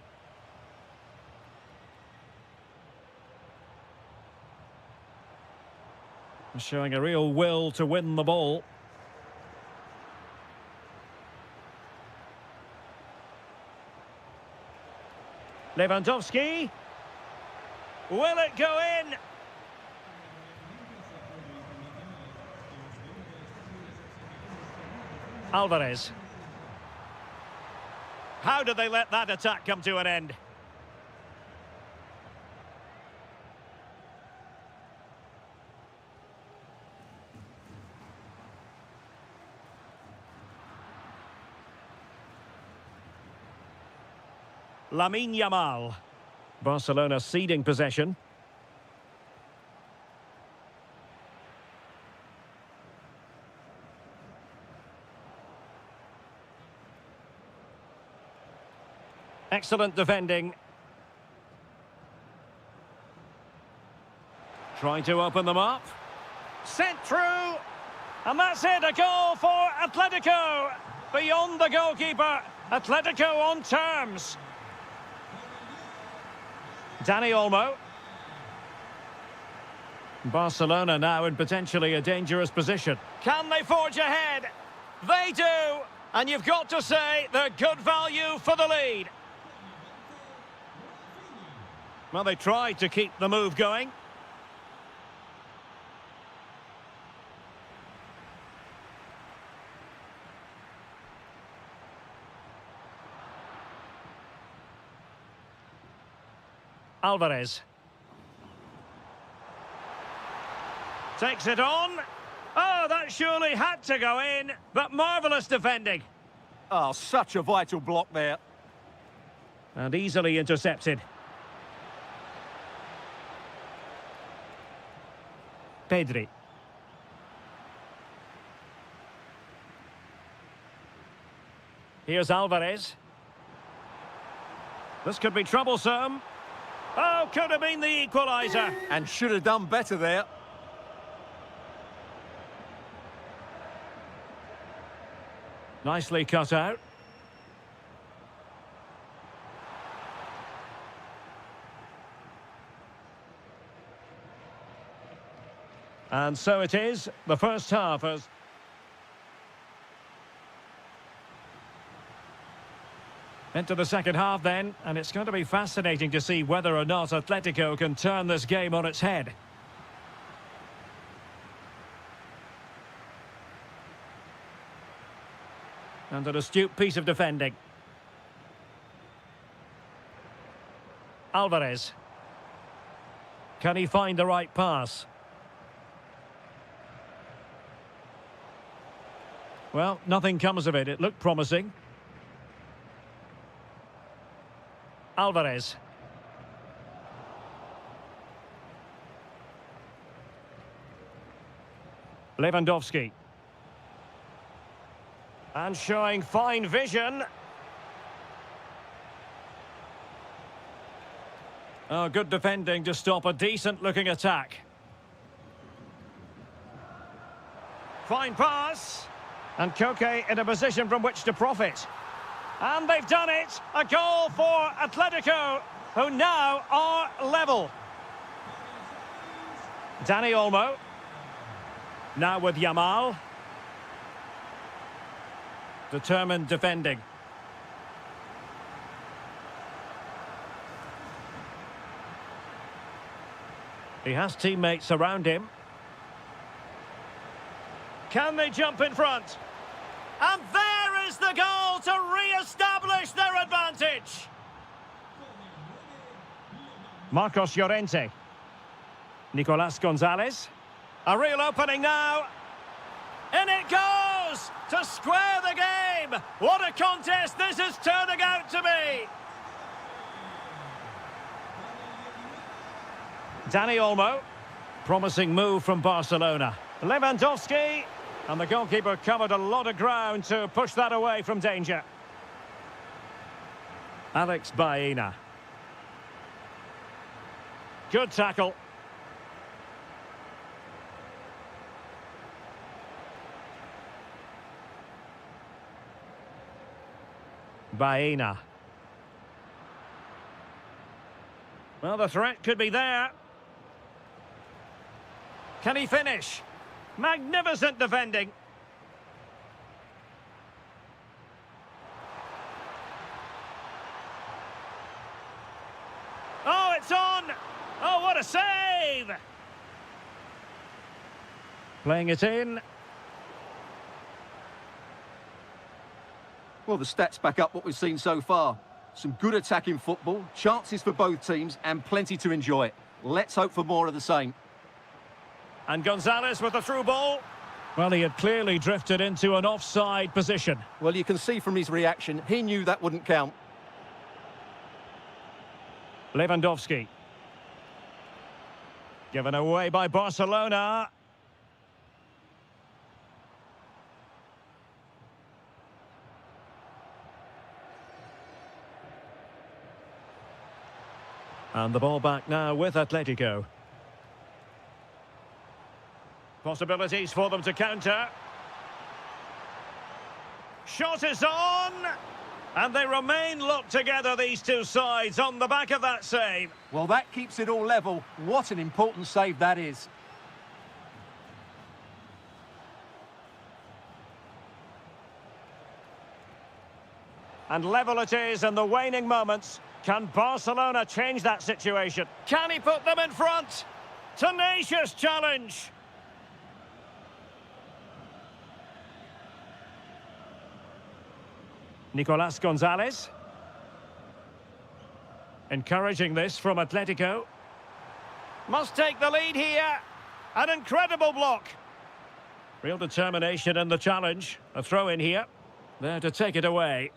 Showing a real will to win the ball. Lewandowski. Will it go in? Alvarez. How did they let that attack come to an end? Lamine Yamal. Barcelona ceding possession. Excellent defending. Trying to open them up. Sent through. And that's it, a goal for Atletico. Beyond the goalkeeper. Atletico on terms. Dani Olmo. Barcelona now in potentially a dangerous position. Can they forge ahead? They do. And you've got to say they're good value for the lead. Well, they tried to keep the move going. Alvarez. Takes it on. Oh, that surely had to go in, but marvellous defending. Oh, such a vital block there. And easily intercepted. Pedri. Here's Alvarez. This could be troublesome. Oh, could have been the equaliser. And should have done better there. Nicely cut out. And so it is. The first half has... Into the second half then, and it's going to be fascinating to see whether or not Atletico can turn this game on its head. And an astute piece of defending. Alvarez. Can he find the right pass? Well, nothing comes of it. It looked promising. Alvarez. Lewandowski. And showing fine vision. Oh, good defending to stop a decent-looking attack. Fine pass. And Koke in a position from which to profit. And they've done it! A goal for Atletico, who now are level. Dani Olmo. Now with Yamal. Determined defending. He has teammates around him. Can they jump in front? And there is the goal to re-establish their advantage. Marcos Llorente. Nicolas Gonzalez. A real opening now. In it goes to square the game. What a contest this is turning out to be. Dani Olmo. Promising move from Barcelona. Lewandowski. And the goalkeeper covered a lot of ground to push that away from danger. Alex Baena. Good tackle. Baena. Well, the threat could be there. Can he finish? Magnificent defending. Oh, it's on! Oh, what a save! Playing it in. Well, the stats back up what we've seen so far. Some good attacking football, chances for both teams, and plenty to enjoy. Let's hope for more of the same. And Gonzalez with the through ball. Well, he had clearly drifted into an offside position. Well, you can see from his reaction, he knew that wouldn't count. Lewandowski. Given away by Barcelona. And the ball back now with Atletico. Possibilities for them to counter. Shot is on! And they remain locked together, these two sides, on the back of that save. Well, that keeps it all level. What an important save that is. And level it is in the waning moments. Can Barcelona change that situation? Can he put them in front? Tenacious challenge. Nicolas Gonzalez. Encouraging this from Atletico. Must take the lead here. An incredible block. Real determination in the challenge. A throw in here. There to take it away.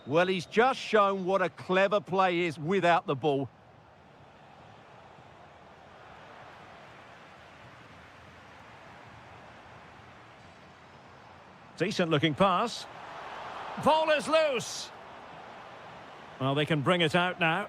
Well, he's just shown what a clever play is without the ball. Decent looking pass. Ball is loose. Well, they can bring it out now.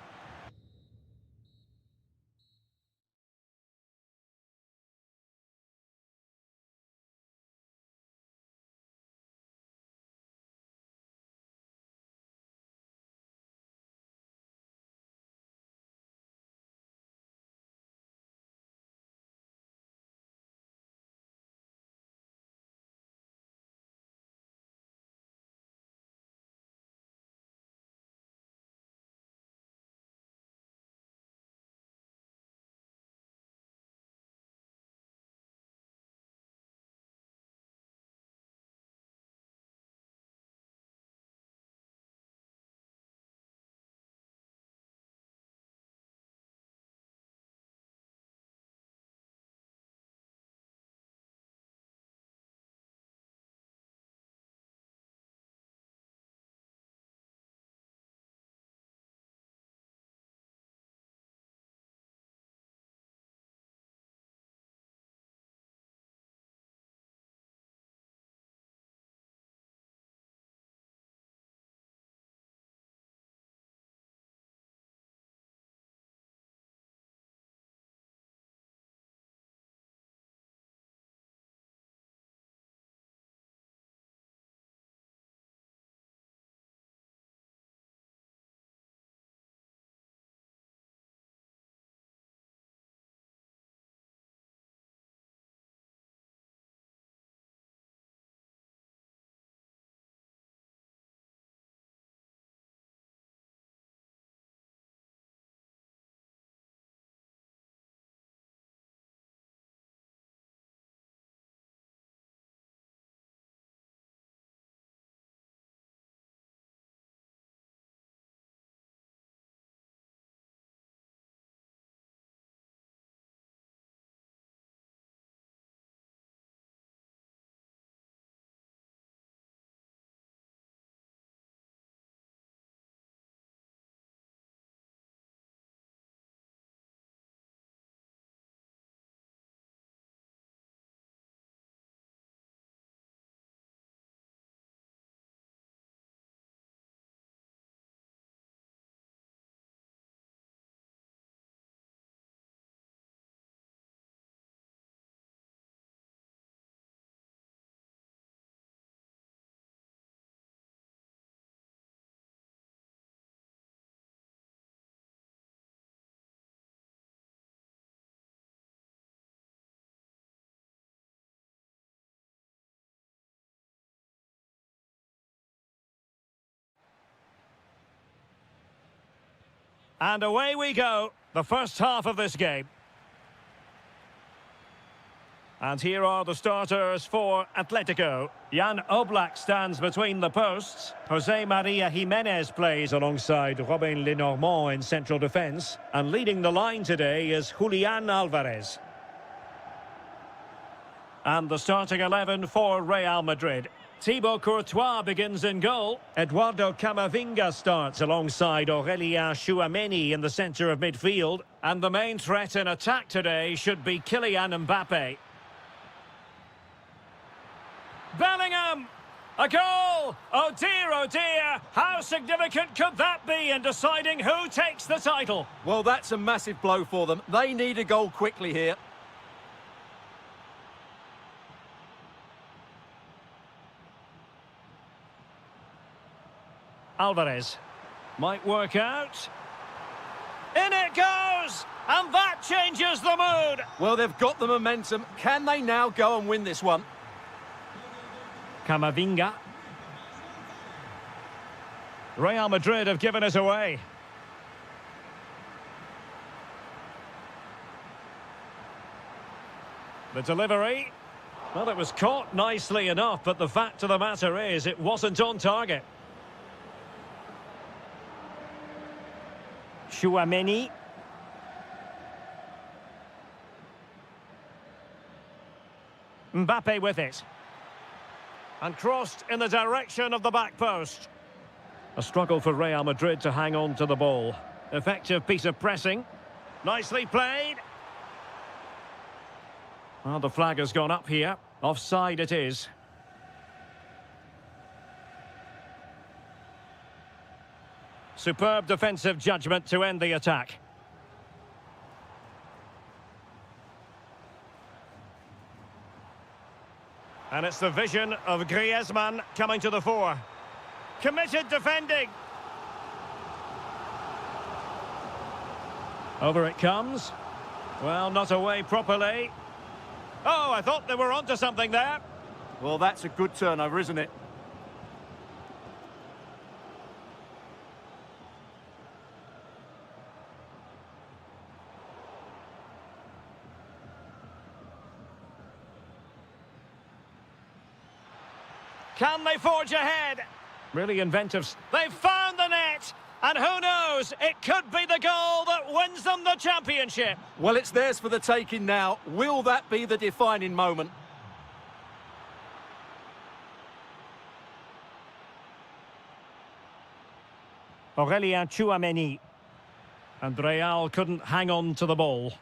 And away we go, the first half of this game. And here are the starters for Atletico. Jan Oblak stands between the posts. Jose Maria Jimenez plays alongside Robin Lenormand in central defence. And leading the line today is Julian Alvarez. And the starting 11 for Real Madrid. Thibaut Courtois begins in goal. Eduardo Camavinga starts alongside Aurélien Tchouaméni in the centre of midfield. And the main threat in attack today should be Kylian Mbappe. Bellingham! A goal! Oh dear, how significant could that be in deciding who takes the title? Well, that's a massive blow for them. They need a goal quickly here. Alvarez might work out. In it goes! And that changes the mood! Well, they've got the momentum. Can they now go and win this one? Camavinga. Real Madrid have given us away. The delivery. Well, it was caught nicely enough, but the fact of the matter is it wasn't on target. Tchouaméni. Mbappe with it. And crossed in the direction of the back post. A struggle for Real Madrid to hang on to the ball. Effective piece of pressing. Nicely played. Well, the flag has gone up here. Offside it is. Superb defensive judgment to end the attack. And it's the vision of Griezmann coming to the fore. Committed defending. Over it comes. Well, not away properly. Oh, I thought they were onto something there. Well, that's a good turnover, isn't it? Can they forge ahead? Really inventive. They've found the net. And who knows, it could be the goal that wins them the championship. Well, it's theirs for the taking now. Will that be the defining moment? Aurélien Tchouaméni. And Real couldn't hang on to the ball.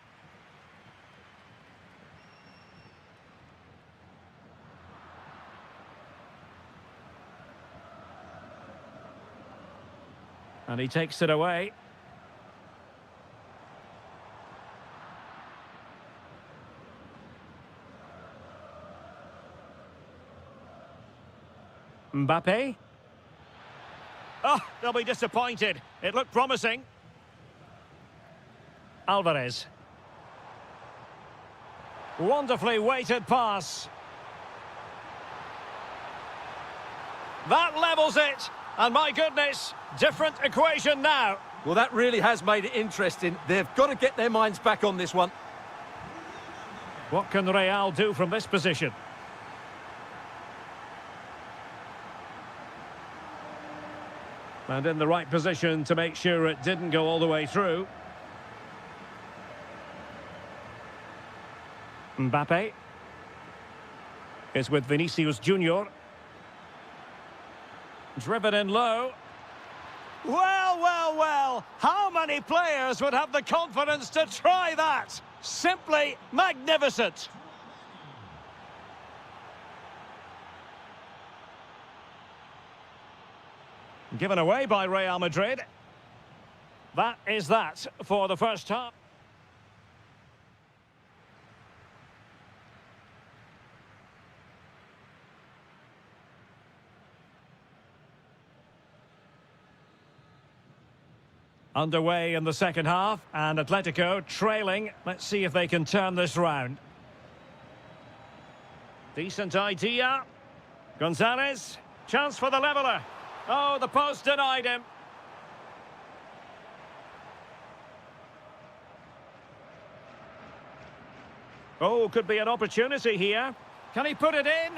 And he takes it away. Mbappe. Oh, they'll be disappointed. It looked promising. Alvarez. Wonderfully weighted pass. That levels it. And my goodness, different equation now. Well, that really has made it interesting. They've got to get their minds back on this one. What can Real do from this position? And in the right position to make sure it didn't go all the way through. Mbappe is with Vinicius Junior. Driven in low. Well, how many players would have the confidence to try that? Simply magnificent. Given away by Real Madrid. That is that for the first half. Underway in the second half, and Atletico trailing. Let's see if they can turn this round. Decent idea. Gonzalez, chance for the leveller. Oh, the post denied him. Oh, could be an opportunity here. Can he put it in?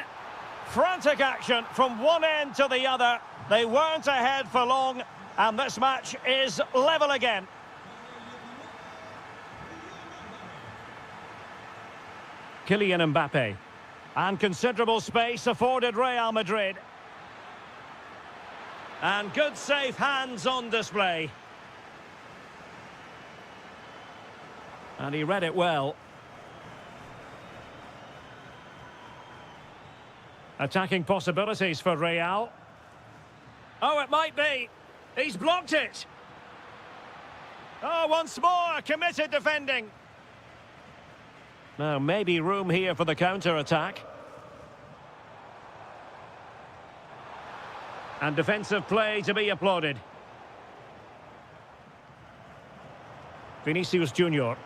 Frantic action from one end to the other. They weren't ahead for long, and this match is level again. Kylian Mbappe. And considerable space afforded Real Madrid. And good safe hands on display. And he read it well. Attacking possibilities for Real. Oh, it might be. He's blocked it. Oh, once more, committed defending. Now, maybe room here for the counter-attack. And defensive play to be applauded. Vinicius Junior.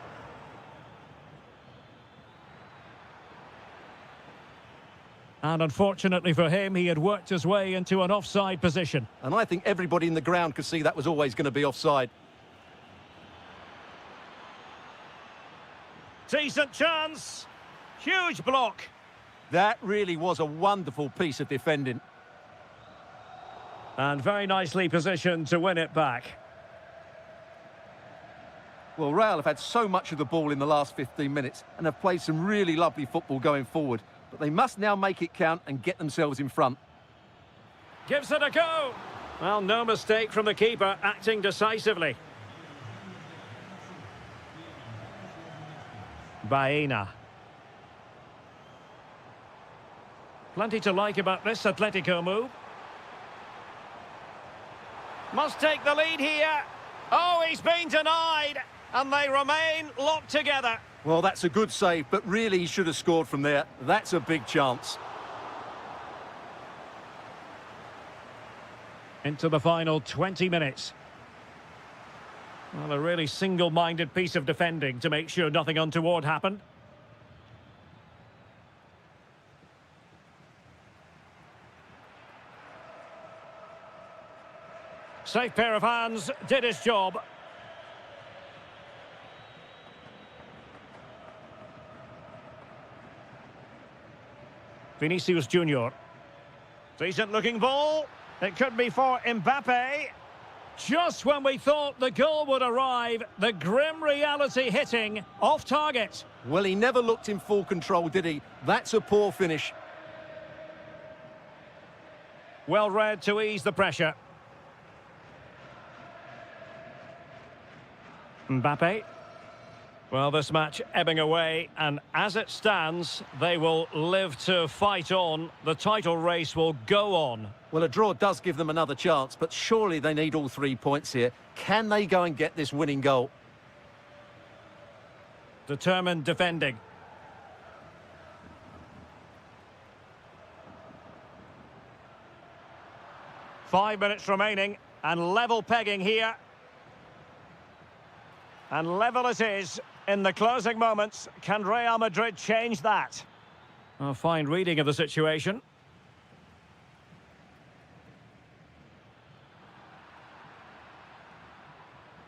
And unfortunately for him, he had worked his way into an offside position. And I think everybody in the ground could see that was always going to be offside. Decent chance. Huge block. That really was a wonderful piece of defending. And very nicely positioned to win it back. Well, Real have had so much of the ball in the last 15 minutes and have played some really lovely football going forward. But they must now make it count and get themselves in front. Gives it a go. Well, no mistake from the keeper, acting decisively. Baena. Plenty to like about this Atletico move. Must take the lead here. Oh, he's been denied. And they remain locked together. Well, that's a good save, but really he should have scored from there. That's a big chance. Into the final 20 minutes. Well, a really single-minded piece of defending to make sure nothing untoward happened. Safe pair of hands, did his job. Vinicius Junior. Decent looking ball. It could be for Mbappe. Just when we thought the goal would arrive, the grim reality hitting off target. Well, he never looked in full control, did he? That's a poor finish. Well read to ease the pressure. Mbappe. Well, this match ebbing away, and as it stands, they will live to fight on. The title race will go on. Well, a draw does give them another chance, but surely they need all 3 points here. Can they go and get this winning goal? Determined defending. Five minutes remaining, and level pegging here. And level it is in the closing moments. Can Real Madrid change that? A fine reading of the situation.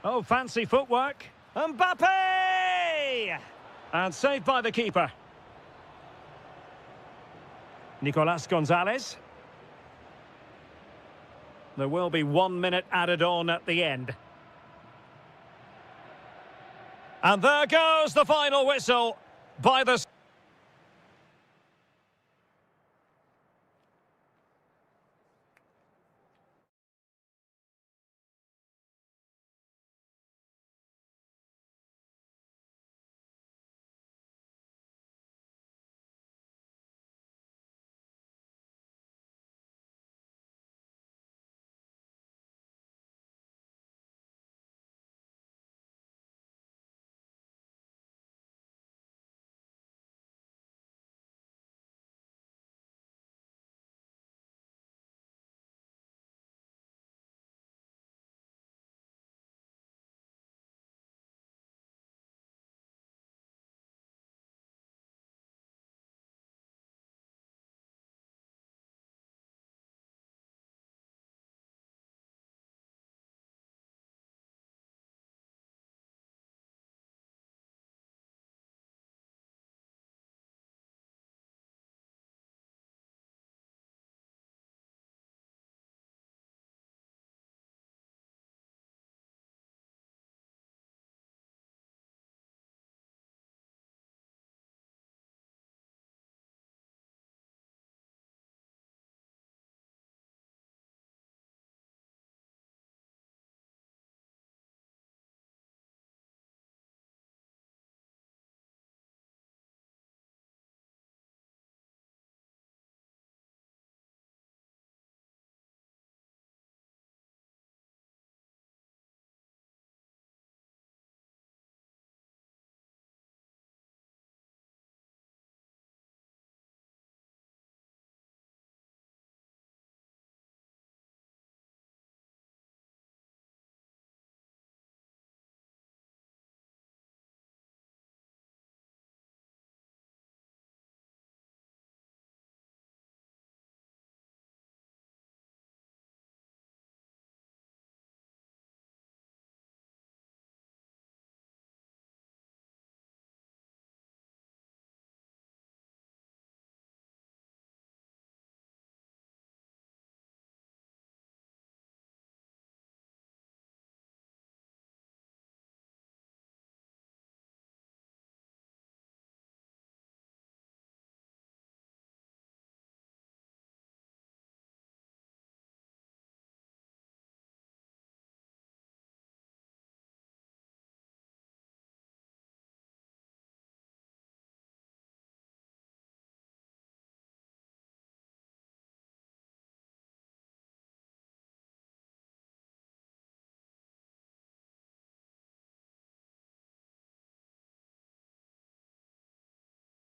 Oh, fancy footwork. Mbappe! And saved by the keeper. Nicolas Gonzalez. There will be 1 minute added on at the end. And there goes the final whistle by the...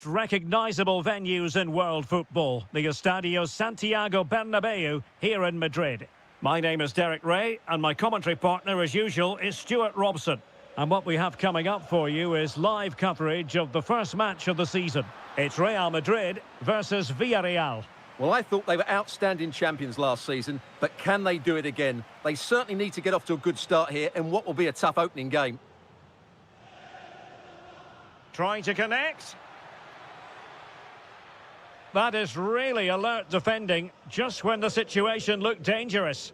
most recognisable venues in world football, the Estadio Santiago Bernabeu here in Madrid. My name is Derek Ray, and my commentary partner, as usual, is Stuart Robson. And what we have coming up for you is live coverage of the first match of the season. It's Real Madrid versus Villarreal. Well, I thought they were outstanding champions last season, but can they do it again? They certainly need to get off to a good start here in what will be a tough opening game. Trying to connect. That is really alert defending, just when the situation looked dangerous.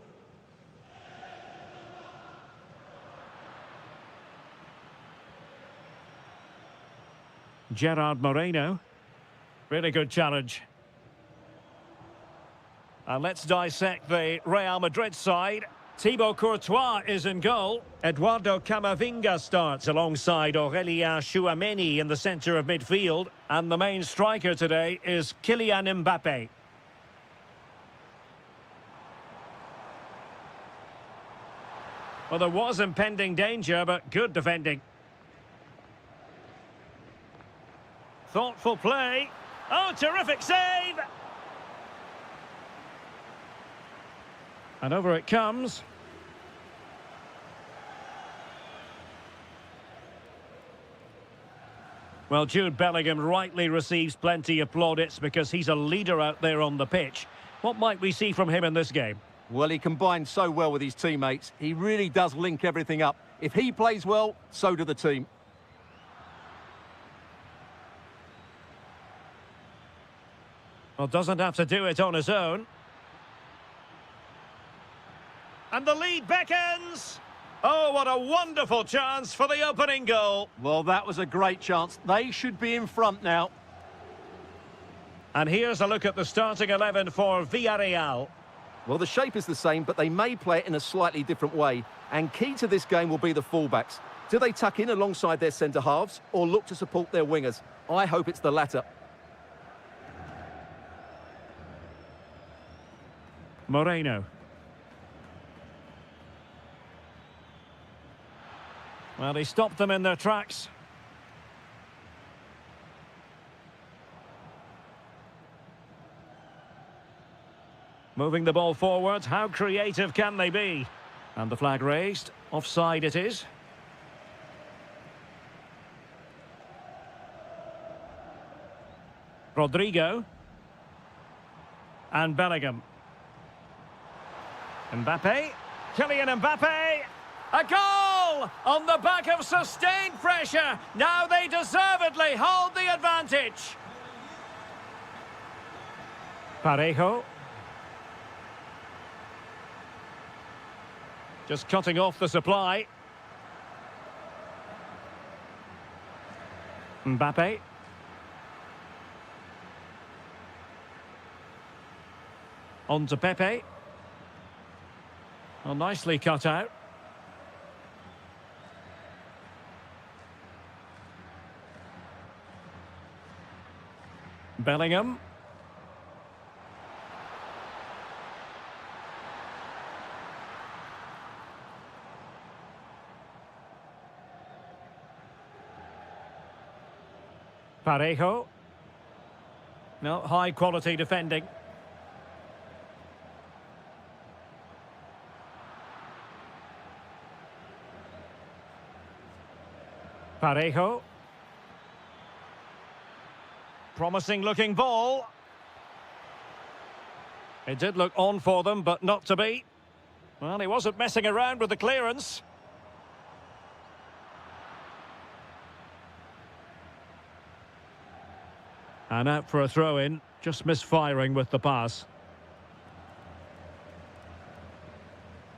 Gerard Moreno. Really good challenge. And let's dissect the Real Madrid side. Thibaut Courtois is in goal. Eduardo Camavinga starts alongside Aurélien Tchouaméni in the centre of midfield. And the main striker today is Kylian Mbappé. Well, there was impending danger, but good defending. Thoughtful play. Oh, terrific save! And over it comes. Well, Jude Bellingham rightly receives plenty of plaudits because he's a leader out there on the pitch. What might we see from him in this game? Well, he combines so well with his teammates. He really does link everything up. If he plays well, so do the team. Well, doesn't have to do it on his own. And the lead beckons. Oh, what a wonderful chance for the opening goal. Well, that was a great chance. They should be in front now. And here's a look at the starting 11 for Villarreal. Well, the shape is the same, but they may play it in a slightly different way. And key to this game will be the fullbacks. Do they tuck in alongside their centre-halves or look to support their wingers? I hope it's the latter. Moreno. Well, he stopped them in their tracks. Moving the ball forward, how creative can they be? And the flag raised, offside it is. Rodrigo. And Bellingham. Mbappé. Kylian Mbappé. A goal on the back of sustained pressure. Now they deservedly hold the advantage. Parejo. Just cutting off the supply. Mbappé. On to Pepe. Well, nicely cut out. Bellingham. Parejo. No, high quality defending. Parejo. Promising looking ball. It did look on for them, but not to be. Well, he wasn't messing around with the clearance. And out for a throw-in, just misfiring with the pass.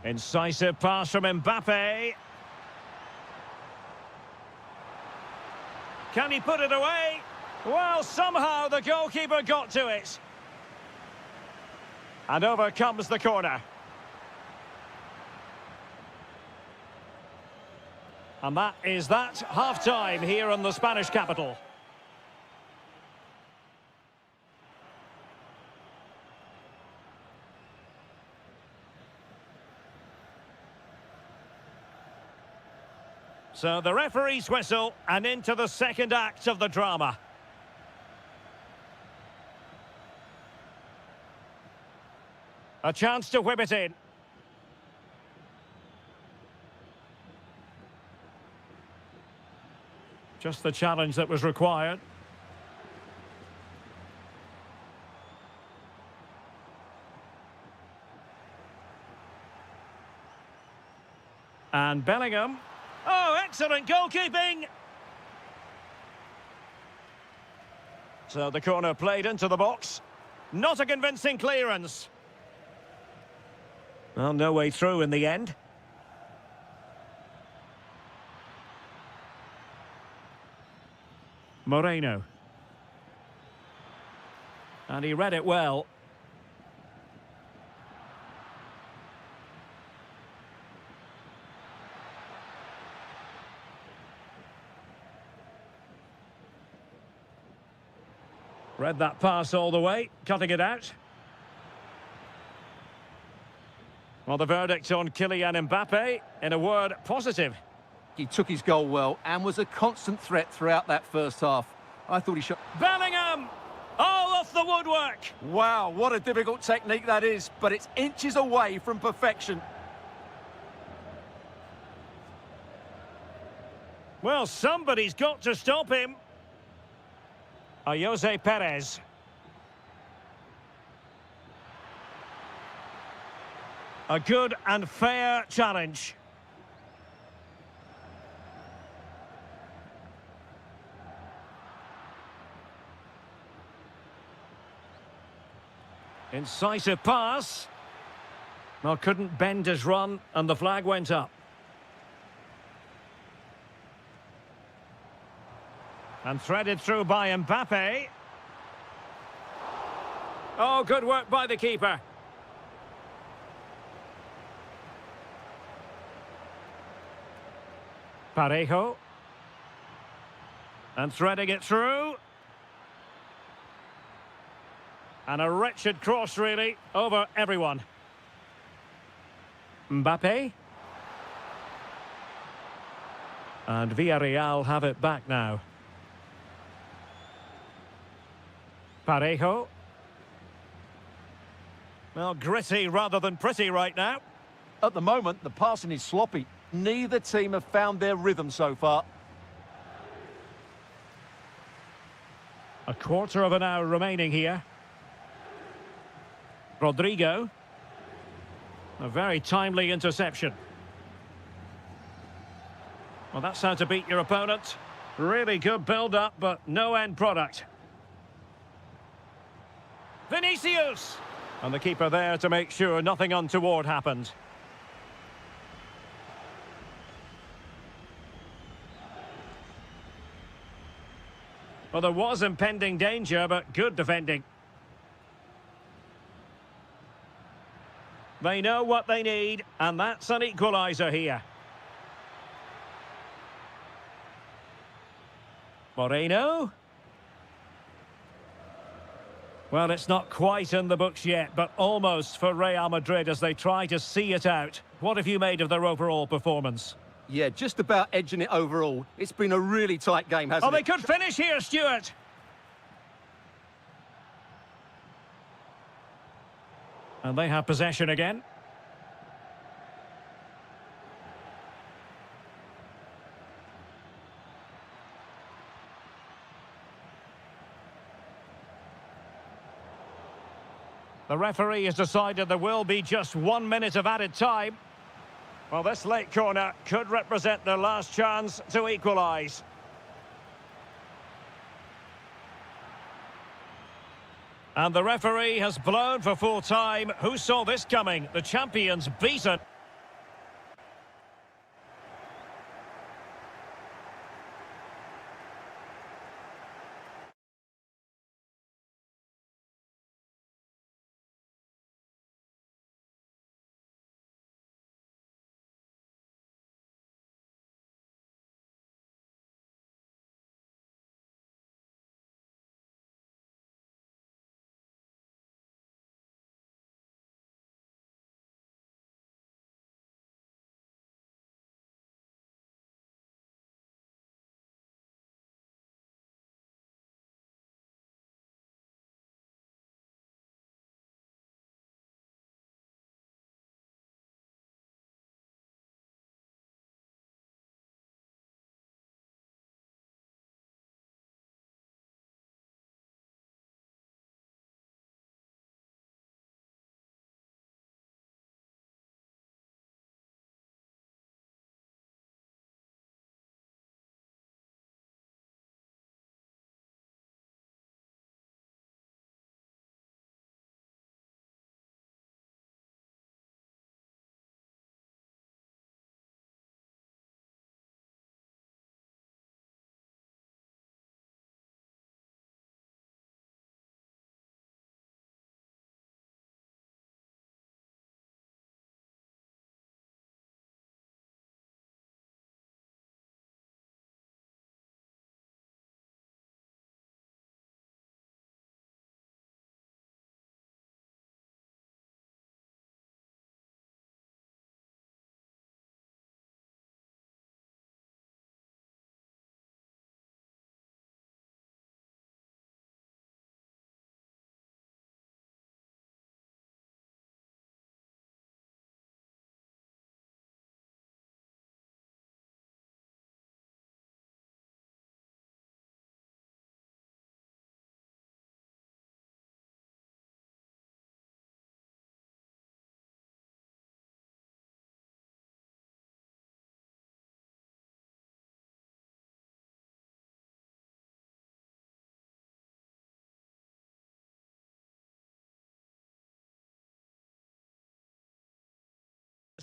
Incisive pass from Mbappé. Can he put it away? Well, somehow the goalkeeper got to it. And over comes the corner. And that is that, half-time here in the Spanish capital. So the referee's whistle, and into the second act of the drama. A chance to whip it in. Just the challenge that was required. And Bellingham. Oh, excellent goalkeeping! So the corner played into the box. Not a convincing clearance. Well, no way through in the end. Moreno. And he read it well. Read that pass all the way, cutting it out. Well, the verdict on Kylian Mbappe, in a word, positive. He took his goal well and was a constant threat throughout that first half. I thought he shot... Bellingham! All off the woodwork! Wow, what a difficult technique that is, but it's inches away from perfection. Well, somebody's got to stop him. Jose Perez. A good and fair challenge. Incisive pass. Well, couldn't bend his run, and the flag went up. And threaded through by Mbappe. Oh, good work by the keeper. Parejo. And threading it through. And a wretched cross, really, over everyone. Mbappe. And Villarreal have it back now. Parejo. Well, gritty rather than pretty right now. At the moment, the passing is sloppy. Neither team have found their rhythm so far. A quarter of an hour remaining here. Rodrigo. A very timely interception. Well, that's how to beat your opponent. Really good build-up, but no end product. Vinicius! And the keeper there to make sure nothing untoward happened. Well, there was impending danger, but good defending. They know what they need, and that's an equaliser here. Moreno. Well, it's not quite in the books yet, but almost for Real Madrid as they try to see it out. What have you made of their overall performance? Yeah, just about edging it overall. It's been a really tight game, hasn't it? Oh, they could finish here, Stuart. And they have possession again. The referee has decided there will be just 1 minute of added time. Well, this late corner could represent their last chance to equalise. And the referee has blown for full time. Who saw this coming? The champions beaten.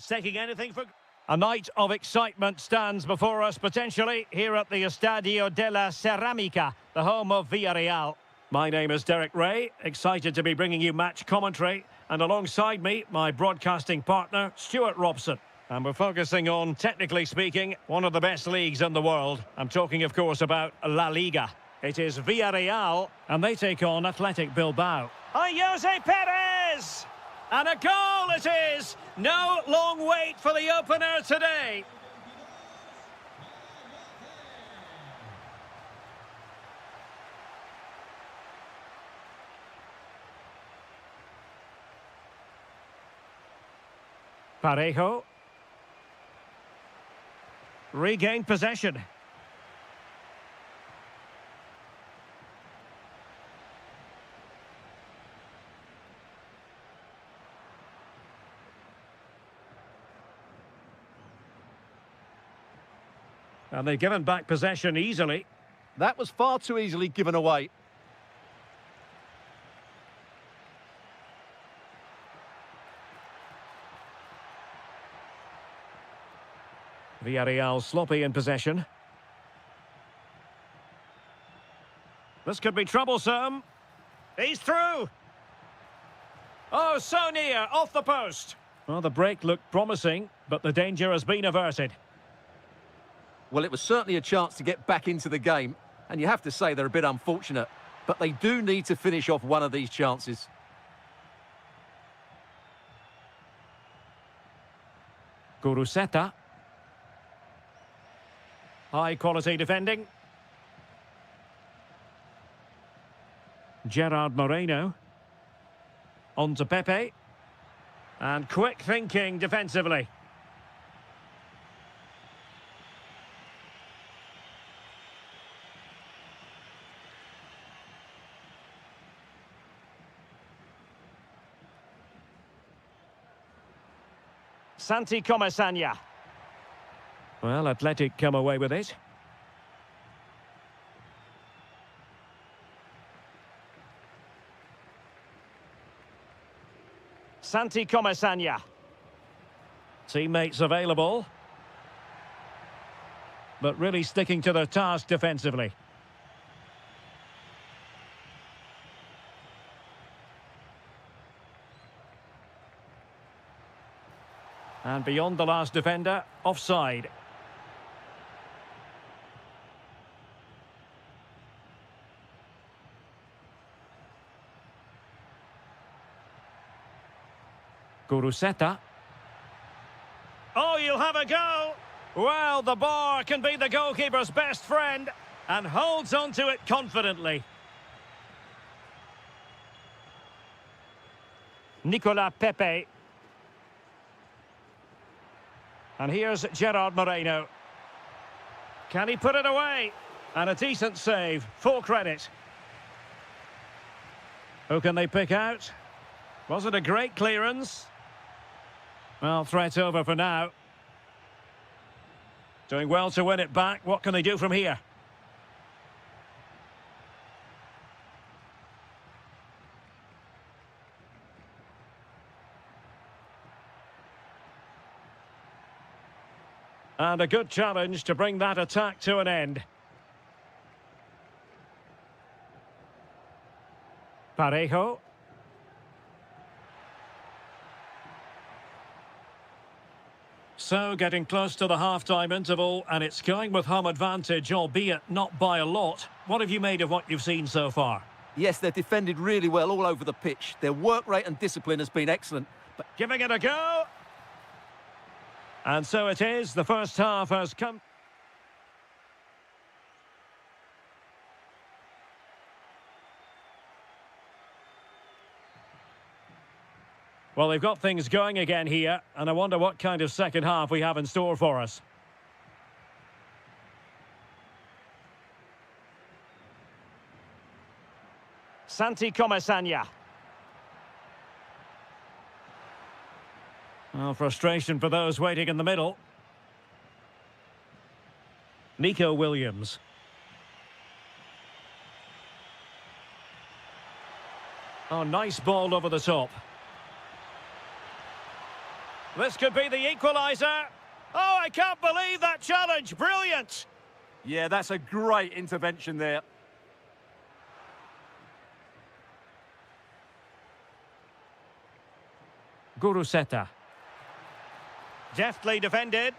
taking anything for... A night of excitement stands before us, potentially, here at the Estadio de la Ceramica, the home of Villarreal. My name is Derek Ray, excited to be bringing you match commentary, and alongside me, my broadcasting partner, Stuart Robson. And we're focusing on, technically speaking, one of the best leagues in the world. I'm talking, of course, about La Liga. It is Villarreal, and they take on Athletic Bilbao. Jose Perez! And a goal it is! No long wait for the opener today. Parejo. Regained possession. And they've given back possession easily. That was far too easily given away. Villarreal sloppy in possession. This could be troublesome. He's through. Oh, so near, off the post. Well, the break looked promising, but the danger has been averted. Well, it was certainly a chance to get back into the game, and you have to say they're a bit unfortunate, but they do need to finish off one of these chances. Guruseta. High quality defending. Gerard Moreno. On to Pepe. And quick thinking defensively. Santi Comesaña. Well, Athletic come away with it. Santi Comesaña. Teammates available. But really sticking to their task defensively. And beyond the last defender, offside. Guruseta. Oh, you'll have a go! Well, the bar can be the goalkeeper's best friend and holds on to it confidently. Nicolas Pepe. And here's Gerard Moreno. Can he put it away? And a decent save, full credit. Who can they pick out? Was it a great clearance? Well, threat over for now. Doing well to win it back. What can they do from here? And a good challenge to bring that attack to an end. Parejo. So, getting close to the half-time interval, and it's going with home advantage, albeit not by a lot. What have you made of what you've seen so far? Yes, they've defended really well all over the pitch. Their work rate and discipline has been excellent. But giving it a go. And so it is, the first half has come. Well, they've got things going again here, and I wonder what kind of second half we have in store for us. Santi Comesaña. Well, frustration for those waiting in the middle. Nico Williams. Oh, nice ball over the top. This could be the equaliser. Oh, I can't believe that challenge. Brilliant. Yeah, that's a great intervention there. Guruseta. Deftly defended.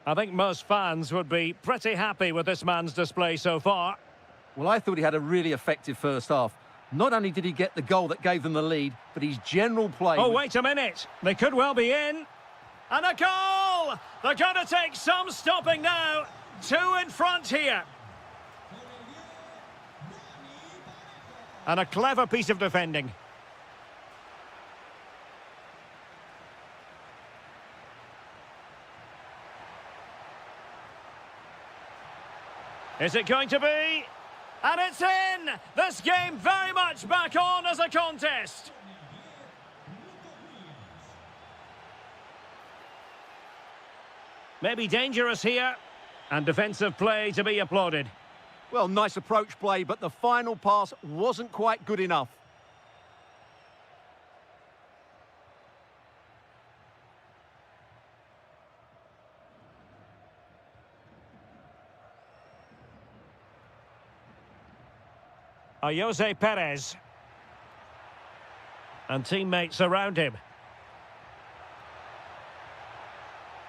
I think most fans would be pretty happy with this man's display so far. Well, I thought he had a really effective first half. Not only did he get the goal that gave them the lead, but his general play... Oh, wait a minute. They could well be in. And a goal! They're going to take some stopping now. 2 in front here. And a clever piece of defending. Is it going to be? And it's in! This game very much back on as a contest. Maybe dangerous here. And defensive play to be applauded. Well, nice approach play, but the final pass wasn't quite good enough. Jose Perez. And teammates around him.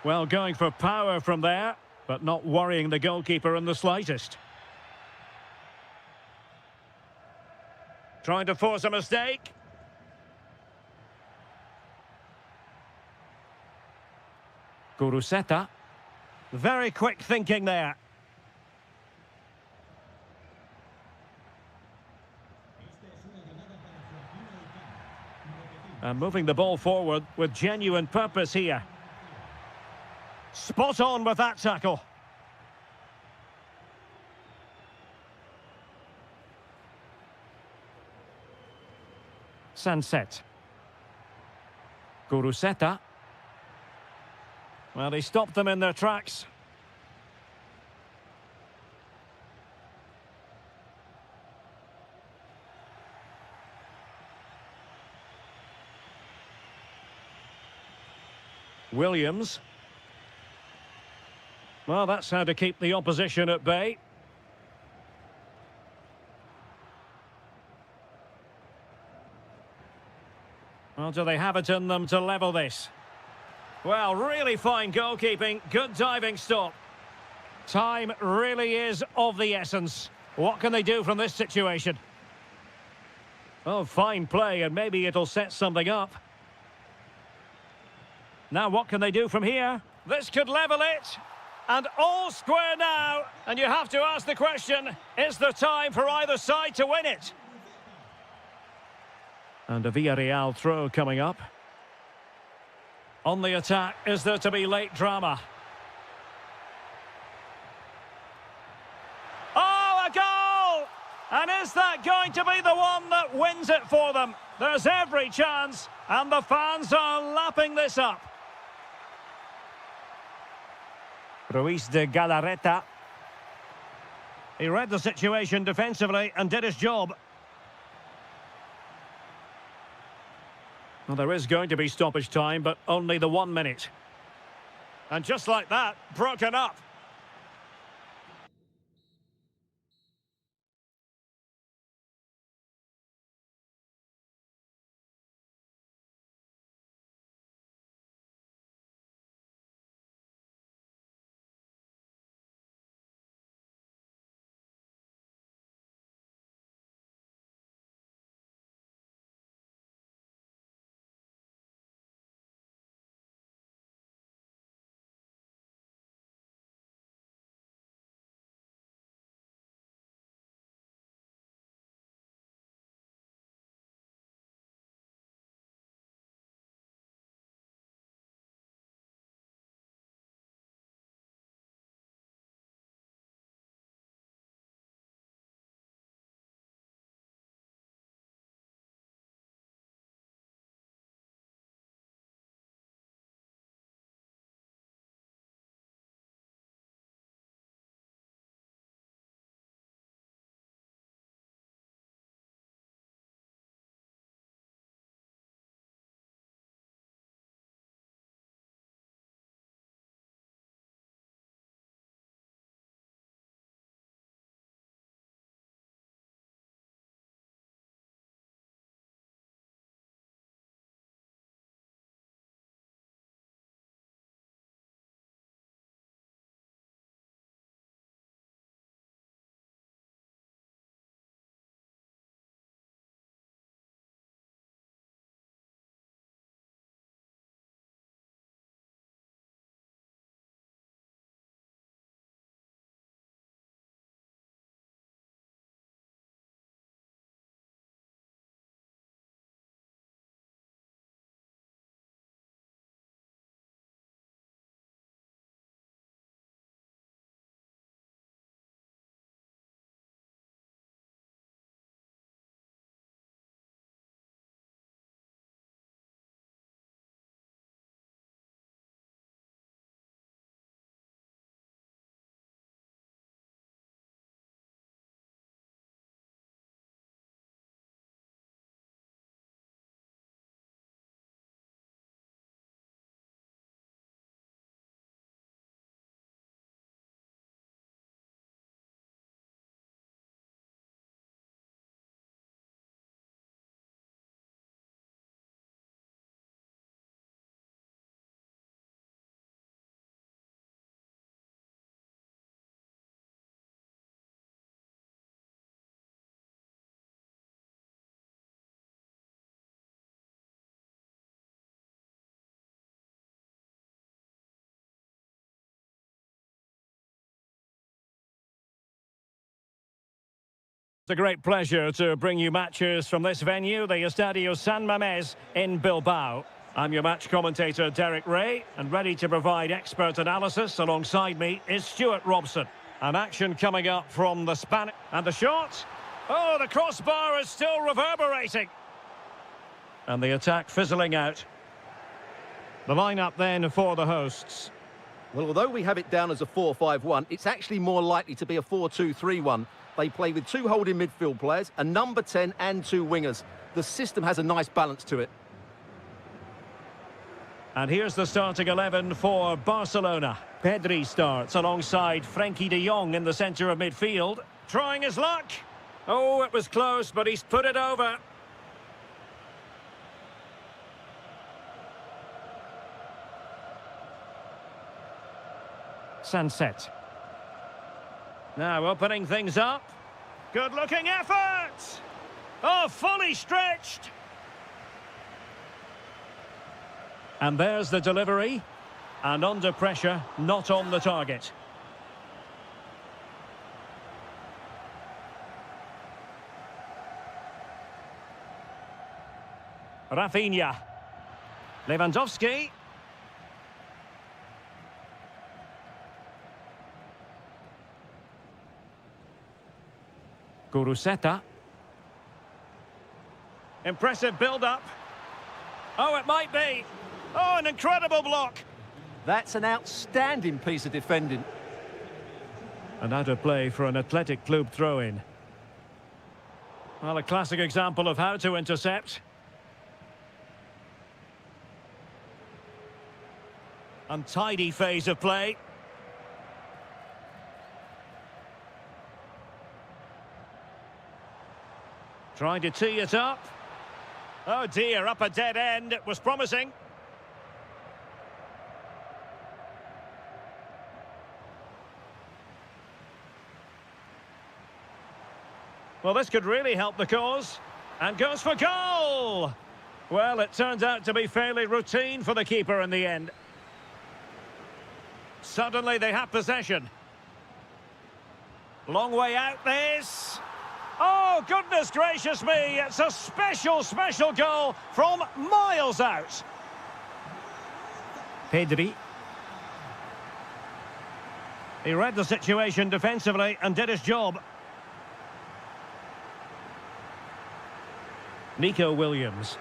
Well, going for power from there, but not worrying the goalkeeper in the slightest. Trying to force a mistake. Guruseta. Very quick thinking there. And moving the ball forward with genuine purpose here. Spot on with that tackle. Sunset. Guruseta. Well, he stopped them in their tracks. Williams. Well, that's how to keep the opposition at bay. Well, do they have it in them to level this? Well, really fine goalkeeping, good diving stop. Time really is of the essence. What can they do from this situation? Oh, fine play, and maybe it'll set something up. Now, what can they do from here? This could level it. And all square now. And you have to ask the question, is there time for either side to win it? And a Villarreal throw coming up. On the attack, is there to be late drama? Oh, a goal! And is that going to be the one that wins it for them? There's every chance, and the fans are lapping this up. Ruiz de Galarreta. He read the situation defensively and did his job. Well, there is going to be stoppage time, but only the 1 minute. And just like that, broken up. It's a great pleasure to bring you matches from this venue, the Estadio San Mamés in Bilbao. I'm your match commentator, Derek Ray, and ready to provide expert analysis alongside me is Stuart Robson. An action coming up from the Spanish. And the shot. Oh, the crossbar is still reverberating. And the attack fizzling out. The lineup then for the hosts. Well, although we have it down as a 4-5-1, it's actually more likely to be a 4-2-3-1. They play with two holding midfield players, a number 10 and two wingers. The system has a nice balance to it. And here's the starting 11 for Barcelona. Pedri starts alongside Frenkie de Jong in the centre of midfield. Trying his luck. Oh, it was close, but he's put it over. Sunset. Now opening things up. Good-looking effort! Oh, fully stretched! And there's the delivery. And under pressure, not on the target. Rafinha. Lewandowski. Guruseta. Impressive build-up. Oh, it might be. Oh, an incredible block. That's an outstanding piece of defending. And out of play for an Athletic Club throw-in. Well, a classic example of how to intercept. Untidy phase of play. Trying to tee it up. Oh dear, up a dead end. It was promising. Well, this could really help the cause. And goes for goal! Well, it turns out to be fairly routine for the keeper in the end. Suddenly they have possession. Long way out this. Oh, goodness gracious me. It's a special, special goal from miles out. Pedri. He read the situation defensively and did his job. Nico Williams.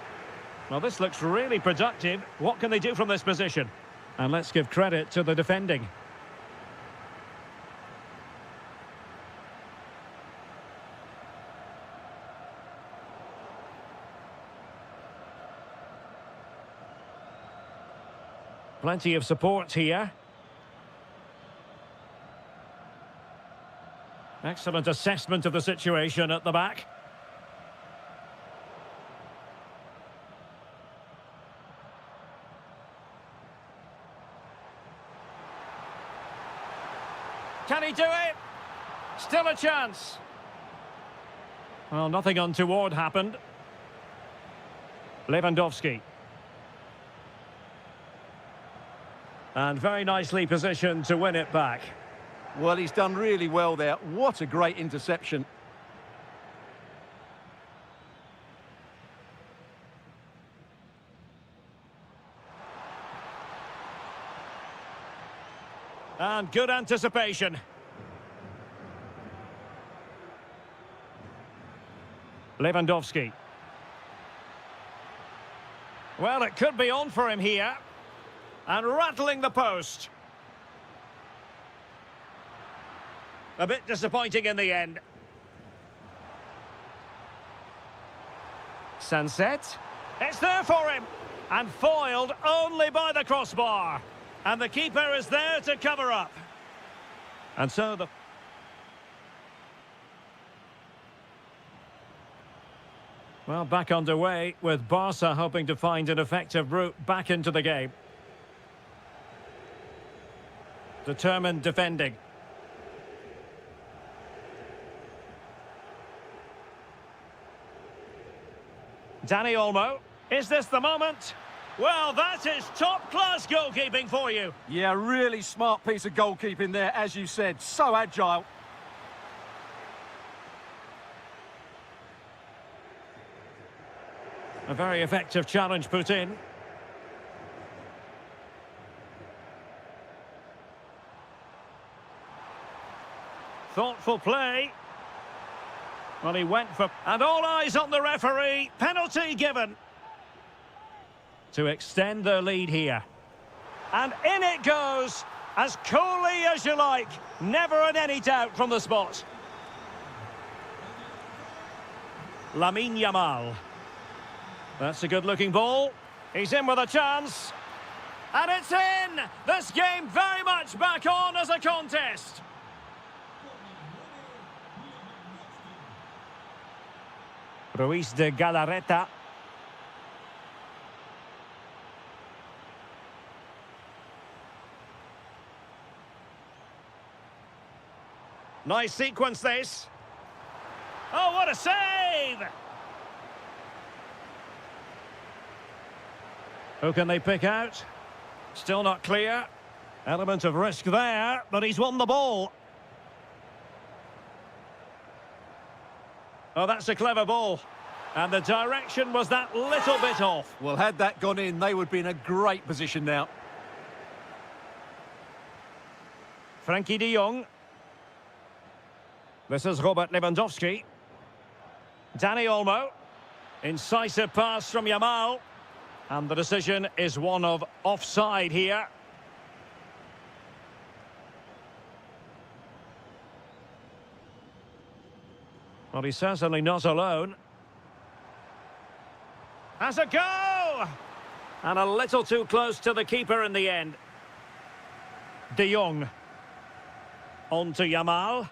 Well, this looks really productive. What can they do from this position? And let's give credit to the defending. Plenty of support here. Excellent assessment of the situation at the back. Can he do it? Still a chance. Well, nothing untoward happened. Lewandowski. And very nicely positioned to win it back. Well, he's done really well there. What a great interception. And good anticipation. Lewandowski. Well, it could be on for him here. And rattling the post. A bit disappointing in the end. Sunset. It's there for him. And foiled only by the crossbar. And the keeper is there to cover up. And so the... Well, back underway with Barca hoping to find an effective route back into the game. Determined defending. Dani Olmo. Is this the moment? Well, that is top-class goalkeeping for you. Yeah, really smart piece of goalkeeping there, as you said. So agile. A very effective challenge put in. Thoughtful play. Well, he went for... And all eyes on the referee. Penalty given. To extend their lead here. And in it goes. As coolly as you like. Never in any doubt from the spot. Lamine Yamal. That's a good-looking ball. He's in with a chance. And it's in! This game very much back on as a contest. Ruiz de Galarreta. Nice sequence, this. Oh, what a save! Who can they pick out? Still not clear. Element of risk there, but he's won the ball. Oh, that's a clever ball. And the direction was that little bit off. Well, had that gone in, they would be in a great position now. Frankie de Jong. This is Robert Lewandowski. Danny Olmo. Incisive pass from Yamal. And the decision is one of offside here. Well, he's certainly not alone. Has a go! And a little too close to the keeper in the end. De Jong. On to Yamal.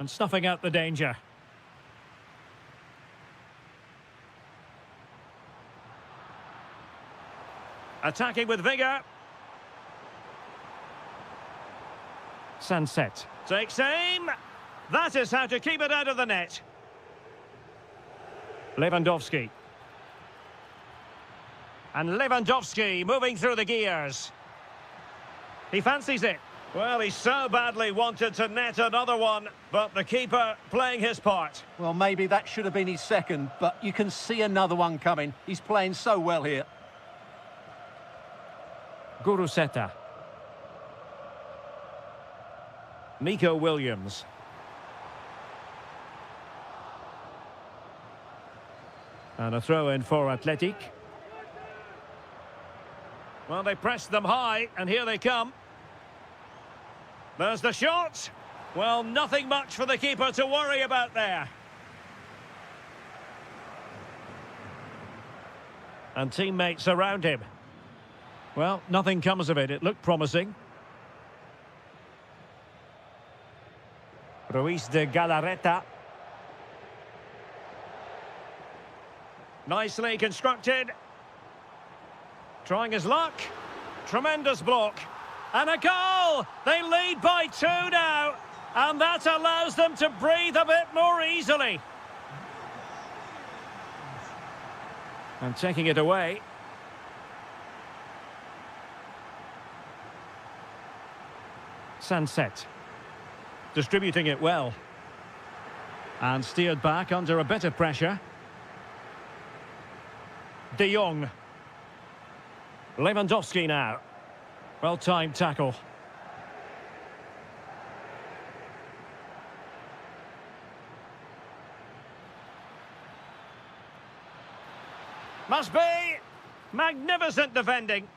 And snuffing out the danger. Attacking with vigour. Sunset. Takes aim. That is how to keep it out of the net. Lewandowski. And Lewandowski moving through the gears. He fancies it. Well, he so badly wanted to net another one, but the keeper playing his part. Well, maybe that should have been his second, but you can see another one coming. He's playing so well here. Guruseta. Nico Williams. And a throw in for Athletic. Well, they pressed them high, and here they come. There's the shot. Well, nothing much for the keeper to worry about there. And teammates around him. Well, nothing comes of it. It looked promising. Ruiz de Galarreta. Nicely constructed. Trying his luck. Tremendous block. And a goal! They lead by 2 now. And that allows them to breathe a bit more easily. And taking it away. Sunset. Distributing it well. And steered back under a bit of pressure. De Jong. Lewandowski now. Well-timed tackle. Must be. Magnificent defending.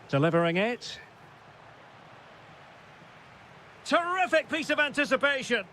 Delivering it. Terrific piece of anticipation.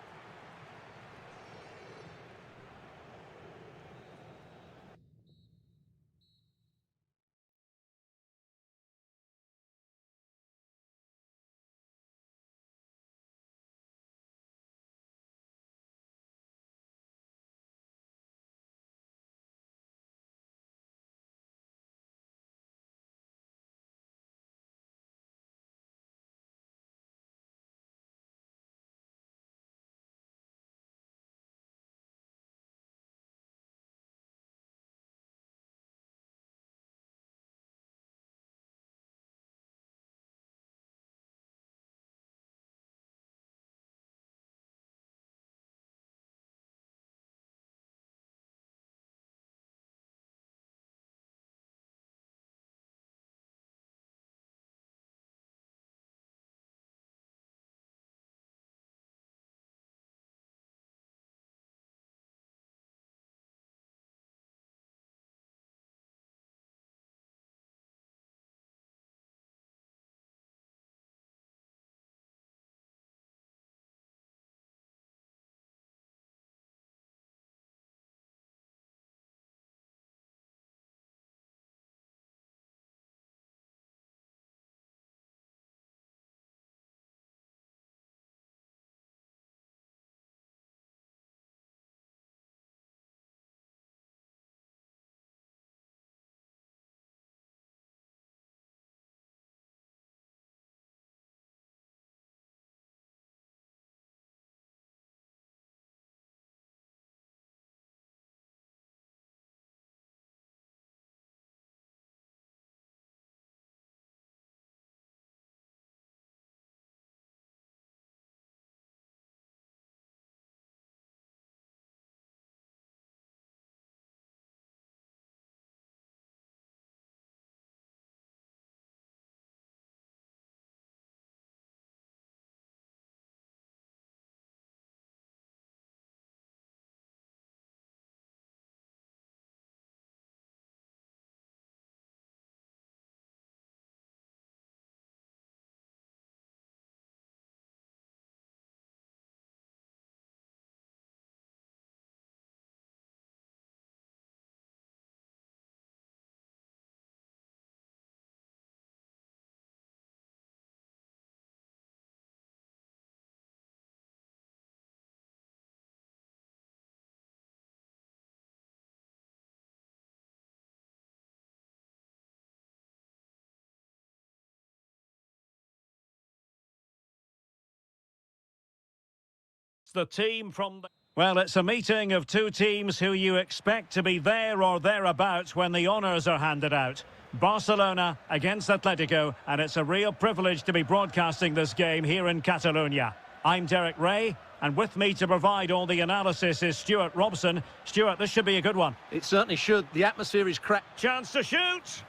It's the team from the... Well, it's a meeting of two teams who you expect to be there or thereabouts when the honours are handed out. Barcelona against Atletico, and it's a real privilege to be broadcasting this game here in Catalonia. I'm Derek Ray, and with me to provide all the analysis is Stuart Robson. Stuart, this should be a good one. It certainly should. The atmosphere is cracked. Chance to shoot.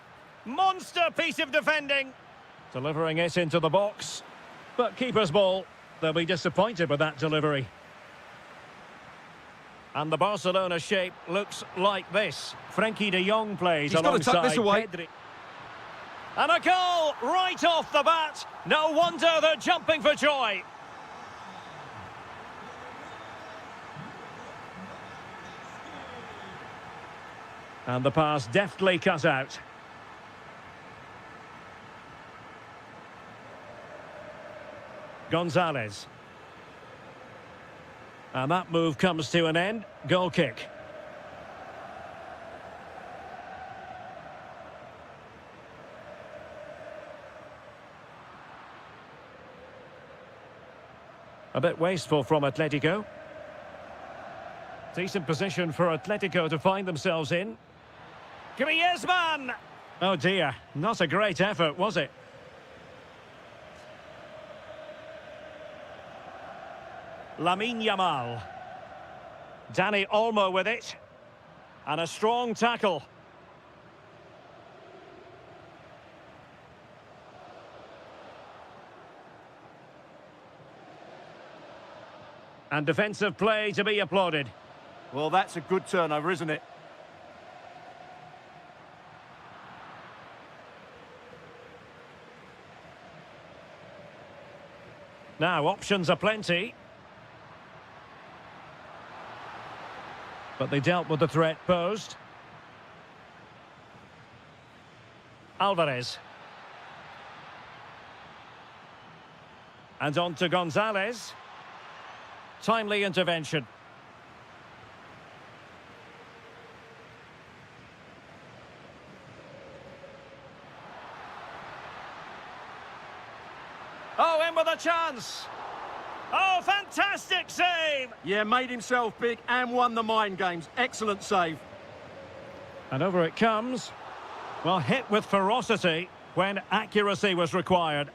Monster piece of defending. Delivering it into the box. But keeper's ball. They'll be disappointed with that delivery. And the Barcelona shape looks like this. Frenkie de Jong plays He's alongside got to tuck this away. Pedri. And a goal right off the bat. No wonder they're jumping for joy. And the pass deftly cut out. Gonzalez. And that move comes to an end. Goal kick. A bit wasteful from Atletico. Decent position for Atletico to find themselves in. Griezmann! Oh dear, not a great effort, was it? Lamine Yamal. Dani Olmo with it. And a strong tackle. And defensive play to be applauded. Well, that's a good turnover, isn't it? Now, options are plenty. But they dealt with the threat posed. Alvarez. And on to Gonzalez. Timely intervention. Oh, in with a chance. Oh, fantastic save! Yeah, made himself big and won the mind games. Excellent save. And over it comes. Well, hit with ferocity when accuracy was required.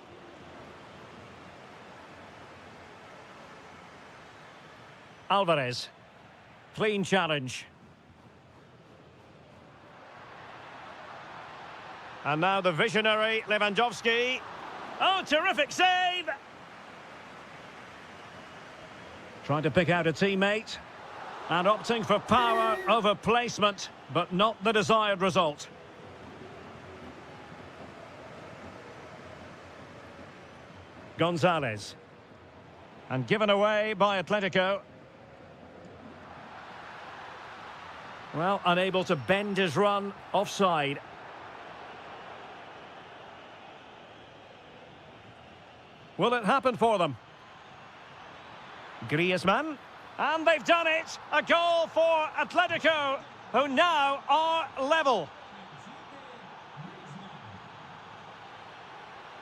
Alvarez. Clean challenge. And now the visionary Lewandowski. Oh, terrific save! Trying to pick out a teammate. And opting for power over placement, but not the desired result. Gonzalez. And given away by Atletico. Well, unable to bend his run offside. Will it happen for them? Griezmann. And they've done it! A goal for Atletico, who now are level.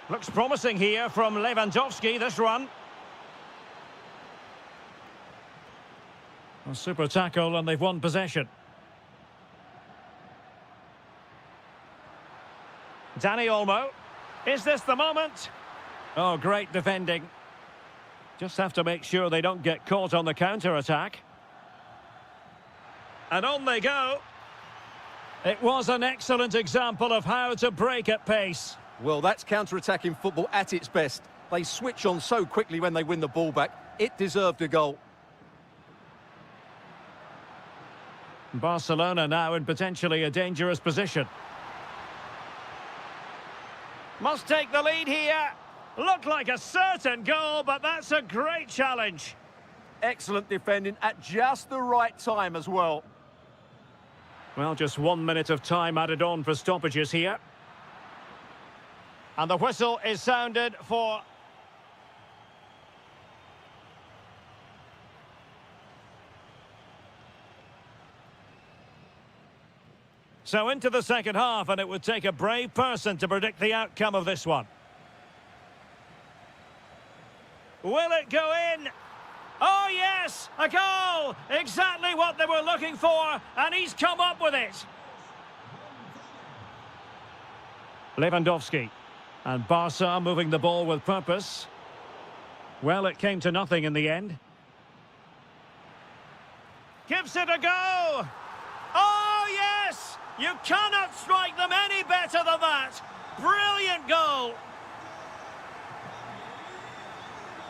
Looks promising here from Lewandowski, this run. A super tackle, and they've won possession. Dani Olmo. Is this the moment? Oh, great defending. Just have to make sure they don't get caught on the counter-attack. And on they go. It was an excellent example of how to break at pace. Well, that's counter-attacking football at its best. They switch on so quickly when they win the ball back. It deserved a goal. Barcelona now in potentially a dangerous position. Must take the lead here. Looked like a certain goal, but that's a great challenge. Excellent defending at just the right time as well. Well, just 1 minute of time added on for stoppages here. And the whistle is sounded for... So into the second half, and it would take a brave person to predict the outcome of this one. Will it go in? Oh, yes! A goal! Exactly what they were looking for, and he's come up with it. Lewandowski. And Barca moving the ball with purpose. Well, it came to nothing in the end. Gives it a go! Oh, yes! You cannot strike them any better than that! Brilliant goal!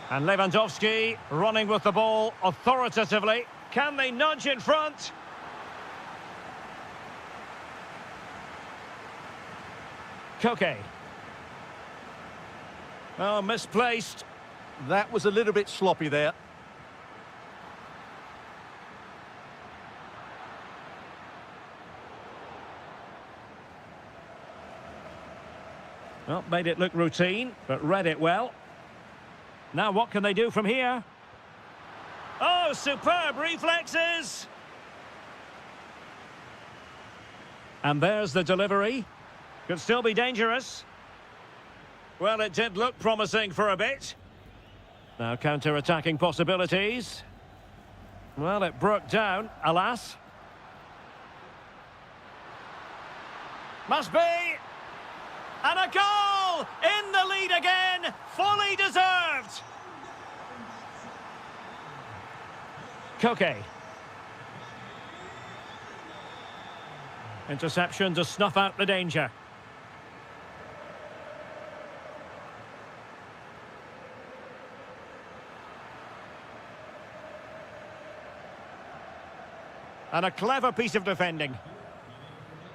And Lewandowski running with the ball authoritatively. Can they nudge in front? Koke. Oh, misplaced. That was a little bit sloppy there. Well, made it look routine, but read it well. Now what can they do from here? Oh, superb reflexes! And there's the delivery. Could still be dangerous. Well, it did look promising for a bit. Now counter-attacking possibilities. Well, it broke down, alas. Must be! And a goal! In the lead again! Fully deserved! Koke. Interception to snuff out the danger. And a clever piece of defending.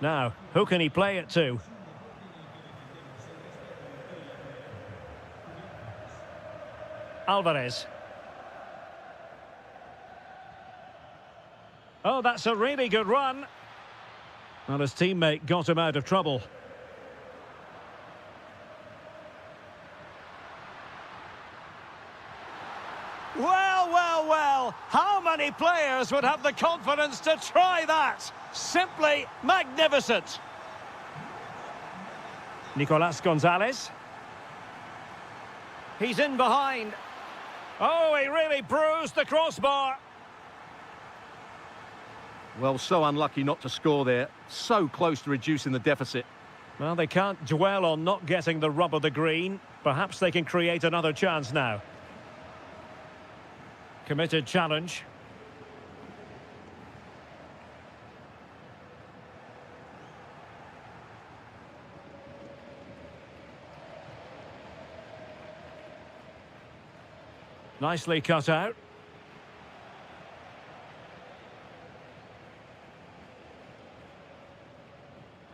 Now, who can he play it to? Alvarez. Oh, that's a really good run. Well, his teammate got him out of trouble. Well, well, well. How many players would have the confidence to try that? Simply magnificent. Nicolas Gonzalez. He's in behind. Oh, he really bruised the crossbar. Well, so unlucky not to score there. So close to reducing the deficit. Well, they can't dwell on not getting the rub of the green. Perhaps they can create another chance now. Committed challenge. Nicely cut out.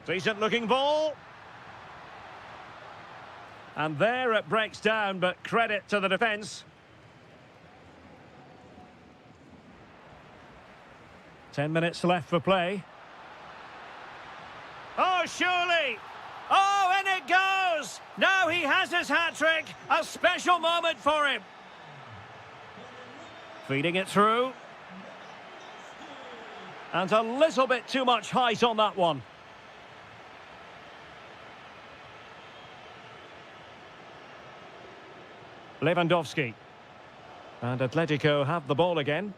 Decent looking ball. And there it breaks down, but credit to the defence. 10 minutes left for play. Oh, surely! Oh, and it goes! Now he has his hat-trick. A special moment for him. Feeding it through. And a little bit too much height on that one. Lewandowski. And Atletico have the ball again.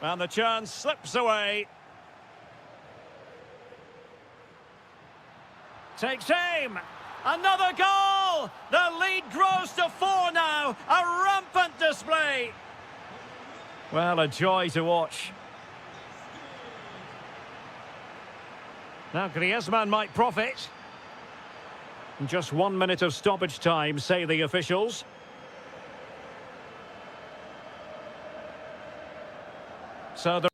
And the chance slips away. Takes aim. Another goal! The lead grows to 4 now. A rampant display. Well, a joy to watch. Now Griezmann might profit. Just 1 minute of stoppage time, say the officials. So the